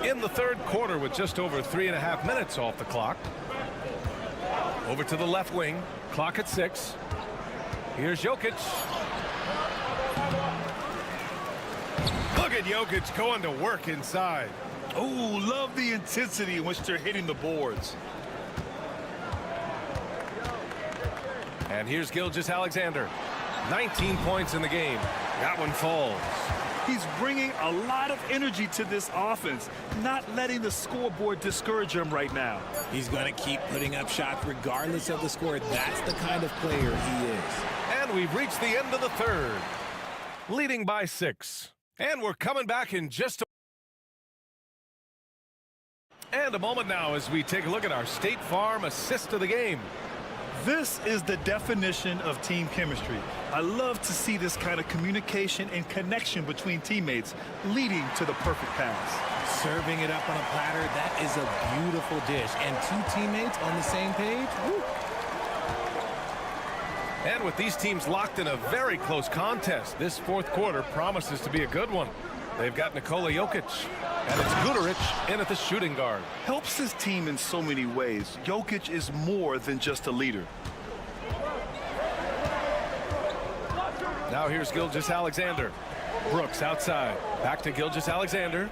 In the third quarter with just over 3.5 minutes off the clock. Over to the left wing. Clock at 6. Here's Jokic. Look at Jokic going to work inside. Oh, love the intensity in which they're hitting the boards. And here's Gilgeous-Alexander. 19 points in the game. That one falls. He's bringing a lot of energy to this offense, not letting the scoreboard discourage him right now. He's going to keep putting up shots regardless of the score. That's the kind of player he is. And we've reached the end of the third. Leading by 6. And we're coming back in just a moment now as we take a look at our State Farm assist of the game. This is the definition of team chemistry. I love to see this kind of communication and connection between teammates leading to the perfect pass. Serving it up on a platter, that is a beautiful dish. And 2 teammates on the same page. Woo. And with these teams locked in a very close contest, this fourth quarter promises to be a good one. They've got Nikola Jokic, and it's Guduric in at the shooting guard. Helps his team in so many ways. Jokic is more than just a leader. Now here's Gilgeous-Alexander. Brooks outside. Back to Gilgeous-Alexander.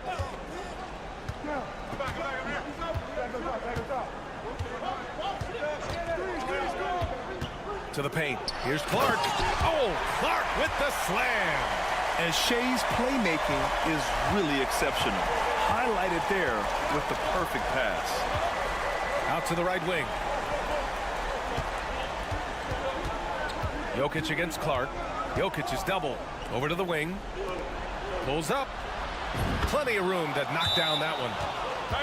To the paint. Here's Clark. Oh, Clark with the slam. And Shea's playmaking is really exceptional. Highlighted there with the perfect pass. Out to the right wing. Jokic against Clark. Jokic is double. Over to the wing. Pulls up. Plenty of room to knock down that one.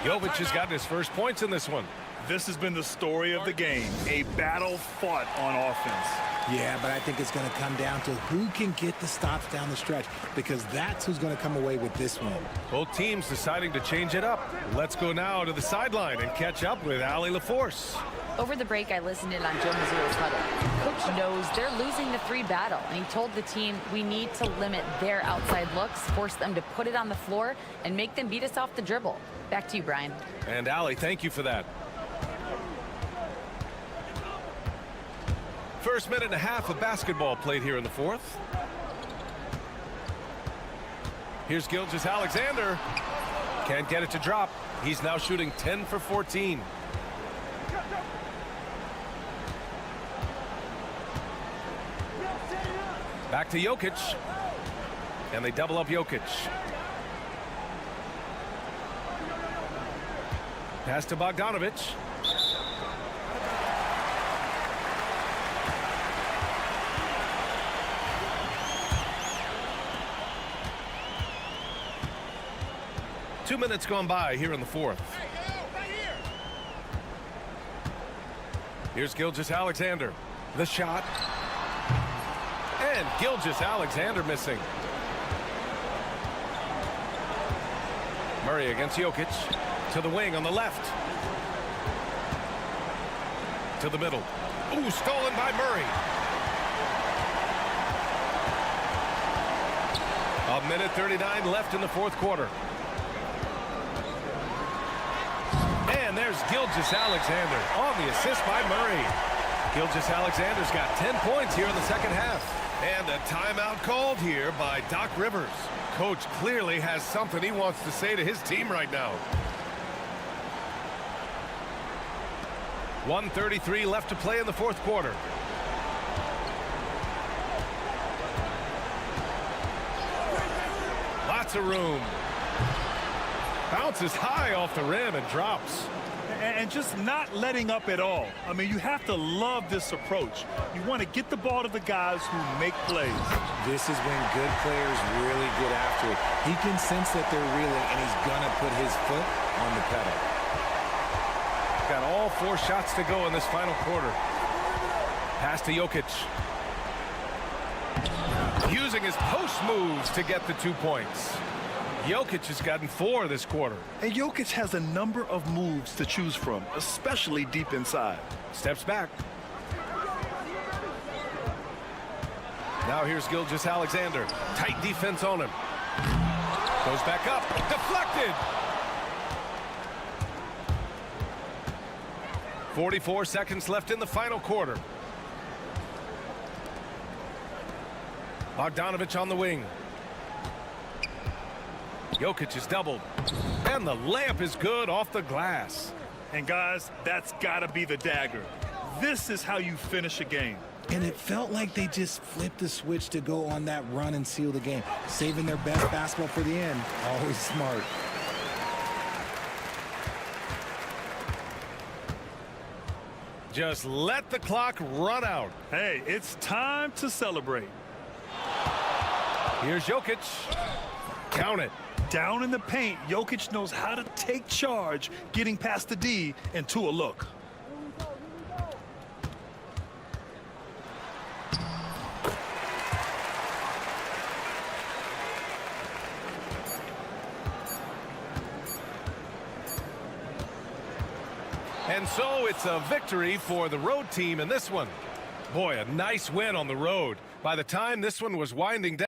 Jokic has gotten his first points in this one. This has been the story of the game. A battle fought on offense. Yeah, but I think it's going to come down to who can get the stops down the stretch, because that's who's going to come away with this one. Both teams deciding to change it up. Let's go now to the sideline and catch up with Allie LaForce. Over the break, I listened in on Joe Mazzulla's huddle. Coach knows they're losing the 3 battle, and he told the team, we need to limit their outside looks, force them to put it on the floor, and make them beat us off the dribble. Back to you, Brian. And Allie, thank you for that. First minute and a half of basketball played here in the fourth. Here's Gilgeous-Alexander. Can't get it to drop. He's now shooting 10 for 14. Back to Jokic. And they double up Jokic. Pass to Bogdanovic. Two minutes gone by here in the fourth. Here's Gilgeous-Alexander. The shot. And Gilgeous-Alexander missing. Murray against Jokic. To the wing on the left. To the middle. Ooh, stolen by Murray. A minute 39 left in the fourth quarter. And there's Gilgeous-Alexander on the assist by Murray. Gilgeous-Alexander's got 10 points here in the second half. And a timeout called here by Doc Rivers. Coach clearly has something he wants to say to his team right now. 1:33 left to play in the fourth quarter. Lots of room. Bounces high off the rim and drops. And just not letting up at all. I mean, you have to love this approach. You want to get the ball to the guys who make plays. This is when good players really get after it. He can sense that they're reeling, and he's going to put his foot on the pedal. Got all 4 shots to go in this final quarter. Pass to Jokic. Using his post moves to get the 2 points. Jokic has gotten 4 this quarter. And Jokic has a number of moves to choose from, especially deep inside. Steps back. Now here's Gilgeous-Alexander. Tight defense on him. Goes back up. Deflected. 44 seconds left in the final quarter. Bogdanovic on the wing. Jokic is doubled. And the layup is good off the glass. And guys, that's got to be the dagger. This is how you finish a game. And it felt like they just flipped the switch to go on that run and seal the game. Saving their best basketball for the end. Always smart. Just let the clock run out. Hey, it's time to celebrate. Here's Jokic. Count it. Down in the paint, Jokic knows how to take charge, getting past the D and to a look. And so it's a victory for the road team in this one. Boy, a nice win on the road. By the time this one was winding down.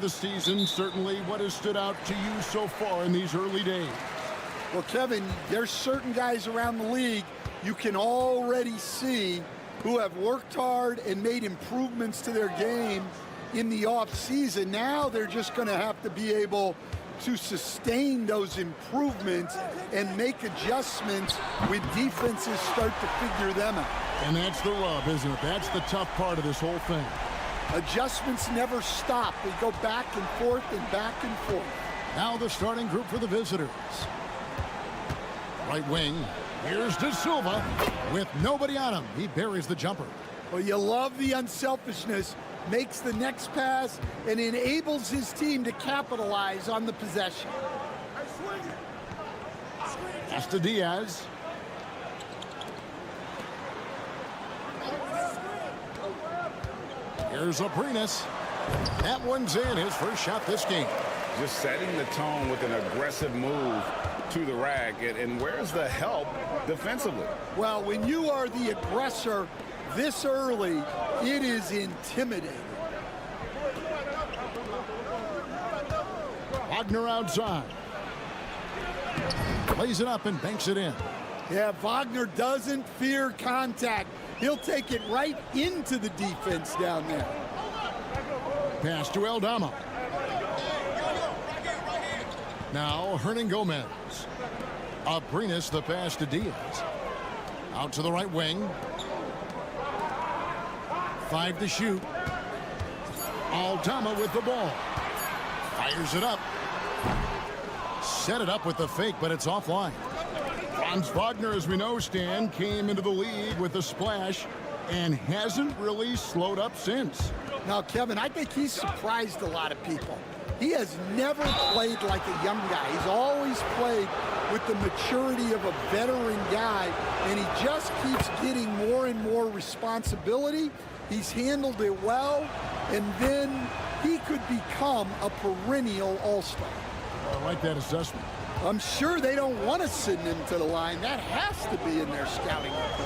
the season. Certainly, what has stood out to you so far in these early days? Well, Kevin, there's certain guys around the league you can already see who have worked hard and made improvements to their game in the offseason. Now they're just going to have to be able to sustain those improvements and make adjustments when defenses start to figure them out. And that's the rub, isn't it? That's the tough part of this whole thing. Adjustments never stop. They go back and forth and back and forth. Now the starting group for the visitors. Right wing, here's De Silva with nobody on him. He buries the jumper. Well, you love the unselfishness. Makes the next pass and enables his team to capitalize on the possession. Pass to Diaz. Here's Aprinas. That one's in, his first shot this game. Just setting the tone with an aggressive move to the rack. And where's the help defensively? Well, when you are the aggressor this early, it is intimidating. Wagner outside. Plays it up and banks it in. Yeah, Wagner doesn't fear contact. He'll take it right into the defense down there. Pass to Aldama. Now Hernan Gomez. Aprinas the pass to Diaz. Out to the right wing. 5 to shoot. Aldama with the ball. Fires it up. Set it up with the fake, but it's offline. Franz Wagner, as we know, Stan, came into the league with a splash and hasn't really slowed up since. Now, Kevin, I think he's surprised a lot of people. He has never played like a young guy. He's always played with the maturity of a veteran guy, and he just keeps getting more and more responsibility. He's handled it well, and then he could become a perennial all-star. I like that assessment. I'm sure they don't want to send him to the line. That has to be in their scouting report.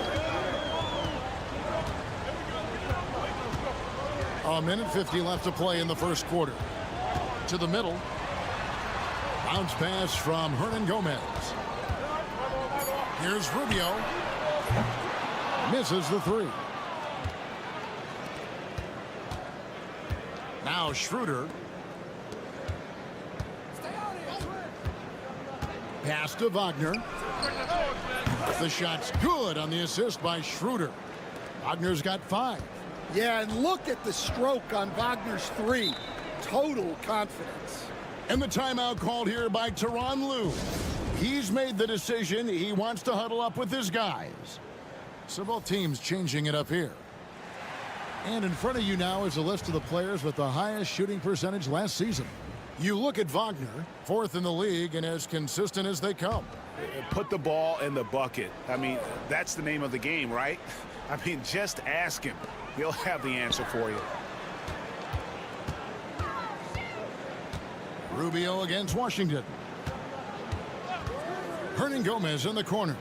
A minute 50 left to play in the first quarter. To the middle. Bounce pass from Hernan Gomez. Here's Rubio. Misses the three. Now Schroeder. Pass to Wagner. The shot's good on the assist by Schroeder. Wagner's got 5. Yeah, and look at the stroke on Wagner's 3. Total confidence. And the timeout called here by Tyronn Lue. He's made the decision. He wants to huddle up with his guys. So both teams changing it up here. And in front of you now is a list of the players with the highest shooting percentage last season. You look at Wagner, 4th in the league and as consistent as they come. Put the ball in the bucket. I mean, that's the name of the game, right? I mean, just ask him. He'll have the answer for you. Rubio against Washington. Hernan Gomez in the corner.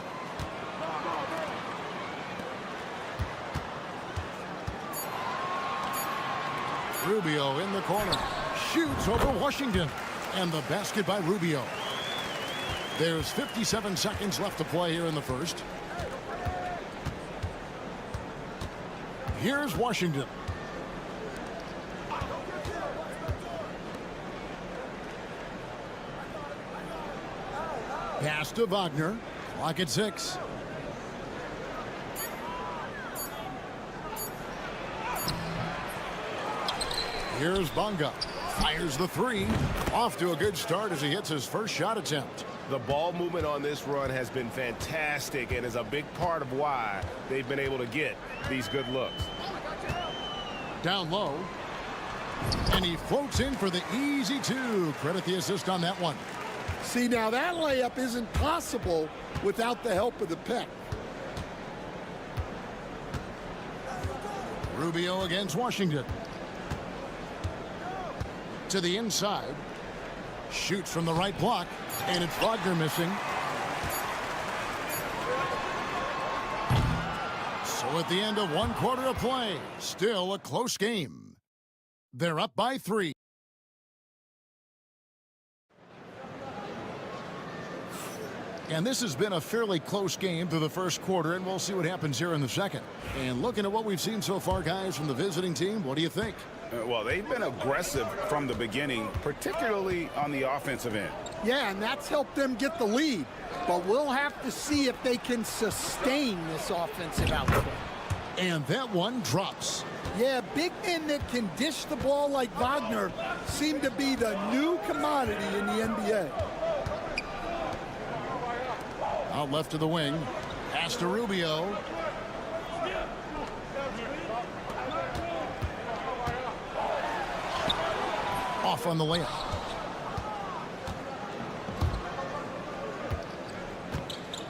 Rubio in the corner. Shoots over Washington. And the basket by Rubio. There's 57 seconds left to play here in the first. Here's Washington. Pass to Wagner. Clock at 6. Here's Bonga. Fires the 3. Off to a good start as he hits his first shot attempt. The ball movement on this run has been fantastic and is a big part of why they've been able to get these good looks. Down low. And he floats in for the easy 2. Credit the assist on that one. See, now that layup isn't possible without the help of the pick. Rubio against Washington. To the inside. Shoots from the right block. And it's Wagner missing. So at the end of 1 quarter of play, still a close game. They're up by 3. And this has been a fairly close game through the first quarter, and we'll see what happens here in the second. And looking at what we've seen so far, guys, from the visiting team, what do you think? Well, they've been aggressive from the beginning, particularly on the offensive end. Yeah, and that's helped them get the lead. But we'll have to see if they can sustain this offensive output. And that one drops. Yeah, big men that can dish the ball like Wagner seem to be the new commodity in the NBA. Out left to the wing. Pass to Rubio. Off on the layup.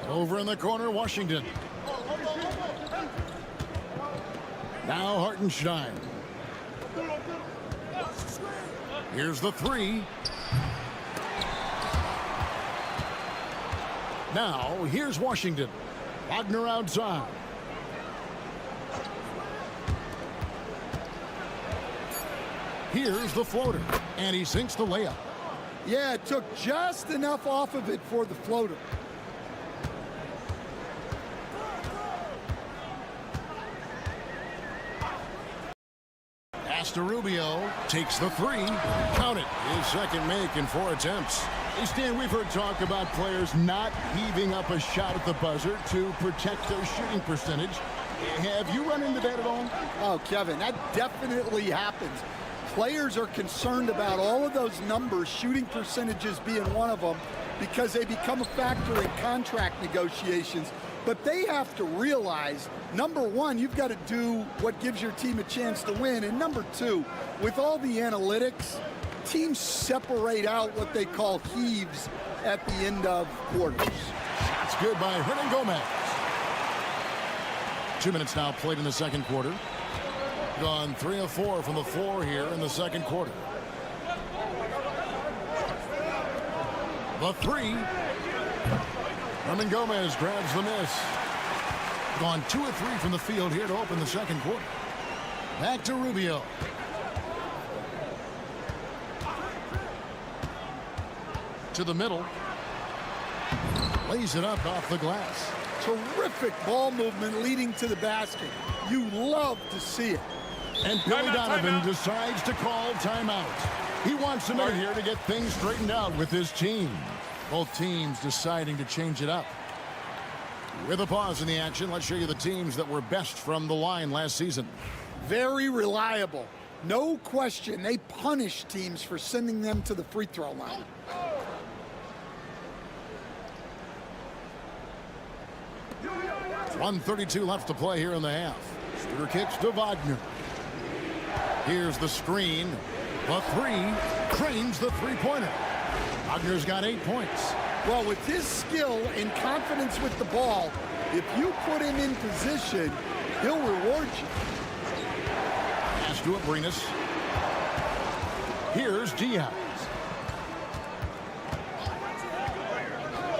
Over in the corner, Washington. Now Hartenstein. Here's the three. Now, here's Washington. Wagner outside. Here's the floater. And he sinks the layup. Yeah, it took just enough off of it for the floater. Pass to Rubio. Takes the three. Count it. His second make in 4 attempts. Hey, Stan, we've heard talk about players not heaving up a shot at the buzzer to protect their shooting percentage. Have you run into that at all? Oh, Kevin, that definitely happens. Players are concerned about all of those numbers, shooting percentages being one of them, because they become a factor in contract negotiations. But they have to realize, number one, you've got to do what gives your team a chance to win. And number two, with all the analytics, teams separate out what they call heaves at the end of quarters. That's good by Hernan Gomez. 2 minutes now played in the second quarter. Gone 3 of 4 from the floor here in the second quarter. The three. Hernan Gomez grabs the miss. Gone 2 of 3 from the field here to open the second quarter. Back to Rubio. To the middle. Lays it up off the glass. Terrific ball movement leading to the basket. You love to see it. And Billy Donovan decides to call timeout. He wants a minute here to get things straightened out with his team. Both teams deciding to change it up. With a pause in the action, let's show you the teams that were best from the line last season. Very reliable. No question, they punish teams for sending them to the free throw line. .132 left to play here in the half. Shooter kicks to Wagner. Here's the screen. The three. Cranes the three-pointer. Wagner's got 8 points. Well, with his skill and confidence with the ball, if you put him in position, he'll reward you. Pass to Abrinas. Here's Diaz.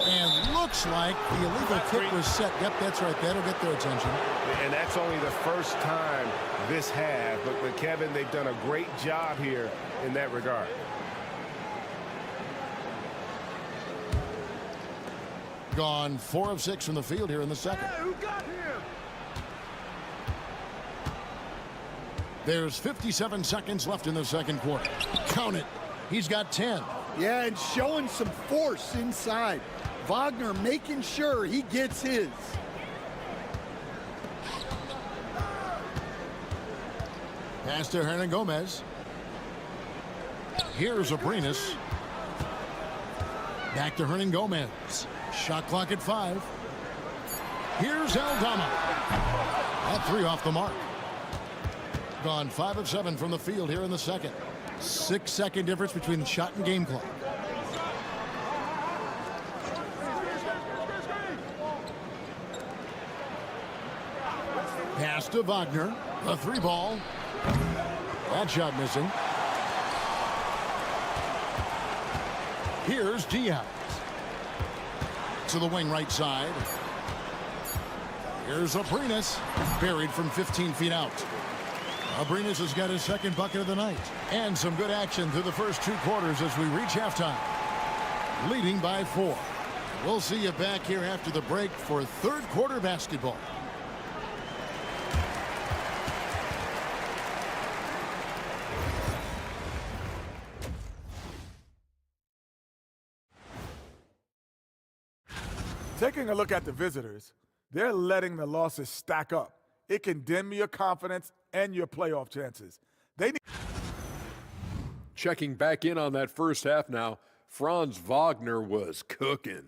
And looks like the illegal kick was set. Yep, that's right. That'll get their attention. And that's only the first time this half. But Kevin, they've done a great job here in that regard. Gone 4 of 6 from the field here in the second. Hey, who got him? There's 57 seconds left in the second quarter. Count it. He's got 10. Yeah, and showing some force inside. Wagner making sure he gets his. Pass to Hernan Gomez. Here's Abrinas. Back to Hernan Gomez. Shot clock at 5. Here's Aldama. That three off the mark. Gone 5 of 7 from the field here in the second. 6-second difference between the shot and game clock. Pass to Wagner. The three ball. That shot missing. Here's Diaz. To the wing right side. Here's Abrinas. Buried from 15 feet out. Abrinas has got his second bucket of the night. And some good action through the first 2 quarters as we reach halftime. Leading by 4. We'll see you back here after the break for third quarter basketball. Taking a look at the visitors, they're letting the losses stack up. It can dim your confidence and your playoff chances. They need Checking back in on that first half now, Franz Wagner was cooking.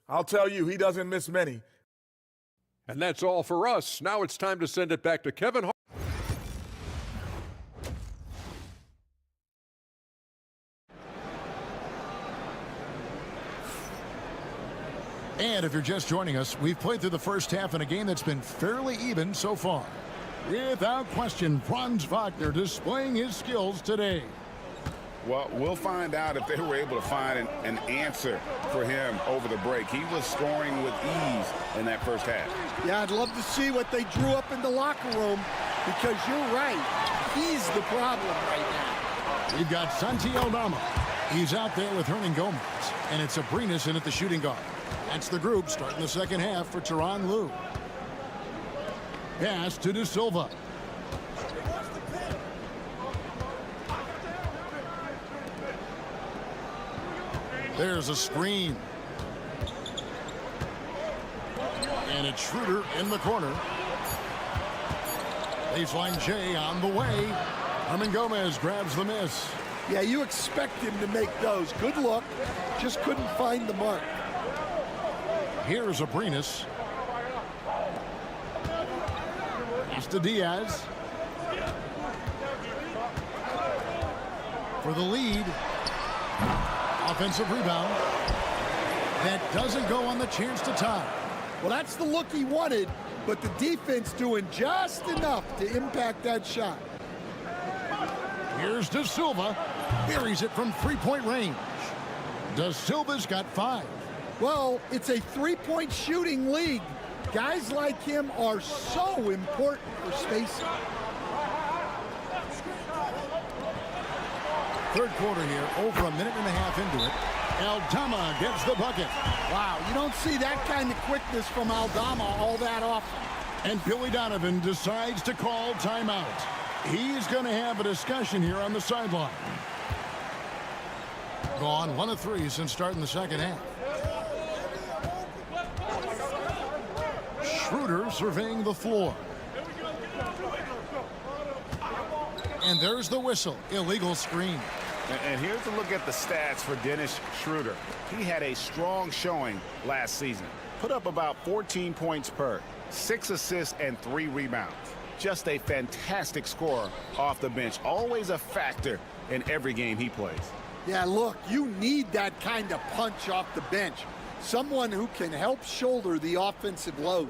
I'll tell you, he doesn't miss many. And that's all for us. Now it's time to send it back to Kevin Hart. And if you're just joining us, we've played through the first half in a game that's been fairly even so far. Without question, Franz Wagner displaying his skills today. Well, we'll find out if they were able to find an answer for him over the break. He was scoring with ease in that first half. Yeah, I'd love to see what they drew up in the locker room, because you're right. He's the problem right now. We've got Santi Aldama. He's out there with Hernan Gomez. And it's Abrinas in at the shooting guard. That's the group starting the second half for Tyronn Lue. Pass to De Silva. There's a screen. And it's Schroeder in the corner. Baseline J on the way. Hernan Gomez grabs the miss. Yeah, you expect him to make those. Good look. Just couldn't find the mark. Here's Abrinas. Pass to Diaz. For the lead. Offensive rebound. That doesn't go on the chance to tie. Well, that's the look he wanted, but the defense doing just enough to impact that shot. Here's De Silva. Buries it from three-point range. De Silva's got 5. Well, it's a three-point shooting league. Guys like him are so important for spacing. Third quarter here, over a minute and a half into it. Aldama gets the bucket. Wow, you don't see that kind of quickness from Aldama all that often. And Billy Donovan decides to call timeout. He's going to have a discussion here on the sideline. Gone 1 of 3 since starting the second half. Schroeder surveying the floor. And there's the whistle. Illegal screen. And here's a look at the stats for Dennis Schroeder. He had a strong showing last season. Put up about 14 points per, 6 assists and 3 rebounds. Just a fantastic scorer off the bench. Always a factor in every game he plays. Yeah, look, you need that kind of punch off the bench. Someone who can help shoulder the offensive load.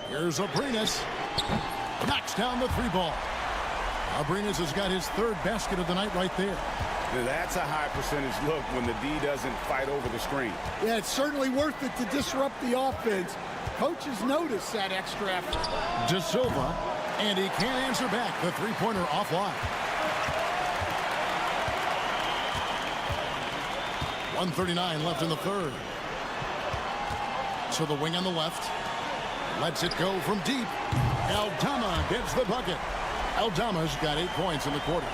Here's Abrinas. Knocks down the 3-ball. Abrinas has got his 3rd basket of the night right there. That's a high percentage look when the D doesn't fight over the screen. Yeah, it's certainly worth it to disrupt the offense. Coaches notice that extra effort. De Silva, and he can't answer back. The 3-pointer offline. 1:39 left in the third. So the wing on the left. Lets it go from deep. Aldama gets the bucket. Aldama's got 8 points in the quarter.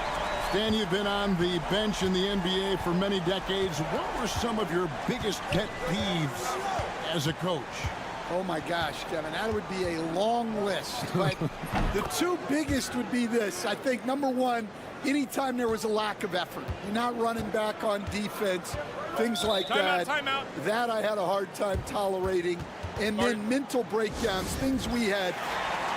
Stan, you've been on the bench in the NBA for many decades. What were some of your biggest pet peeves as a coach? Oh my gosh, Kevin, that would be a long list. But the 2 biggest would be this. I think number 1, anytime there was a lack of effort. You're not running back on defense, things like that. Timeout. That I had a hard time tolerating. And then mental breakdowns, things we had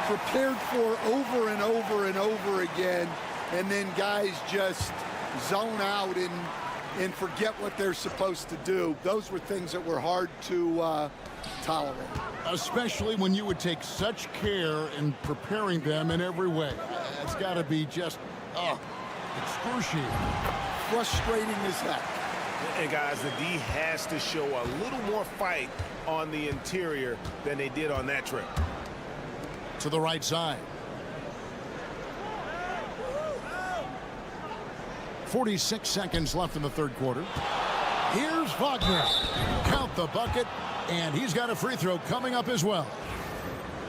prepared for over and over and over again, and then guys just zone out and forget what they're supposed to do. Those were things that were hard to tolerate. Especially when you would take such care in preparing them in every way. It's got to be just excruciating. Frustrating as heck. And guys, the D has to show a little more fight on the interior than they did on that trip. To the right side. 46 seconds left in the third quarter. Here's Wagner. Count at the bucket, and he's got a free throw coming up as well.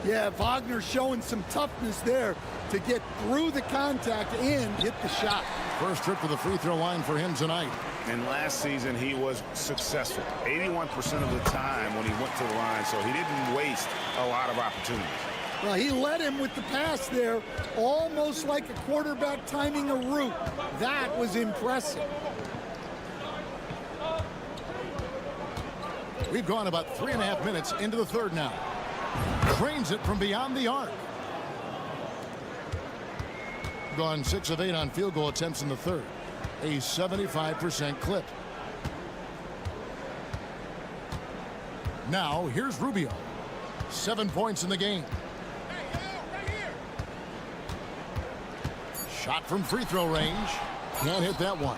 Yeah, Wagner showing some toughness there to get through the contact and hit the shot. First trip to the free throw line for him tonight. And last season, he was successful 81% of the time when he went to the line, so he didn't waste a lot of opportunities. Well, he led him with the pass there, almost like a quarterback timing a route. That was impressive. We've gone about 3.5 minutes into the third now. Trains it from beyond the arc. Gone 6 of 8 on field goal attempts in the third. A 75% clip. Now, here's Rubio. 7 points in the game. Shot from free throw range. Can't hit that one.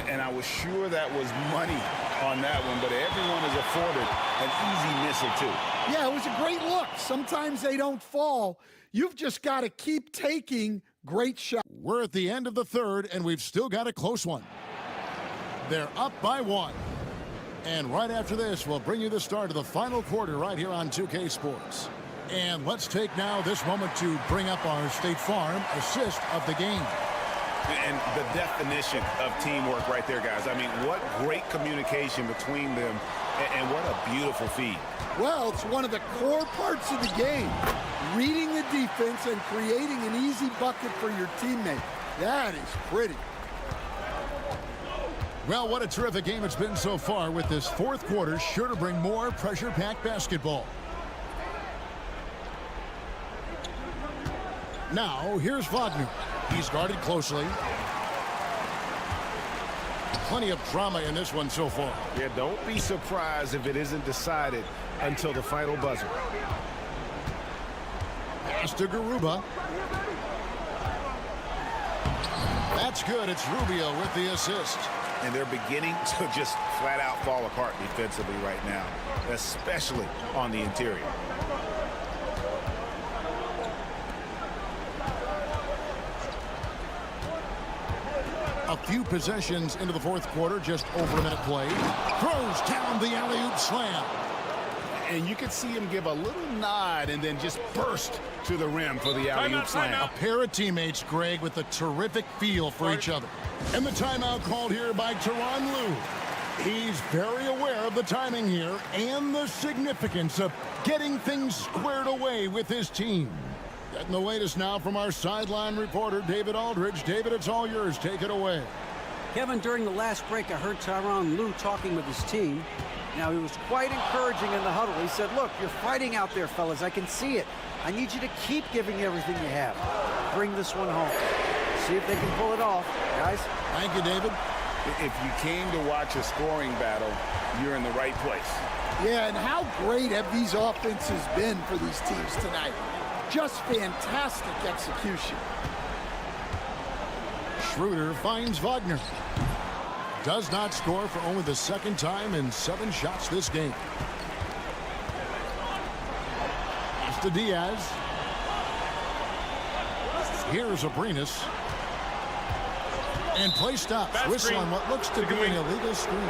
And I was sure that was money on that one, but everyone is afforded an easy miss or two. Yeah, it was a great look. Sometimes they don't fall. You've just got to keep taking great shots. We're at the end of the third, and we've still got a close one. They're up by 1. And right after this, we'll bring you the start of the final quarter right here on 2K Sports. And let's take now this moment to bring up our State Farm assist of the game. And the definition of teamwork right there, guys. I mean, what great communication between them, and what a beautiful feed. Well, it's one of the core parts of the game. Reading the defense and creating an easy bucket for your teammate. That is pretty. Well, what a terrific game it's been so far, with this fourth quarter sure to bring more pressure-packed basketball. Now, here's Wagner. He's guarded closely. Plenty of drama in this one so far. Yeah, don't be surprised if it isn't decided until the final buzzer. Pass to Garuba. That's good. It's Rubio with the assist. And they're beginning to just flat out fall apart defensively right now, especially on the interior. A few possessions into the fourth quarter, just over a minute played. Throws down the alley-oop slam. And you could see him give a little nod and then just burst to the rim for the alley-oop slam. A pair of teammates, Greg, with a terrific feel for each other. And the timeout called here by Tyronn Lue. He's very aware of the timing here and the significance of getting things squared away with his team. Getting the latest now from our sideline reporter, David Aldridge. David, it's all yours. Take it away. Kevin, during the last break, I heard Tyronn Lue talking with his team. Now, he was quite encouraging in the huddle. He said, look, you're fighting out there, fellas. I can see it. I need you to keep giving everything you have. Bring this one home. See if they can pull it off, guys. Thank you, David. If you came to watch a scoring battle, you're in the right place. Yeah, and how great have these offenses been for these teams tonight? Just fantastic execution. Schroeder finds Wagner. Does not score for only the second time in 7 shots this game. Pass to Diaz. Here's Abrinas. And play stops. Whistle on what looks to be an illegal screen.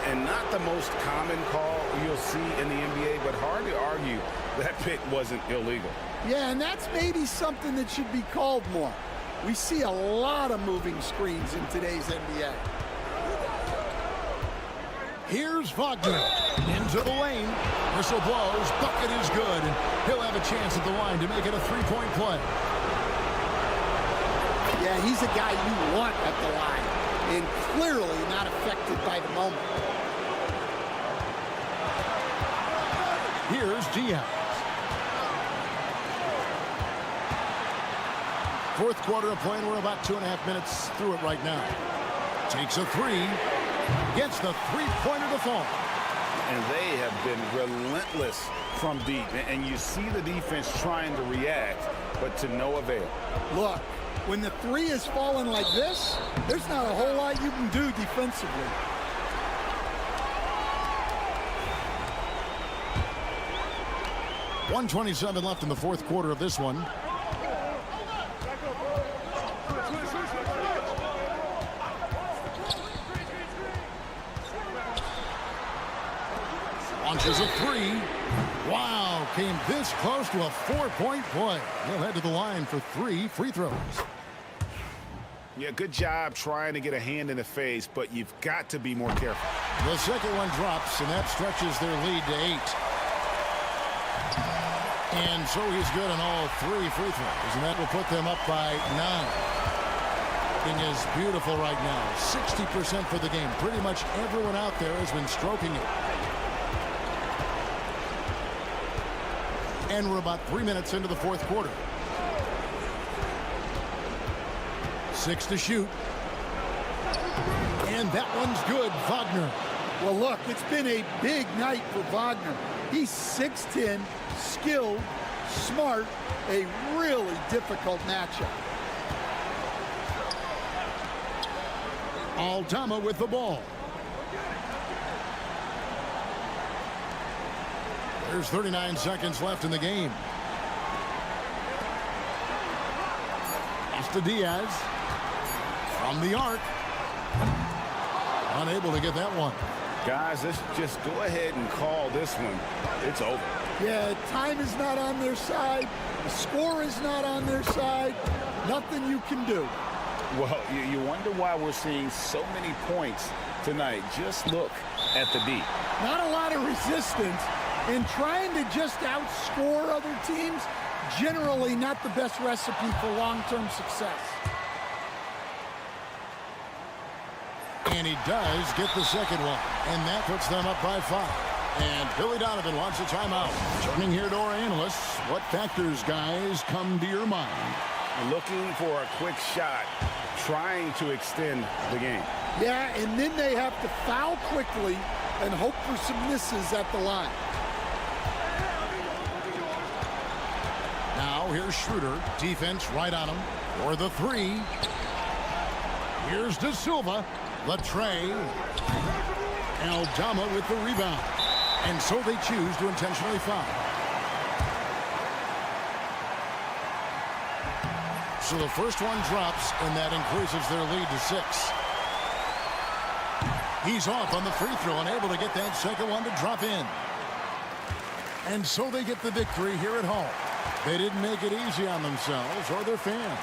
And not the most common call you'll see in the NBA, but hard to argue that pick wasn't illegal. Yeah, and that's maybe something that should be called more. We see a lot of moving screens in today's NBA. Here's Wagner into the lane. Whistle blows. Bucket is good. And he'll have a chance at the line to make it a 3-point play. Yeah, he's a guy you want at the line. And clearly not affected by the moment. Here's Diaz. Fourth quarter of play, and we're about 2.5 minutes through it right now. Takes a 3. Gets the three-pointer to fall. And they have been relentless from deep. And you see the defense trying to react, but to no avail. Look, when the 3 is falling like this, there's not a whole lot you can do defensively. .127 left in the fourth quarter of this one. Launches a three. Wow, came this close to a 4-point play. He'll head to the line for 3 free throws. Yeah, good job trying to get a hand in the face, but you've got to be more careful. The second one drops, and that stretches their lead to 8. And so he's good on all 3 free throws, and that will put them up by 9. Is beautiful right now. 60% for the game. Pretty much everyone out there has been stroking it. And we're about 3 minutes into the fourth quarter. 6 to shoot. And that one's good. Wagner. Well, look, it's been a big night for Wagner. He's 6'10", skilled, smart, a really difficult matchup. Aldama with the ball. There's 39 seconds left in the game. Pass to Diaz. From the arc. Unable to get that one. Guys, let's just go ahead and call this one. It's over. Yeah, time is not on their side. The score is not on their side. Nothing you can do. Well, you wonder why we're seeing so many points tonight. Just look at the D. Not a lot of resistance, and trying to just outscore other teams, generally not the best recipe for long-term success. And he does get the second one, and that puts them up by 5. And Billy Donovan wants a timeout. Turning here to our analysts, what factors, guys, come to your mind? Looking for a quick shot, trying to extend the game. Yeah, and then they have to foul quickly and hope for some misses at the line. Now here's Schroeder. Defense right on him for the 3. Here's De Silva. Latre. Aldama with the rebound. And so they choose to intentionally foul. So the first one drops, and that increases their lead to 6. He's off on the free throw, unable to get that second one to drop in. And so they get the victory here at home. They didn't make it easy on themselves or their fans.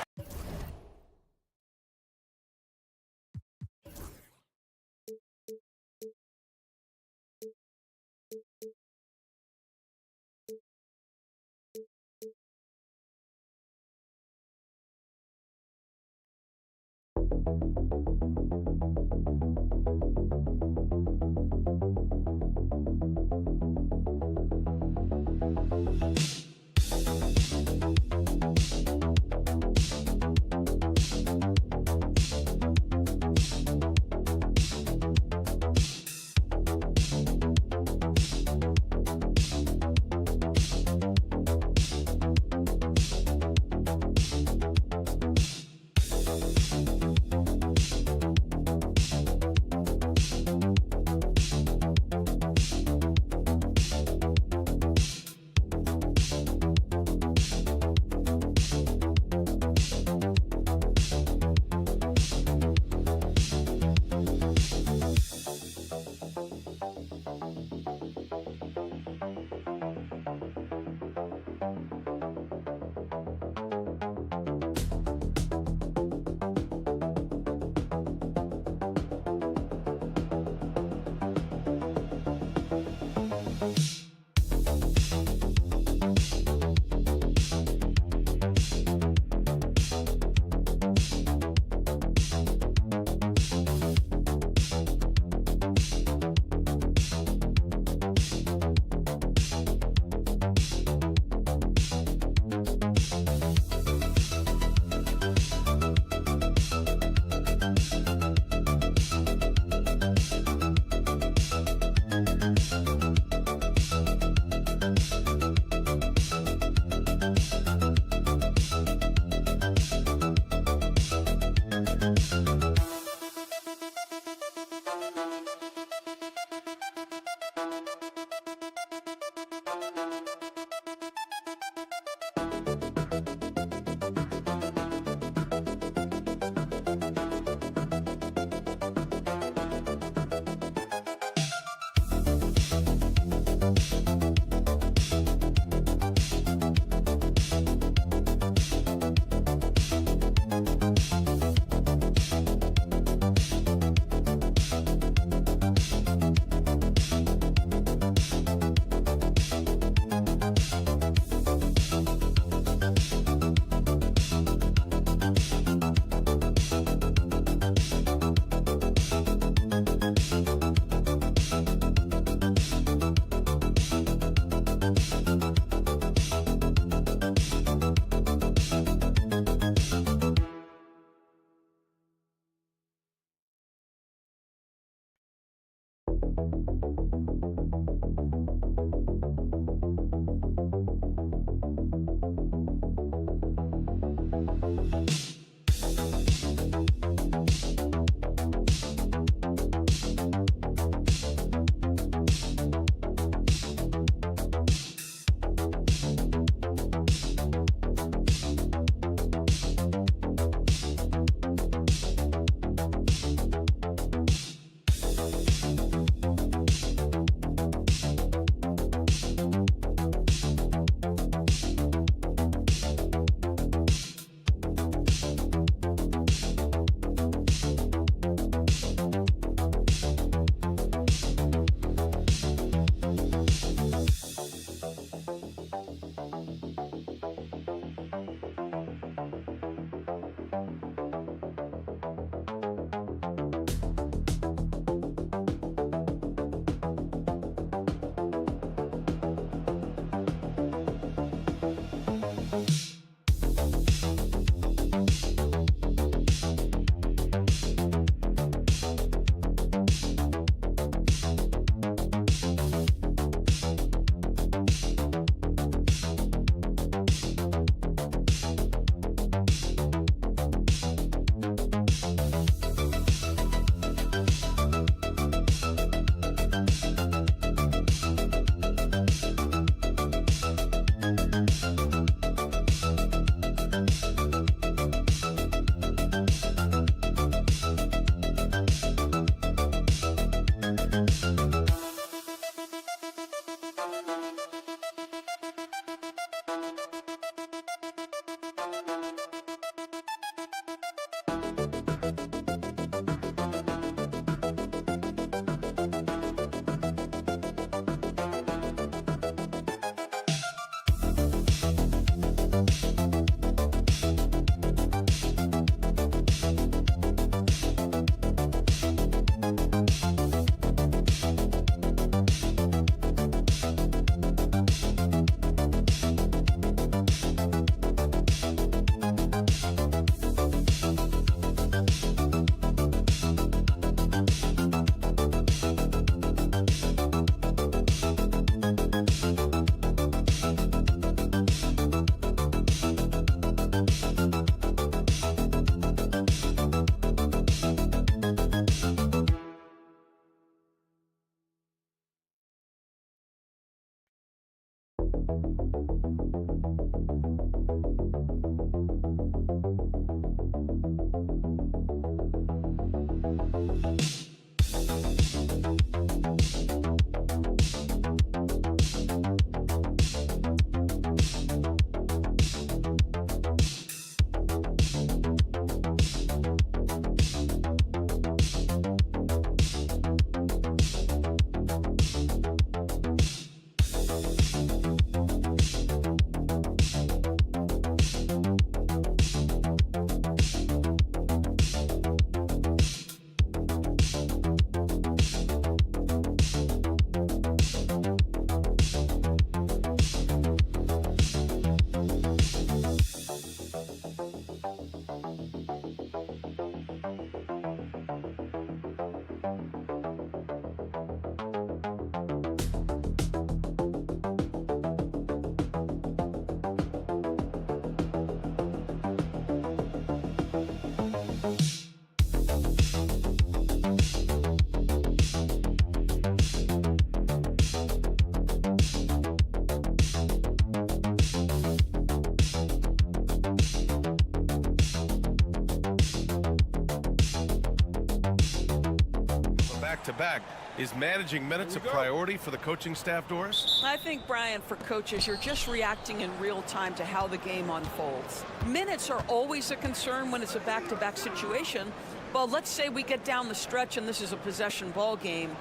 back-to-back. Is managing minutes a priority for the coaching staff, Doris? I think, Brian, for coaches, you're just reacting in real time to how the game unfolds. Minutes are always a concern when it's a back-to-back situation. But let's say we get down the stretch and this is a possession ball game.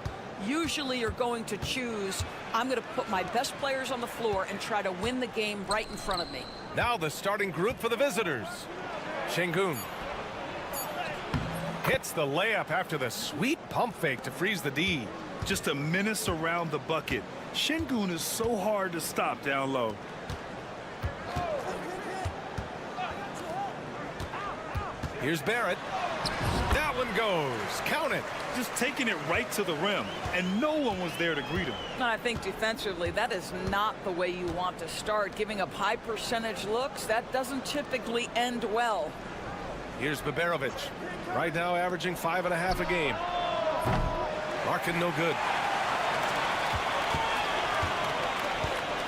Usually you're going to choose, I'm going to put my best players on the floor and try to win the game right in front of me. Now the starting group for the visitors. Şengün hits the layup after the sweet pump fake to freeze the D. Just a menace around the bucket. Şengün is so hard to stop down low. Here's Barrett. That one goes. Count it. Just taking it right to the rim, and no one was there to greet him. I think defensively, that is not the way you want to start. Giving up high percentage looks, that doesn't typically end well. Here's Baberovic. Right now averaging 5.5 a game. Larkin no good.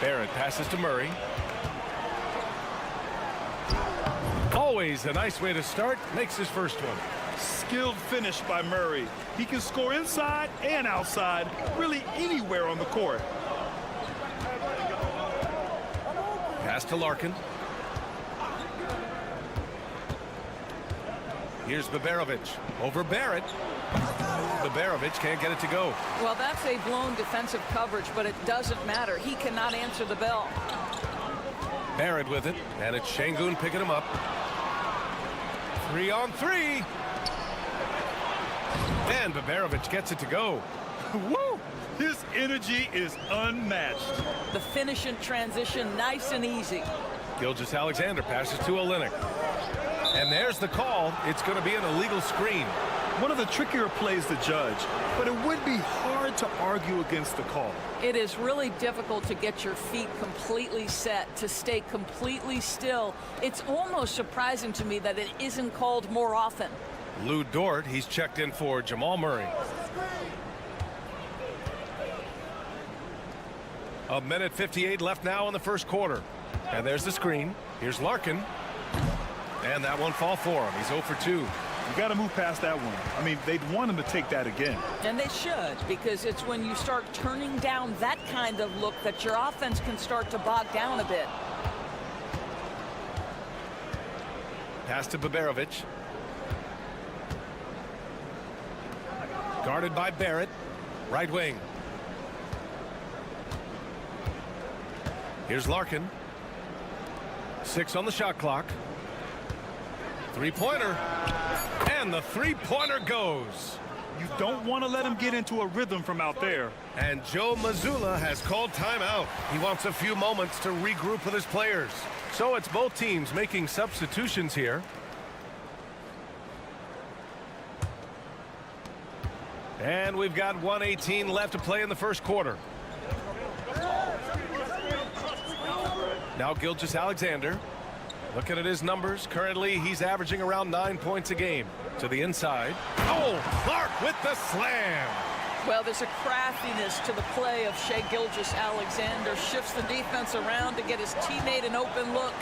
Barrett passes to Murray. Always a nice way to start. Makes his first one. Skilled finish by Murray. He can score inside and outside, really anywhere on the court. Pass to Larkin. Here's Baberovic over Barrett. Baberovic can't get it to go. Well, that's a blown defensive coverage, but it doesn't matter. He cannot answer the bell. Barrett with it, and it's Şengün picking him up. 3-on-3. And Baberovic gets it to go. Woo! His energy is unmatched. The finish in transition, nice and easy. Gilgeous-Alexander passes to Olynyk. And there's the call. It's going to be an illegal screen. One of the trickier plays to judge, but it would be hard to argue against the call. It is really difficult to get your feet completely set, to stay completely still. It's almost surprising to me that it isn't called more often. Lou Dort, he's checked in for Jamal Murray. A minute 58 left now in the first quarter. And there's the screen. Here's Larkin. And that one fall for him. He's 0 for 2. You got to move past that one. I mean, they'd want him to take that again. And they should, because it's when you start turning down that kind of look that your offense can start to bog down a bit. Pass to Baberovic. Guarded by Barrett. Right wing. Here's Larkin. 6 on the shot clock. Three-pointer. And the three-pointer goes. You don't want to let him get into a rhythm from out there. And Joe Mazzulla has called timeout. He wants a few moments to regroup with his players. So it's both teams making substitutions here. And we've got 1:18 left to play in the first quarter. Now Gilgeous-Alexander. Looking at his numbers, currently he's averaging around 9 points a game. To the inside. Oh, Clark with the slam. Well, there's a craftiness to the play of Shai Gilgeous-Alexander. Shifts the defense around to get his teammate an open look.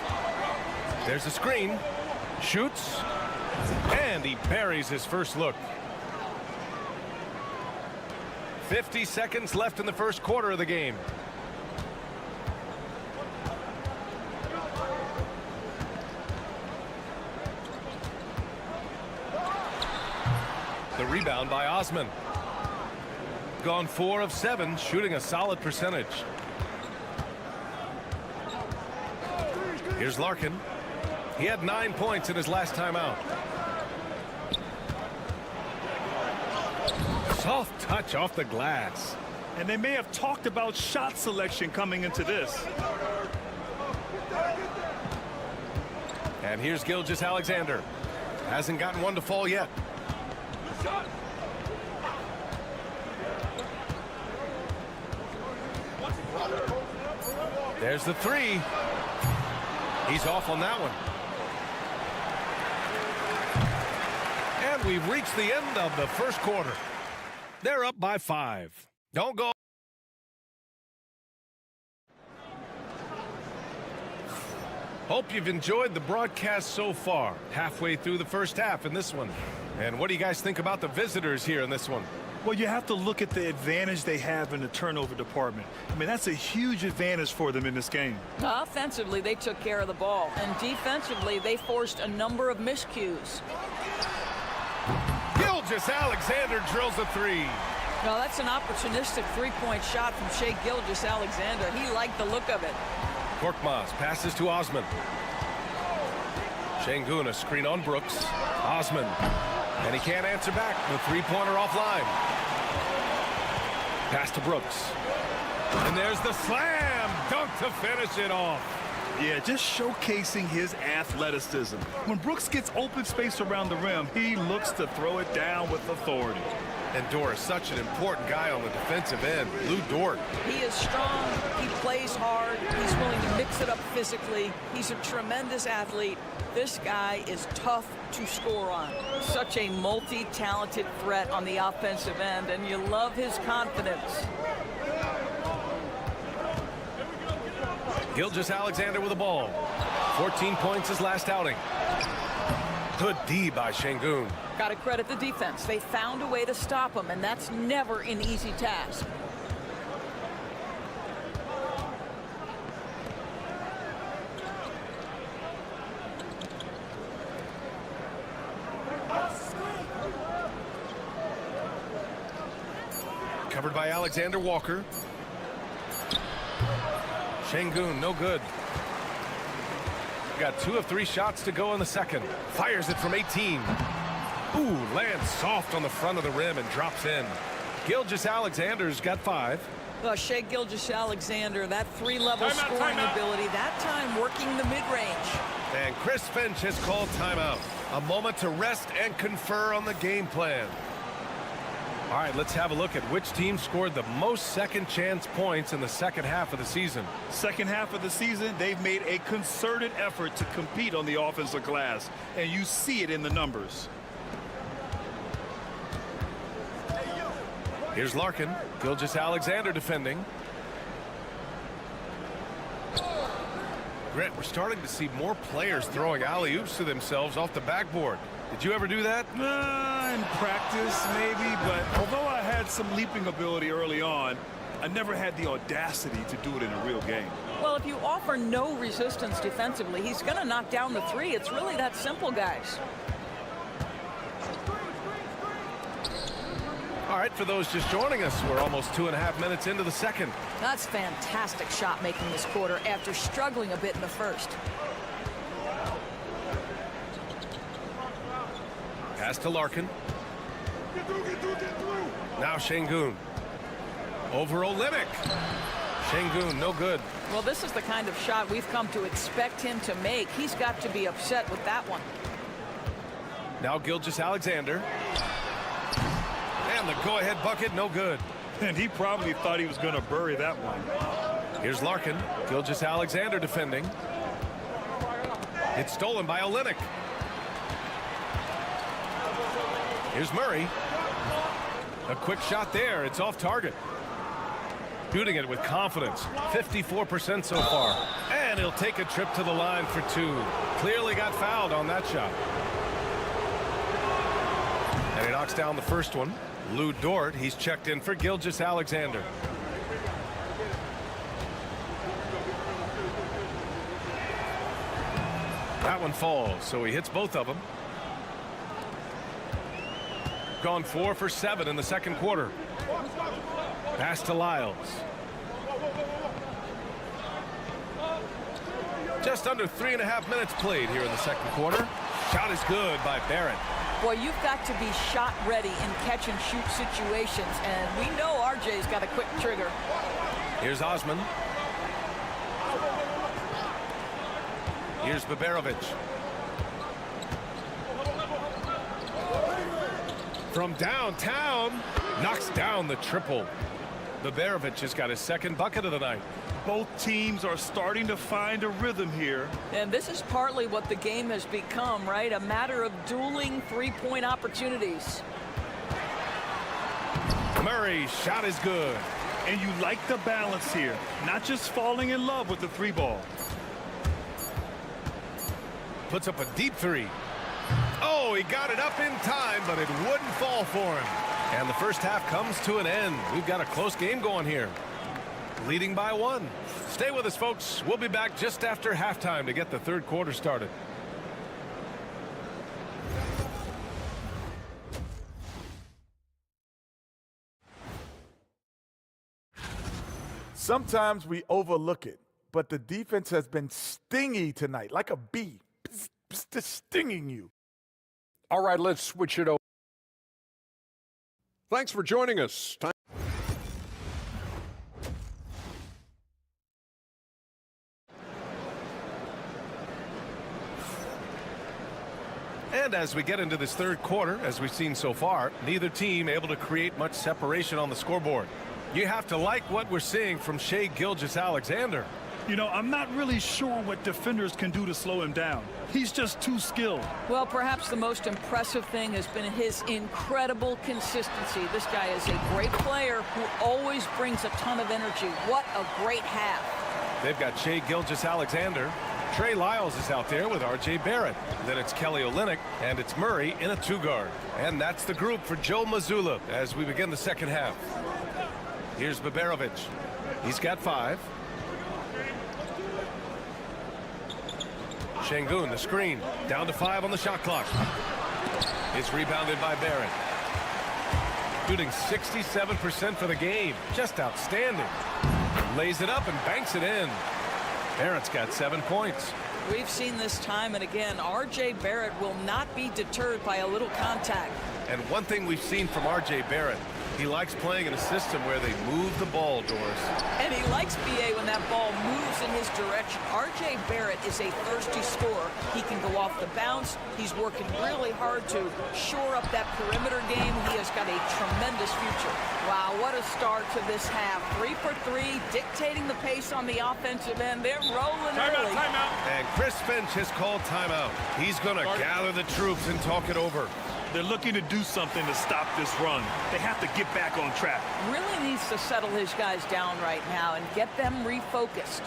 There's a screen. Shoots. And he buries his first look. 50 seconds left in the first quarter of the game. The rebound by Osman. Gone 4 of 7, shooting a solid percentage. Here's Larkin. He had 9 points in his last time out. Soft touch off the glass. And they may have talked about shot selection coming into this. And here's Gilgeous-Alexander. Hasn't gotten one to fall yet. There's the three. He's off on that one. And we've reached the end of the first quarter. They're up by 5. Don't go. Hope you've enjoyed the broadcast so far. Halfway through the first half in this one. And what do you guys think about the visitors here in this one? Well, you have to look at the advantage they have in the turnover department. I mean, that's a huge advantage for them in this game. Offensively, they took care of the ball. And defensively, they forced a number of miscues. Gilgeous-Alexander drills a three. No, that's an opportunistic three-point shot from Shai Gilgeous-Alexander. He liked the look of it. Korkmaz passes to Osman. Şengün, a screen on Brooks. Osman. And he can't answer back. The three-pointer offline. Pass to Brooks. And there's the slam dunk to finish it off. Yeah, just showcasing his athleticism. When Brooks gets open space around the rim, he looks to throw it down with authority. And Dort is such an important guy on the defensive end. Lou Dort. He is strong. He plays hard. He's willing to mix it up physically. He's a tremendous athlete. This guy is tough to score on. Such a multi-talented threat on the offensive end, and you love his confidence. Gilgeous-Alexander with the ball. 14 points his last outing. Good D by Şengün. Got to credit the defense. They found a way to stop him, and that's never an easy task. Covered by Alexander Walker. Şengün, no good. Got 2 of 3 shots to go in the second. Fires it from 18. Ooh, lands soft on the front of the rim and drops in. Gilgeous-Alexander's got 5. Shai Gilgeous-Alexander, that three-level scoring ability, that time working the mid-range. And Chris Finch has called timeout. A moment to rest and confer on the game plan. All right, let's have a look at which team scored the most second chance points in the second half of the season. Second half of the season, they've made a concerted effort to compete on the offensive glass, and you see it in the numbers. Here's Larkin. Gilgeous-Alexander defending. Grant, we're starting to see more players throwing alley-oops to themselves off the backboard. Did you ever do that? In practice, maybe, but although I had some leaping ability early on, I never had the audacity to do it in a real game. Well, if you offer no resistance defensively, he's going to knock down the three. It's really that simple, guys. All right, for those just joining us, we're almost 2.5 minutes into the second. That's fantastic shot making this quarter after struggling a bit in the first. Pass to Larkin. Now Şengün. Over Olynyk. Şengün, no good. Well, this is the kind of shot we've come to expect him to make. He's got to be upset with that one. Now Gilgeous-Alexander. And the go-ahead bucket, no good. And he probably thought he was going to bury that one. Here's Larkin. Gilgeous-Alexander defending. It's stolen by Olynyk. Here's Murray. A quick shot there. It's off target. Shooting it with confidence. 54% so far. And he'll take a trip to the line for 2. Clearly got fouled on that shot. And he knocks down the first one. Lou Dort, he's checked in for Gilgeous-Alexander. That one falls, so he hits both of them. Gone 4 for 7 in the second quarter. Pass to Lyles. Just under 3.5 minutes played here in the second quarter. Shot is good by Barrett. Boy, you've got to be shot ready in catch-and-shoot situations, and we know RJ's got a quick trigger. Here's Osman. Here's Baberovic. From downtown, knocks down the triple. Baberovic has got his second bucket of the night. Both teams are starting to find a rhythm here. And this is partly what the game has become, right? A matter of dueling three-point opportunities. Murray's shot is good. And you like the balance here, not just falling in love with the three ball. Puts up a deep three. Oh, he got it up in time, but it wouldn't fall for him. And the first half comes to an end. We've got a close game going here. Leading by 1. Stay with us, folks. We'll be back just after halftime to get the third quarter started. Sometimes we overlook it, but the defense has been stingy tonight, like a bee, just stinging you. All right, let's switch it over. Thanks for joining us. And as we get into this third quarter, as we've seen so far, neither team able to create much separation on the scoreboard. You have to like what we're seeing from Shai Gilgeous-Alexander. You know, I'm not really sure what defenders can do to slow him down. He's just too skilled. Well, perhaps the most impressive thing has been his incredible consistency. This guy is a great player who always brings a ton of energy. What a great half. They've got Shai Gilgeous-Alexander. Trey Lyles is out there with R.J. Barrett. Then it's Kelly Olynyk, and it's Murray in a 2-guard. And that's the group for Joe Mazzulla as we begin the second half. Here's Baberovic. He's got 5. Şengün, the screen. Down to 5 on the shot clock. It's rebounded by Barrett. Shooting 67% for the game. Just outstanding. Lays it up and banks it in. Barrett's got 7 points. We've seen this time and again. R.J. Barrett will not be deterred by a little contact. And one thing we've seen from R.J. Barrett, he likes playing in a system where they move the ball, Doris. And he likes BA when that ball moves in his direction. R.J. Barrett is a thirsty scorer. He can go off the bounce. He's working really hard to shore up that perimeter game. He has got a tremendous future. Wow, what a start to this half. 3 for 3, dictating the pace on the offensive end. They're rolling early. Timeout. And Chris Finch has called timeout. He's going to gather the troops and talk it over. They're looking to do something to stop this run. They have to get back on track. Really needs to settle his guys down right now and get them refocused.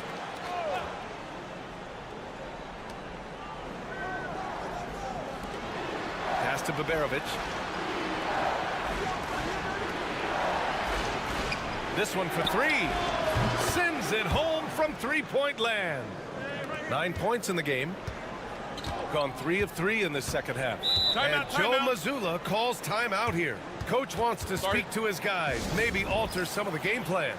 Pass to Baberovic. This one for 3. Sends it home from three-point land. 9 points in the game. Gone 3 of 3 in the second half. And Joe Mazzulla calls timeout here. Coach wants to speak to his guys, maybe alter some of the game plan.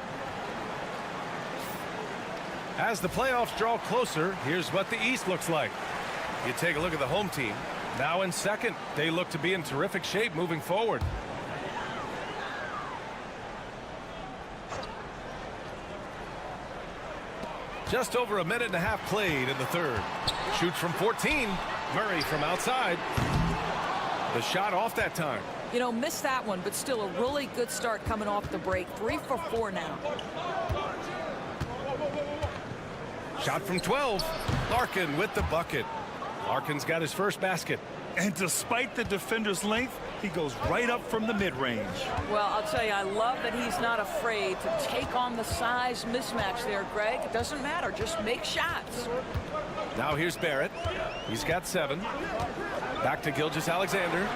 As the playoffs draw closer, here's what the East looks like. You take a look at the home team. Now in second, they look to be in terrific shape moving forward. Just over a minute and a half played in the third. Shoots from 14. Murray from outside. The shot off that time. You know, missed that one, but still a really good start coming off the break. 3 for 4 now. Shot from 12. Larkin with the bucket. Larkin's got his first basket. And despite the defender's length, he goes right up from the mid-range. Well, I'll tell you, I love that he's not afraid to take on the size mismatch there, Greg. It doesn't matter. Just make shots. Now here's Barrett. He's got 7. Back to Gilgeous-Alexander.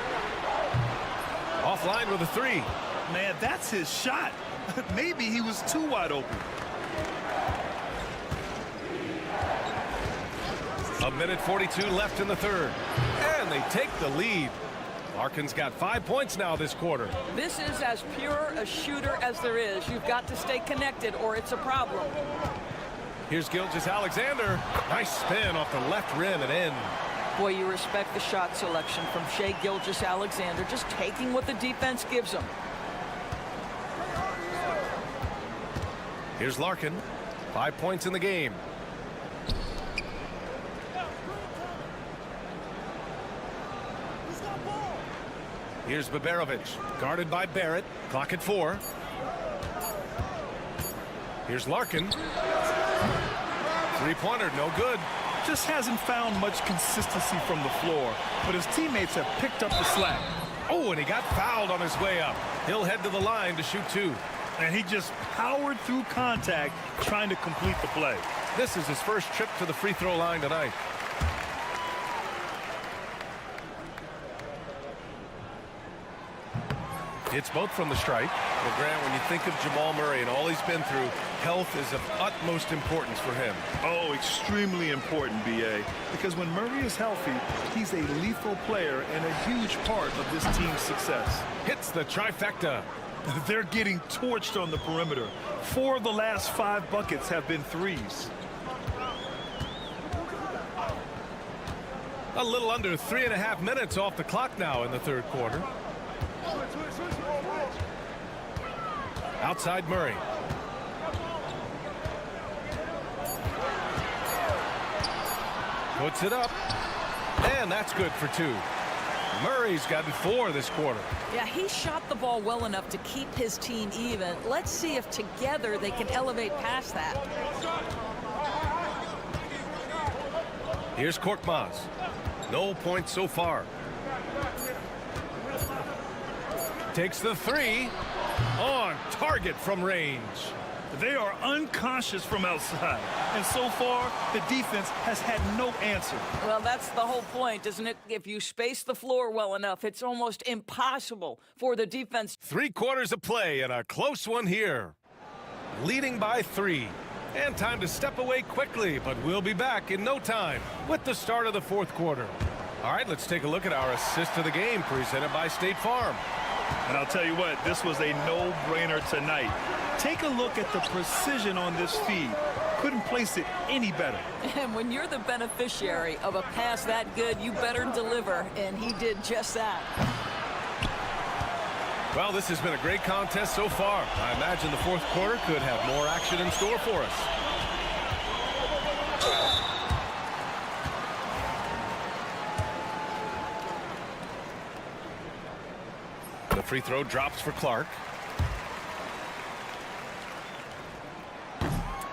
Offline with a 3. Man, that's his shot. Maybe he was too wide open. A minute 42 left in the third. And they take the lead. Larkin's got 5 points now this quarter. This is as pure a shooter as there is. You've got to stay connected or it's a problem. Here's Gilgeous-Alexander. Nice spin off the left rim and in. Boy, you respect the shot selection from Shai Gilgeous-Alexander, just taking what the defense gives him. Here's Larkin. 5 points in the game. Here's Baberovic, guarded by Barrett. Clock at 4. Here's Larkin. Three-pointer, no good. Just hasn't found much consistency from the floor, but his teammates have picked up the slack. Oh, and he got fouled on his way up. He'll head to the line to shoot 2. And he just powered through contact, trying to complete the play. This is his first trip to the free throw line tonight. Hits both from the strike. Well, Grant, when you think of Jamal Murray and all he's been through, health is of utmost importance for him. Oh, extremely important, B.A. Because when Murray is healthy, he's a lethal player and a huge part of this team's success. Hits the trifecta. They're getting torched on the perimeter. 4 of the last 5 buckets have been threes. A little under 3.5 minutes off the clock now in the third quarter. Outside Murray. Puts it up. And that's good for 2. Murray's gotten 4 this quarter. Yeah, he shot the ball well enough to keep his team even. Let's see if together they can elevate past that. Here's Korkmaz. No points so far. Takes the 3. On target from range. They are unconscious from outside. And so far, the defense has had no answer. Well, that's the whole point, isn't it? If you space the floor well enough, it's almost impossible for the defense. 3 quarters of play and a close one here. Leading by 3. And time to step away quickly, but we'll be back in no time with the start of the fourth quarter. All right, let's take a look at our assist of the game presented by State Farm. And I'll tell you what, this was a no-brainer tonight. Take a look at the precision on this feed. Couldn't place it any better. And when you're the beneficiary of a pass that good, you better deliver, and he did just that. Well, this has been a great contest so far. I imagine the fourth quarter could have more action in store for us. The free throw drops for Clark.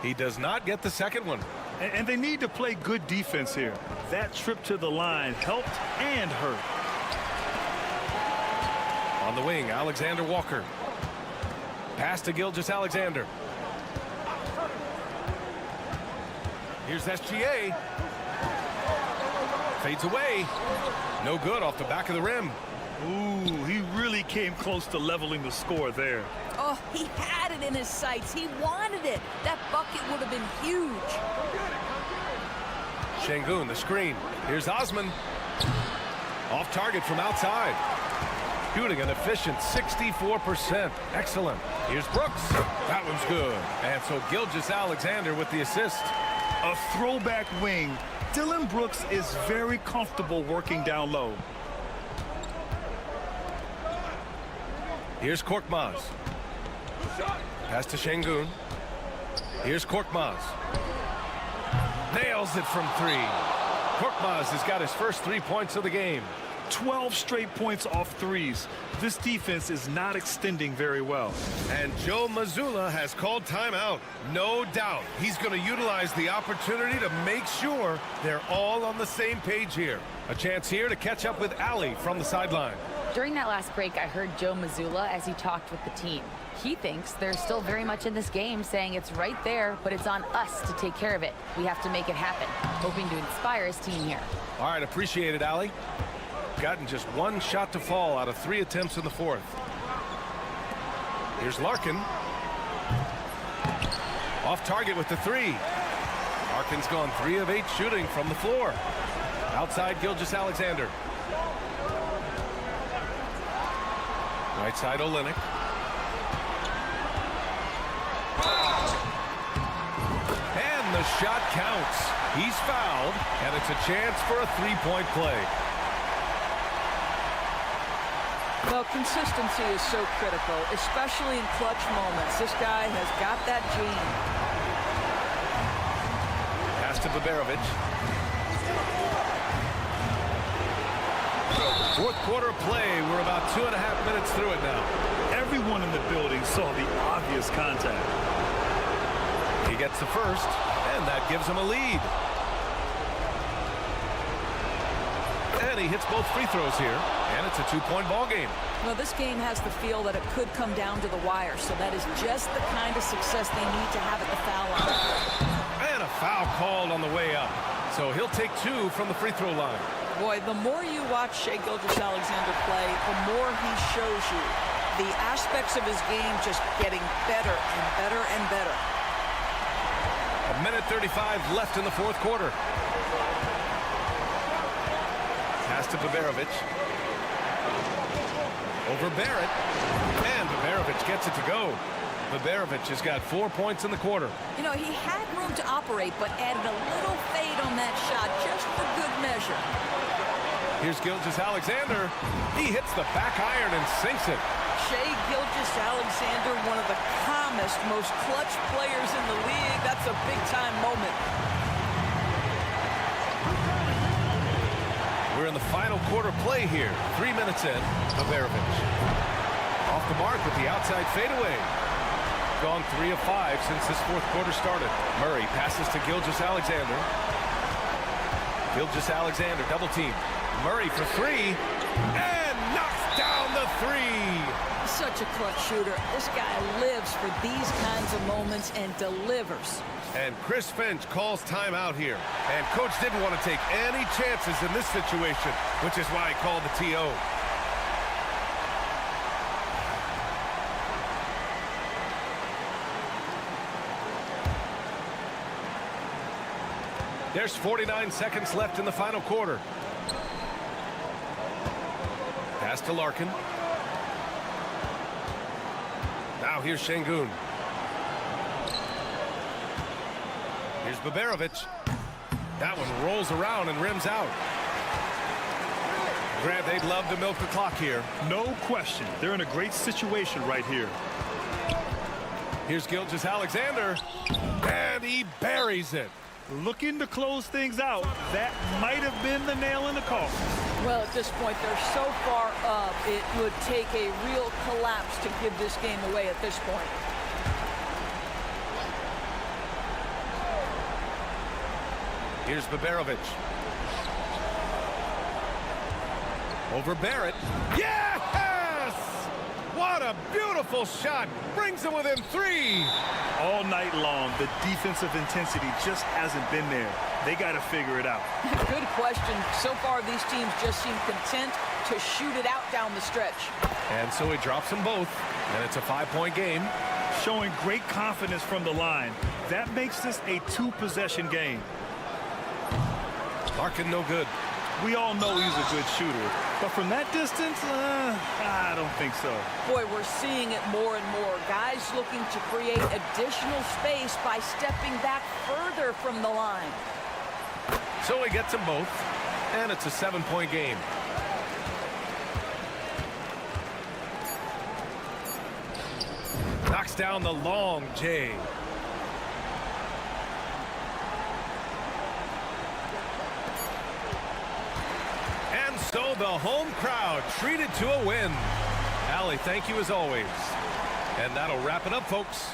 He does not get the second one. And they need to play good defense here. That trip to the line helped and hurt. On the wing, Alexander Walker. Pass to Gilgeous-Alexander. Here's SGA. Fades away. No good off the back of the rim. Ooh, he really came close to leveling the score there. Oh, he had it in his sights. He wanted it. That bucket would have been huge. Şengün, the screen. Here's Osman. Off target from outside. Shooting an efficient 64%. Excellent. Here's Brooks. That one's good. And so Gilgeous-Alexander with the assist. A throwback wing. Dylan Brooks is very comfortable working down low. Here's Korkmaz. Pass to Şengün. Here's Korkmaz. Nails it from 3. Korkmaz has got his first 3 points of the game. 12 straight points off threes. This defense is not extending very well. And Joe Mazzulla has called timeout. No doubt he's going to utilize the opportunity to make sure they're all on the same page here. A chance here to catch up with Ali from the sideline. During that last break, I heard Joe Mazzulla as he talked with the team. He thinks they're still very much in this game, saying it's right there, but it's on us to take care of it. We have to make it happen, hoping to inspire his team here. All right, appreciate it, Ali. Gotten just 1 shot to fall out of 3 attempts in the fourth. Here's Larkin. Off target with the 3. Larkin's gone 3 of 8 shooting from the floor. Outside Gilgeous-Alexander. Right side Olynyk. And the shot counts. He's fouled, and it's a chance for a 3-point play. Well, consistency is so critical, especially in clutch moments. This guy has got that gene. Pass to Baberovic. Fourth quarter play. We're about 2.5 minutes through it now. Everyone in the building saw the obvious contact. He gets the first, and that gives him a lead. And he hits both free throws here, and it's a 2-point ball game. Well, this game has the feel that it could come down to the wire, so that is just the kind of success they need to have at the foul line. And a foul called on the way up. So he'll take 2 from the free throw line. Boy, the more you watch Shai Gilgeous-Alexander play, the more he shows you the aspects of his game just getting better and better and better. A minute 35 left in the fourth quarter. Pass to Baberovic. Over Barrett. And Baberovic gets it to go. Baberovic has got 4 points in the quarter. You know, he had room to operate, but added a little fade on that shot just for good measure. Here's Gilgeous-Alexander. He hits the back iron and sinks it. Shai Gilgeous-Alexander, one of the calmest, most clutch players in the league. That's a big-time moment. We're in the final quarter play here. 3 minutes in. Baberovic. Off the mark with the outside fadeaway. Gone 3 of 5 since this fourth quarter started. Murray passes to Gilgeous-Alexander. Gilgeous-Alexander double team. Murray for 3 and knocks down the 3. Such a clutch shooter. This guy lives for these kinds of moments and delivers. And Chris Finch calls timeout here. And coach didn't want to take any chances in this situation, which is why he called the TO. There's 49 seconds left in the final quarter. Pass to Larkin. Now here's Şengün. Here's Baberovic. That one rolls around and rims out. Grant, they'd love to milk the clock here. No question. They're in a great situation right here. Here's Gilgeous-Alexander. And he buries it. Looking to close things out. That might have been the nail in the coffin. Well, at this point, they're so far up, it would take a real collapse to give this game away at this point. Here's Baberovic. Over Barrett. Yes! What a beautiful shot. Brings them within 3. All night long, the defensive intensity just hasn't been there. They got to figure it out. Good question. So far, these teams just seem content to shoot it out down the stretch. And so he drops them both, and it's a 5-point game. Showing great confidence from the line. That makes this a 2-possession game. Larkin no good. We all know he's a good shooter, but from that distance, I don't think so. Boy, we're seeing it more and more. Guys looking to create additional space by stepping back further from the line. So he gets them both, and it's a 7-point game. Knocks down the long J. And so the home crowd treated to a win. Allie, thank you as always. And that'll wrap it up, folks.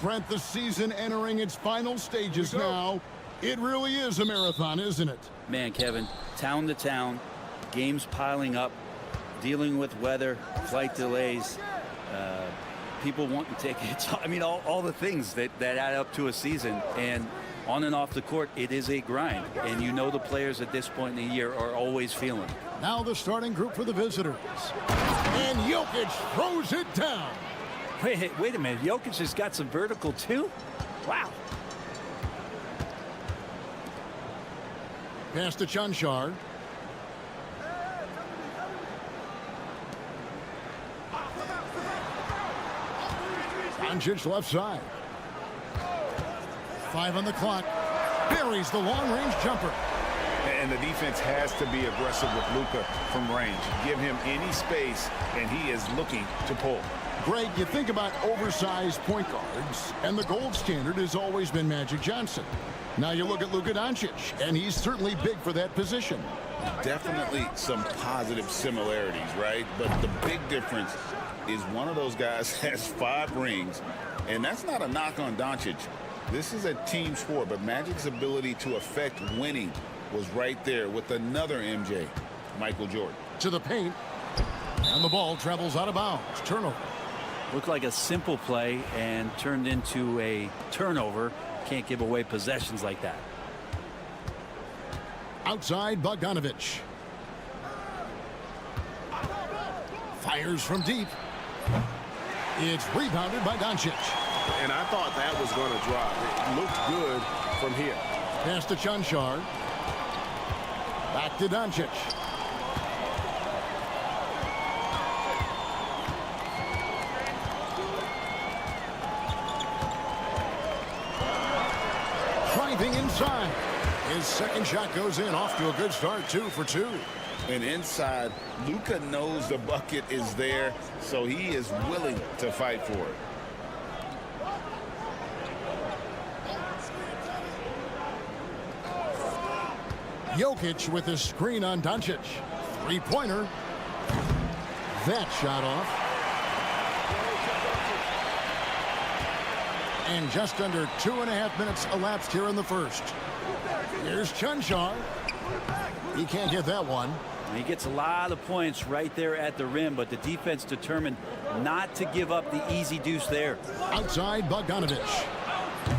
Brent, the season entering its final stages now. It really is a marathon, isn't it? Man, Kevin, town to town, games piling up, dealing with weather, flight delays, people wanting tickets. I mean, all the things that add up to a season. And on and off the court, it is a grind. And you know the players at this point in the year are always feeling it. Now the starting group for the visitors. And Jokic throws it down. Wait a minute. Jokic has got some vertical, too? Wow. Pass to Chanchar. Doncic left side. 5 on the clock. Buries the long-range jumper. And the defense has to be aggressive with Luka from range. Give him any space, and he is looking to pull. Greg, you think about oversized point guards, and the gold standard has always been Magic Johnson. Now you look at Luka Doncic, and he's certainly big for that position. Definitely some positive similarities, right? But the big difference is one of those guys has 5 rings, and that's not a knock on Doncic. This is a team sport, but Magic's ability to affect winning was right there with another MJ, Michael Jordan. To the paint. And the ball travels out of bounds. Turnover. Looked like a simple play and turned into a turnover. Can't give away possessions like that. Outside, Bogdanovich. Fires from deep. It's rebounded by Doncic. And I thought that was going to drop. It looked good from here. Pass to Chanchar. Back to Doncic. Driving inside. His second shot goes in. Off to a good start. 2 for 2. And inside, Luka knows the bucket is there, so he is willing to fight for it. Jokic with his screen on Doncic. Three-pointer. That shot off. And just under 2.5 minutes elapsed here in the first. Here's Chanchar. He can't get that one. He gets a lot of points right there at the rim, but the defense determined not to give up the easy deuce there. Outside, Bogdanovich.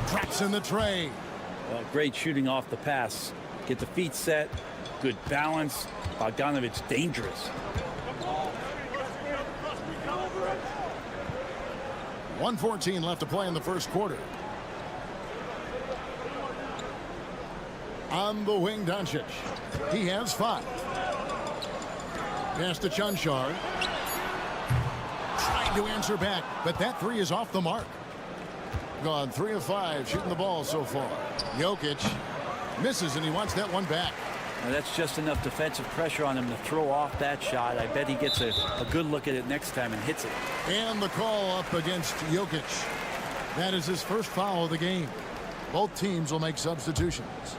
Traps in the tray. Well, great shooting off the pass. Get the feet set. Good balance. Bogdanovich dangerous. 1:14 left to play in the first quarter. On the wing, Doncic. He has 5. Pass to Chanchar. Trying to answer back, but that 3 is off the mark. Gone 3 of 5 shooting the ball so far. Jokic misses, and he wants that one back. Now that's just enough defensive pressure on him to throw off that shot. I bet he gets a good look at it next time and hits it. And the call up against Jokic. That is his first foul of the game. Both teams will make substitutions.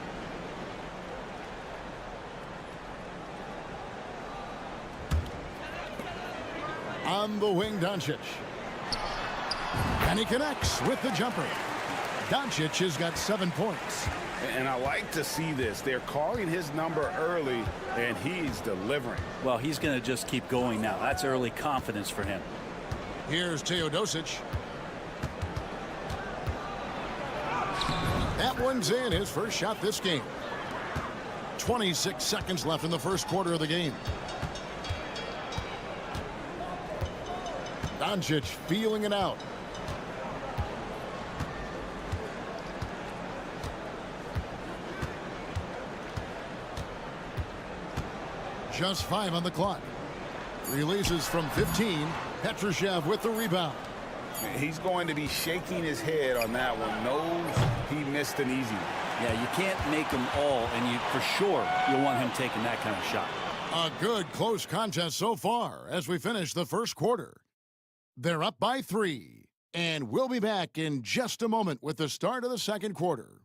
On the wing, Doncic. And he connects with the jumper. Doncic has got 7 points. And I like to see this. They're calling his number early, and he's delivering. Well, he's going to just keep going now. That's early confidence for him. Here's Teodosic. That one's in. His first shot this game. 26 seconds left in the first quarter of the game. Doncic feeling it out. Just 5 on the clock. Releases from 15. Petrushev with the rebound. He's going to be shaking his head on that one. Knows he missed an easy one. Yeah, you can't make them all, and for sure you'll want him taking that kind of shot. A good close contest so far as we finish the first quarter. They're up by 3, and we'll be back in just a moment with the start of the second quarter.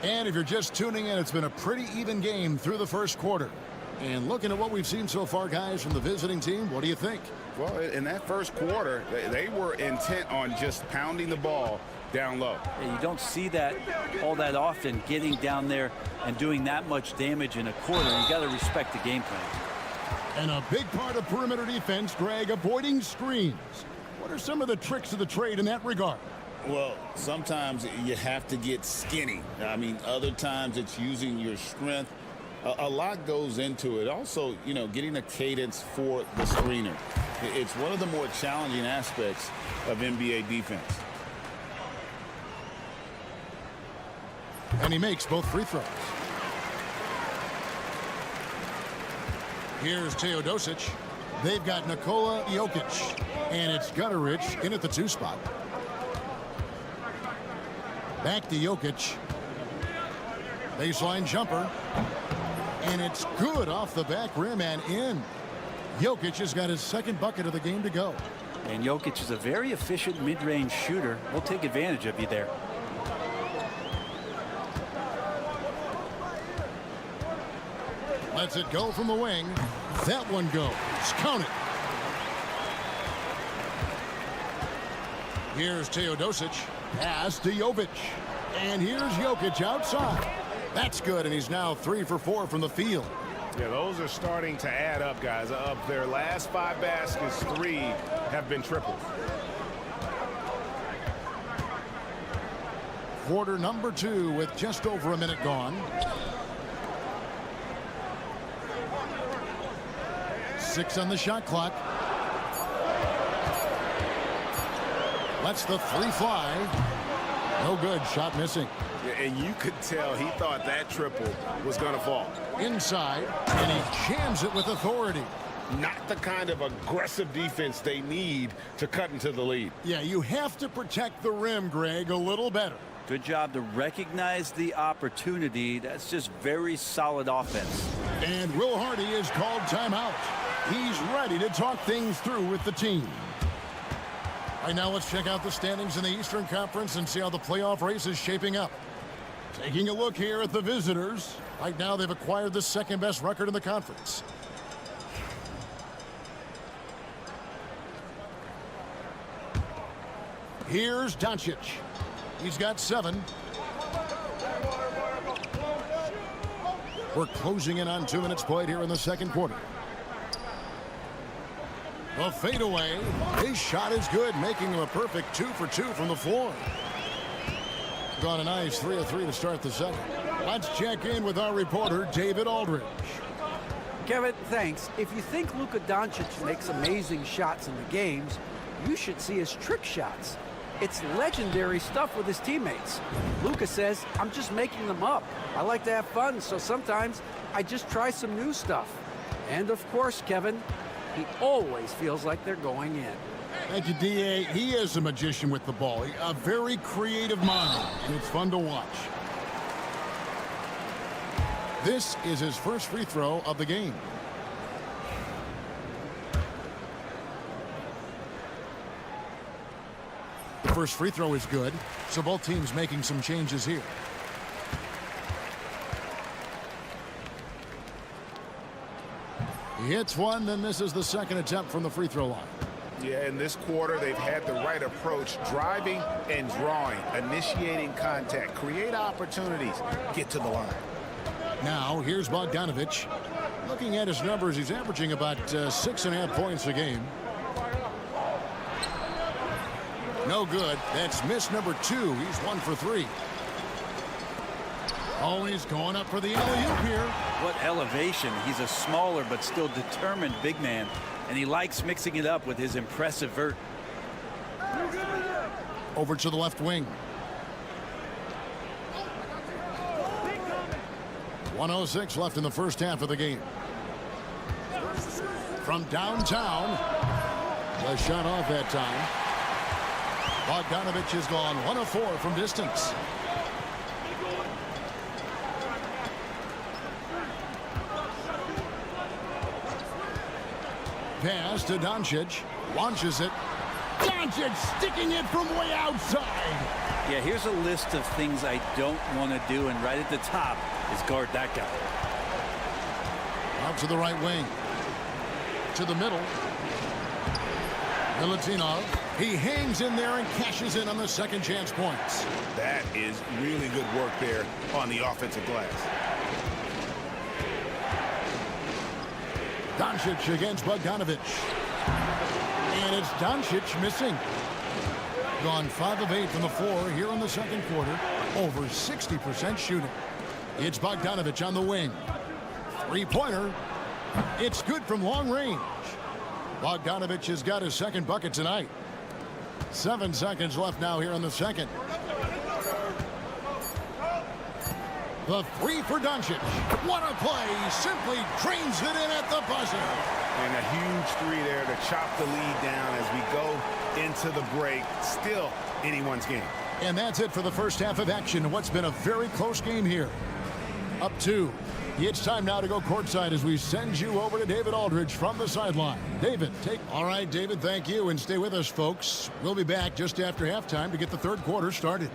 And if you're just tuning in, it's been a pretty even game through the first quarter. And looking at what we've seen so far, guys, from the visiting team, what do you think? Well, in that first quarter, they were intent on just pounding the ball down low. Yeah, you don't see that all that often, getting down there and doing that much damage in a quarter. You got to respect the game plan. And a big part of perimeter defense, Greg, avoiding screens. What are some of the tricks of the trade in that regard? Well, sometimes you have to get skinny. I mean, other times it's using your strength. A lot goes into it. Also, you know, getting a cadence for the screener. It's one of the more challenging aspects of NBA defense. And he makes both free throws. Here's Teodosic. They've got Nikola Jokic. And it's Gutterich in at the 2 spot. Back to Jokic. Baseline jumper. And it's good off the back rim and in. Jokic has got his second bucket of the game to go. And Jokic is a very efficient mid-range shooter. We'll take advantage of you there. Lets it go from the wing. That one goes. Count it. Here's Teodosic. Pass to Jovic. And here's Jokic outside. That's good, and he's now 3 for 4 from the field. Yeah, those are starting to add up, guys. Of their last 5 baskets, 3 have been triples. Quarter number 2 with just over a minute gone. 6 on the shot clock. Lets the 3 fly. No good. Shot missing. And you could tell he thought that triple was going to fall. Inside, and he jams it with authority. Not the kind of aggressive defense they need to cut into the lead. Yeah, you have to protect the rim, Greg, a little better. Good job to recognize the opportunity. That's just very solid offense. And Will Hardy is called timeout. He's ready to talk things through with the team. All right, now let's check out the standings in the Eastern Conference and see how the playoff race is shaping up. Taking a look here at the visitors. Right now they've acquired the second best record in the conference. Here's Doncic. He's got 7. We're closing in on 2 minutes played here in the second quarter. The fadeaway. His shot is good, making him a perfect 2 for 2 from the floor. Gone a nice 3 of 3 to start the second. Let's check in with our reporter, David Aldridge. Kevin, thanks. If you think Luka Doncic makes amazing shots in the games, you should see his trick shots. It's legendary stuff with his teammates. Luka says, I'm just making them up. I like to have fun, so sometimes I just try some new stuff. And of course, Kevin, he always feels like they're going in. Thank you, D.A. He is a magician with the ball. A very creative mind, and it's fun to watch. This is his first free throw of the game. The first free throw is good, so both teams making some changes here. He hits one, then misses the second attempt from the free throw line. Yeah, in this quarter, they've had the right approach, driving and drawing, initiating contact, create opportunities, get to the line. Now, here's Bogdanovic. Looking at his numbers, he's averaging about 6.5 points a game. No good. That's miss number 2. He's 1 for 3. Oh, he's going up for the alley-oop here. What elevation. He's a smaller but still determined big man, and he likes mixing it up with his impressive vert. Over to the left wing. 1:06 left in the first half of the game. From downtown, the shot off that time. Bogdanovic has gone 1 of 4 from distance. Pass to Doncic. Launches it. Doncic sticking it from way outside. Yeah, here's a list of things I don't want to do, and right at the top is guard that guy. Out to the right wing. To the middle. Milutinov. He hangs in there and cashes in on the second chance points. That is really good work there on the offensive glass. Doncic against Bogdanovic. And it's Doncic missing. Gone 5 of 8 from the floor here in the second quarter. Over 60% shooting. It's Bogdanovic on the wing. 3-pointer. It's good from long range. Bogdanovic has got his second bucket tonight. 7 seconds left now here in the second. The 3 for Doncic. What a play. Simply drains it in at the buzzer. And a huge 3 there to chop the lead down as we go into the break. Still anyone's game. And that's it for the first half of action. What's been a very close game here. Up 2. It's time now to go courtside as we send you over to David Aldridge from the sideline. David, take. All right, David, thank you. And stay with us, folks. We'll be back just after halftime to get the third quarter started.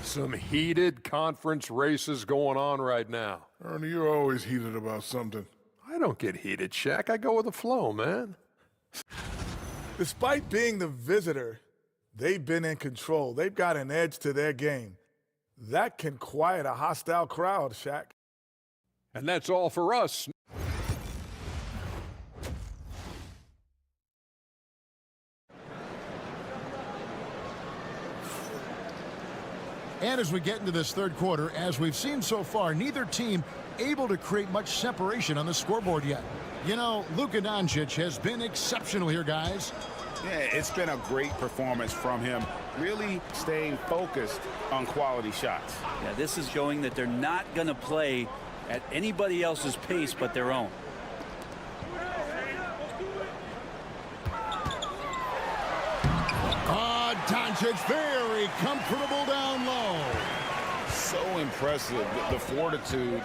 Some heated conference races going on right now. Ernie, you're always heated about something. I don't get heated, Shaq. I go with the flow, man. Despite being the visitor, they've been in control. They've got an edge to their game. That can quiet a hostile crowd, Shaq. And that's all for us. And as we get into this third quarter, as we've seen so far, neither team able to create much separation on the scoreboard yet. You know, Luka Doncic has been exceptional here, guys. Yeah, it's been a great performance from him, really staying focused on quality shots. Yeah, this is showing that they're not going to play at anybody else's pace but their own. Doncic very comfortable down low. So impressive, the fortitude,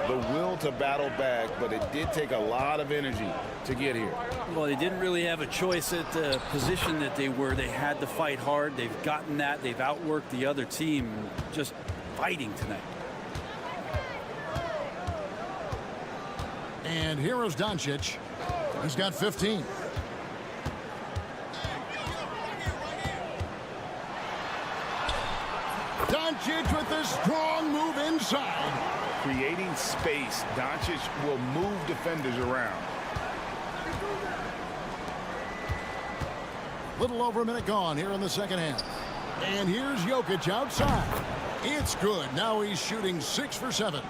the will to battle back, but it did take a lot of energy to get here. Well, they didn't really have a choice at the position that they were. They had to fight hard. They've gotten that. They've outworked the other team, just fighting tonight. And here's Doncic. He's got 15. Doncic with a strong move inside. Creating space, Doncic will move defenders around. Little over a minute gone here in the second half. And here's Jokic outside. It's good. Now he's shooting 6 for 7.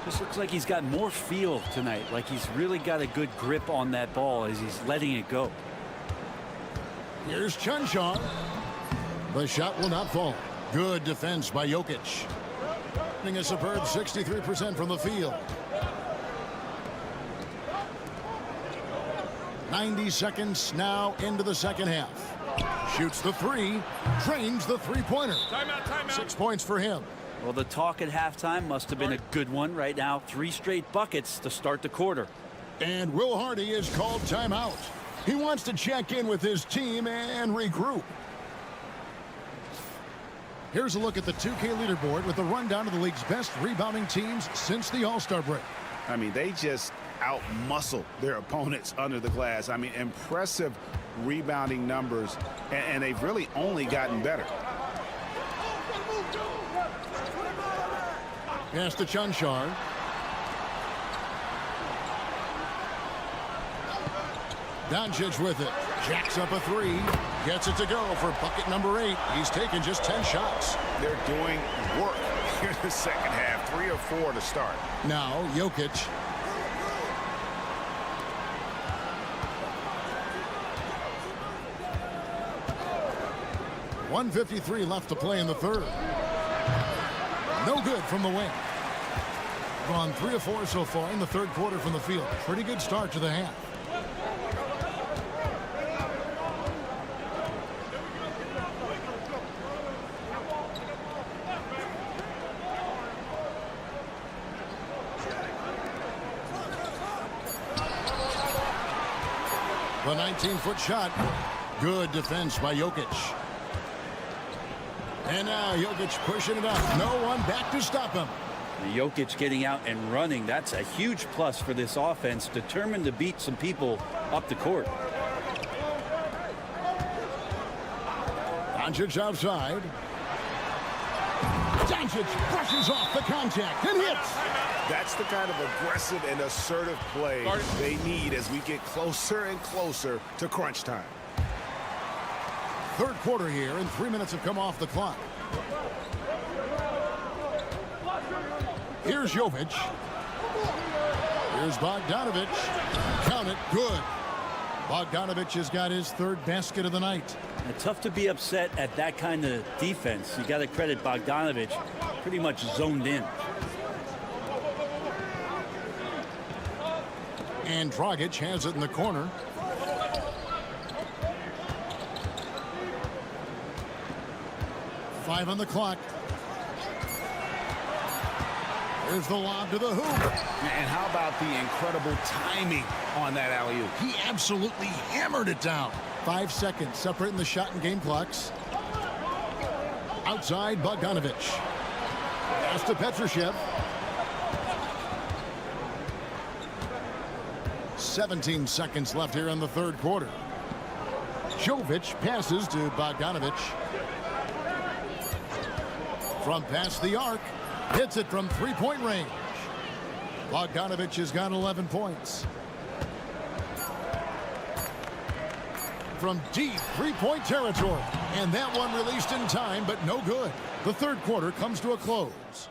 This looks like he's got more feel tonight, like he's really got a good grip on that ball as he's letting it go. Here's Chunchon. The shot will not fall. Good defense by Jokic. A superb 63% from the field. 90 seconds now into the second half. Shoots the three, drains the three-pointer. Timeout. 6 points for him. Well, the talk at halftime must have been a good one. Right now, 3 straight buckets to start the quarter. And Will Hardy is called timeout. He wants to check in with his team and regroup. Here's a look at the 2K leaderboard with a rundown of the league's best rebounding teams since the All-Star break. I mean, they just out-muscle their opponents under the glass. I mean, impressive rebounding numbers, and they've really only gotten better. Pass to Chunchar. Doncic with it. Jacks up a 3. Gets it to go for bucket number 8. He's taken just 10 shots. They're doing work here in the second half. 3 or 4 to start. Now, Jokic. .153 left to play in the third. No good from the wing. Gone 3 of 4 so far in the third quarter from the field. Pretty good start to the half. The 19-foot shot. Good defense by Jokic. And now Jokic pushing it up. No one back to stop him. Jokic getting out and running. That's a huge plus for this offense. Determined to beat some people up the court. Doncic outside. Doncic brushes off the contact and hits. That's the kind of aggressive and assertive play they need as we get closer and closer to crunch time. Third quarter here, and 3 minutes have come off the clock. Here's Jovic. Here's Bogdanovic. Count it. Good. Bogdanovic has got his third basket of the night. Tough to be upset at that kind of defense. You got to credit Bogdanovic. Pretty much zoned in. And Dragic has it in the corner. Five on the clock. There's the lob to the hoop. And how about the incredible timing on that alley-oop? He absolutely hammered it down. 5 seconds separating the shot and game clocks. Outside, Bogdanovic. Pass to Petrushev. 17 seconds left here in the third quarter. Jovic passes to Bogdanovic. From past the arc, hits it from three-point range. Bogdanovic has got 11 points. From deep three-point territory. And that one released in time, but no good. The third quarter comes to a close.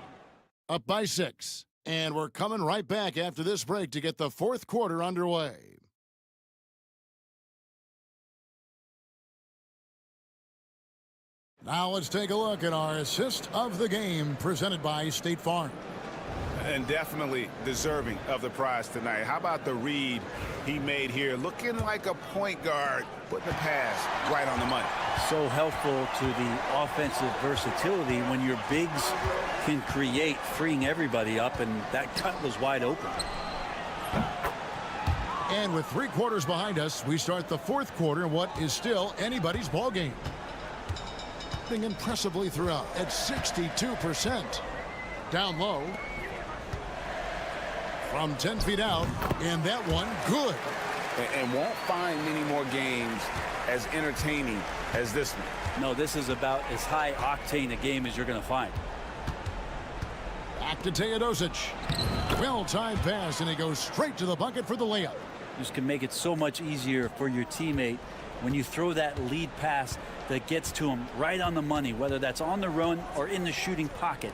Up by 6. And we're coming right back after this break to get the fourth quarter underway. Now let's take a look at our assist of the game presented by State Farm. And definitely deserving of the prize tonight. How about the read he made here? Looking like a point guard, putting the pass right on the money. So helpful to the offensive versatility when your bigs can create, freeing everybody up, and that cut was wide open. And with 3 quarters behind us, we start the fourth quarter in what is still anybody's ball game. Impressively throughout at 62%. Down low. From 10 feet out, and that one good. And won't find many more games as entertaining as this one. No, this is about as high octane a game as you're going to find. Back to Teodosic. Well-timed pass, and he goes straight to the bucket for the layup. This can make it so much easier for your teammate when you throw that lead pass that gets to him right on the money, whether that's on the run or in the shooting pocket.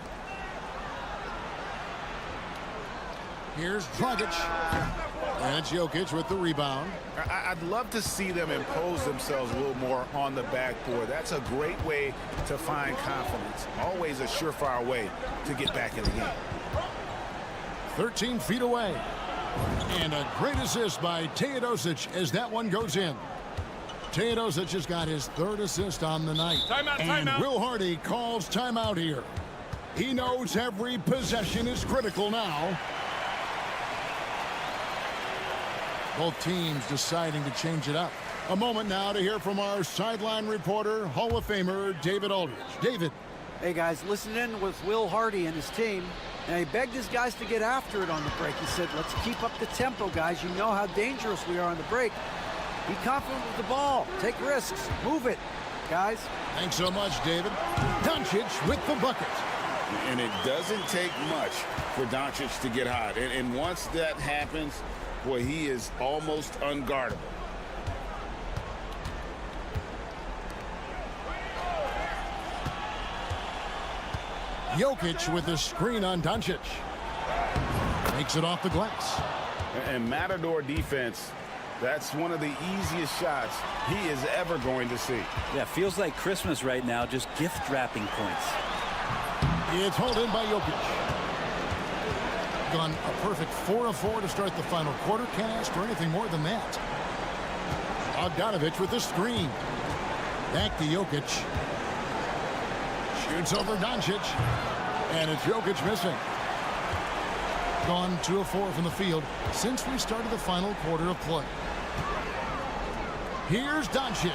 Here's Dragic. And it's Jokic with the rebound. I'd love to see them impose themselves a little more on the backboard. That's a great way to find confidence. Always a surefire way to get back in the game. 13 feet away. And a great assist by Teodosic as that one goes in. Teodosic has got his 3rd assist on the night. Timeout, and timeout. Will Hardy calls timeout here. He knows every possession is critical now. Both teams deciding to change it up. A moment now to hear from our sideline reporter, Hall of Famer David Aldridge. David. Hey, guys, listen in with Will Hardy and his team. And he begged his guys to get after it on the break. He said, let's keep up the tempo, guys. You know how dangerous we are on the break. Be confident with the ball. Take risks. Move it, guys. Thanks so much, David. Doncic with the bucket. And it doesn't take much for Doncic to get hot. And once that happens, boy, he is almost unguardable. Jokic with the screen on Doncic. Makes it off the glass. And Matador defense, that's one of the easiest shots he is ever going to see. Yeah, feels like Christmas right now, just gift wrapping points. It's hauled in by Jokic. Gone a perfect 4 of 4 to start the final quarter. Can't ask for anything more than that. Bogdanovic with the screen. Back to Jokic. Shoots over Doncic. And it's Jokic missing. Gone 2 of 4 from the field since we started the final quarter of play. Here's Doncic.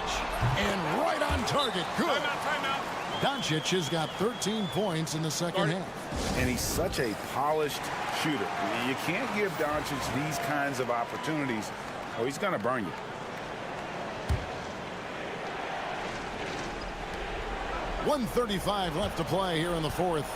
And right on target. Good. Timeout. Doncic has got 13 points in the second half. And he's such a polished shooter. You can't give Doncic these kinds of opportunities, or he's going to burn you. .135 left to play here in the fourth.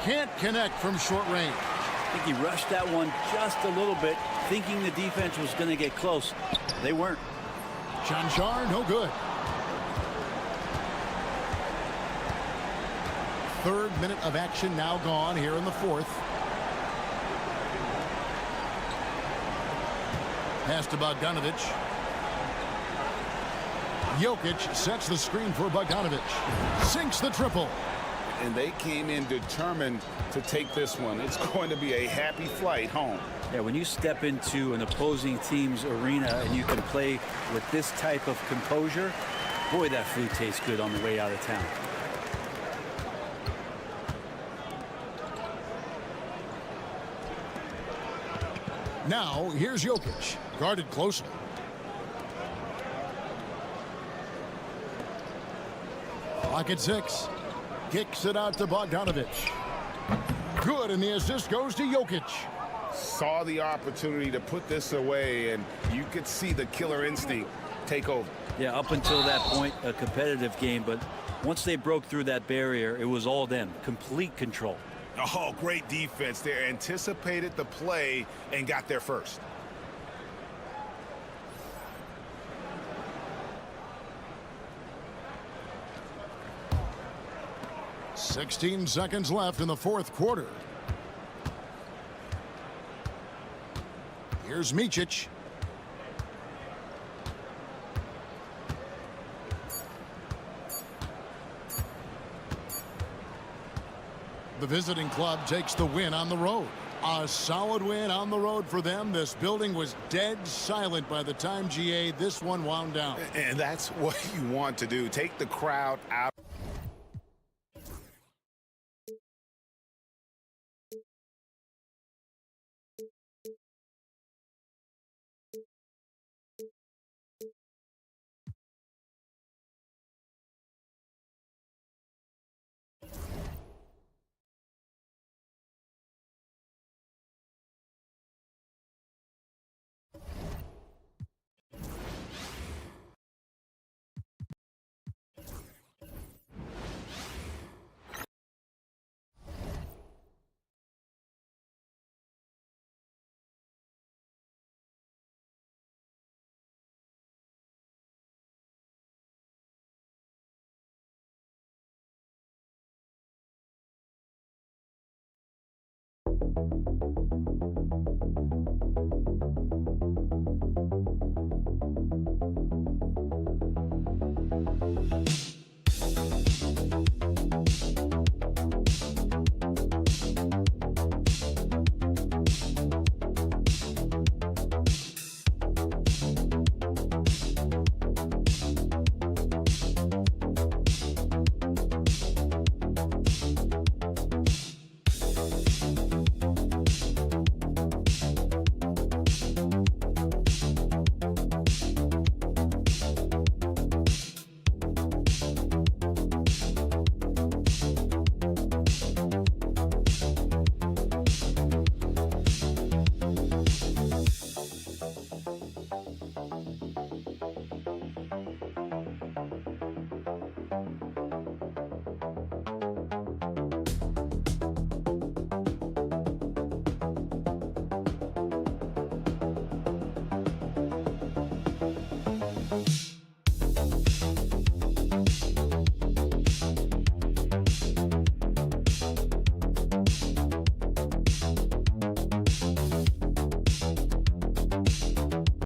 Can't connect from short range. I think he rushed that one just a little bit, thinking the defense was going to get close. They weren't. Chanchar, no good. 3rd minute of action now gone here in the fourth. Pass to Bogdanovic. Jokic sets the screen for Bogdanovic. Sinks the triple. And they came in determined to take this one. It's going to be a happy flight home. Yeah, when you step into an opposing team's arena and you can play with this type of composure, boy, that food tastes good on the way out of town. Now, here's Jokic, guarded closely. Clock at 6. Kicks it out to Bogdanovic. Good, and the assist goes to Jokic. Saw the opportunity to put this away, and you could see the killer instinct take over. Yeah, up until that point, a competitive game, but once they broke through that barrier, it was all them. Complete control. Oh, great defense there. Anticipated the play and got there first. "16 seconds left in the fourth quarter. Here's Micic. The visiting club takes the win on the road. A solid win on the road for them. This building was dead silent by the time, GA, this one wound down. And that's what you want to do. Take the crowd out.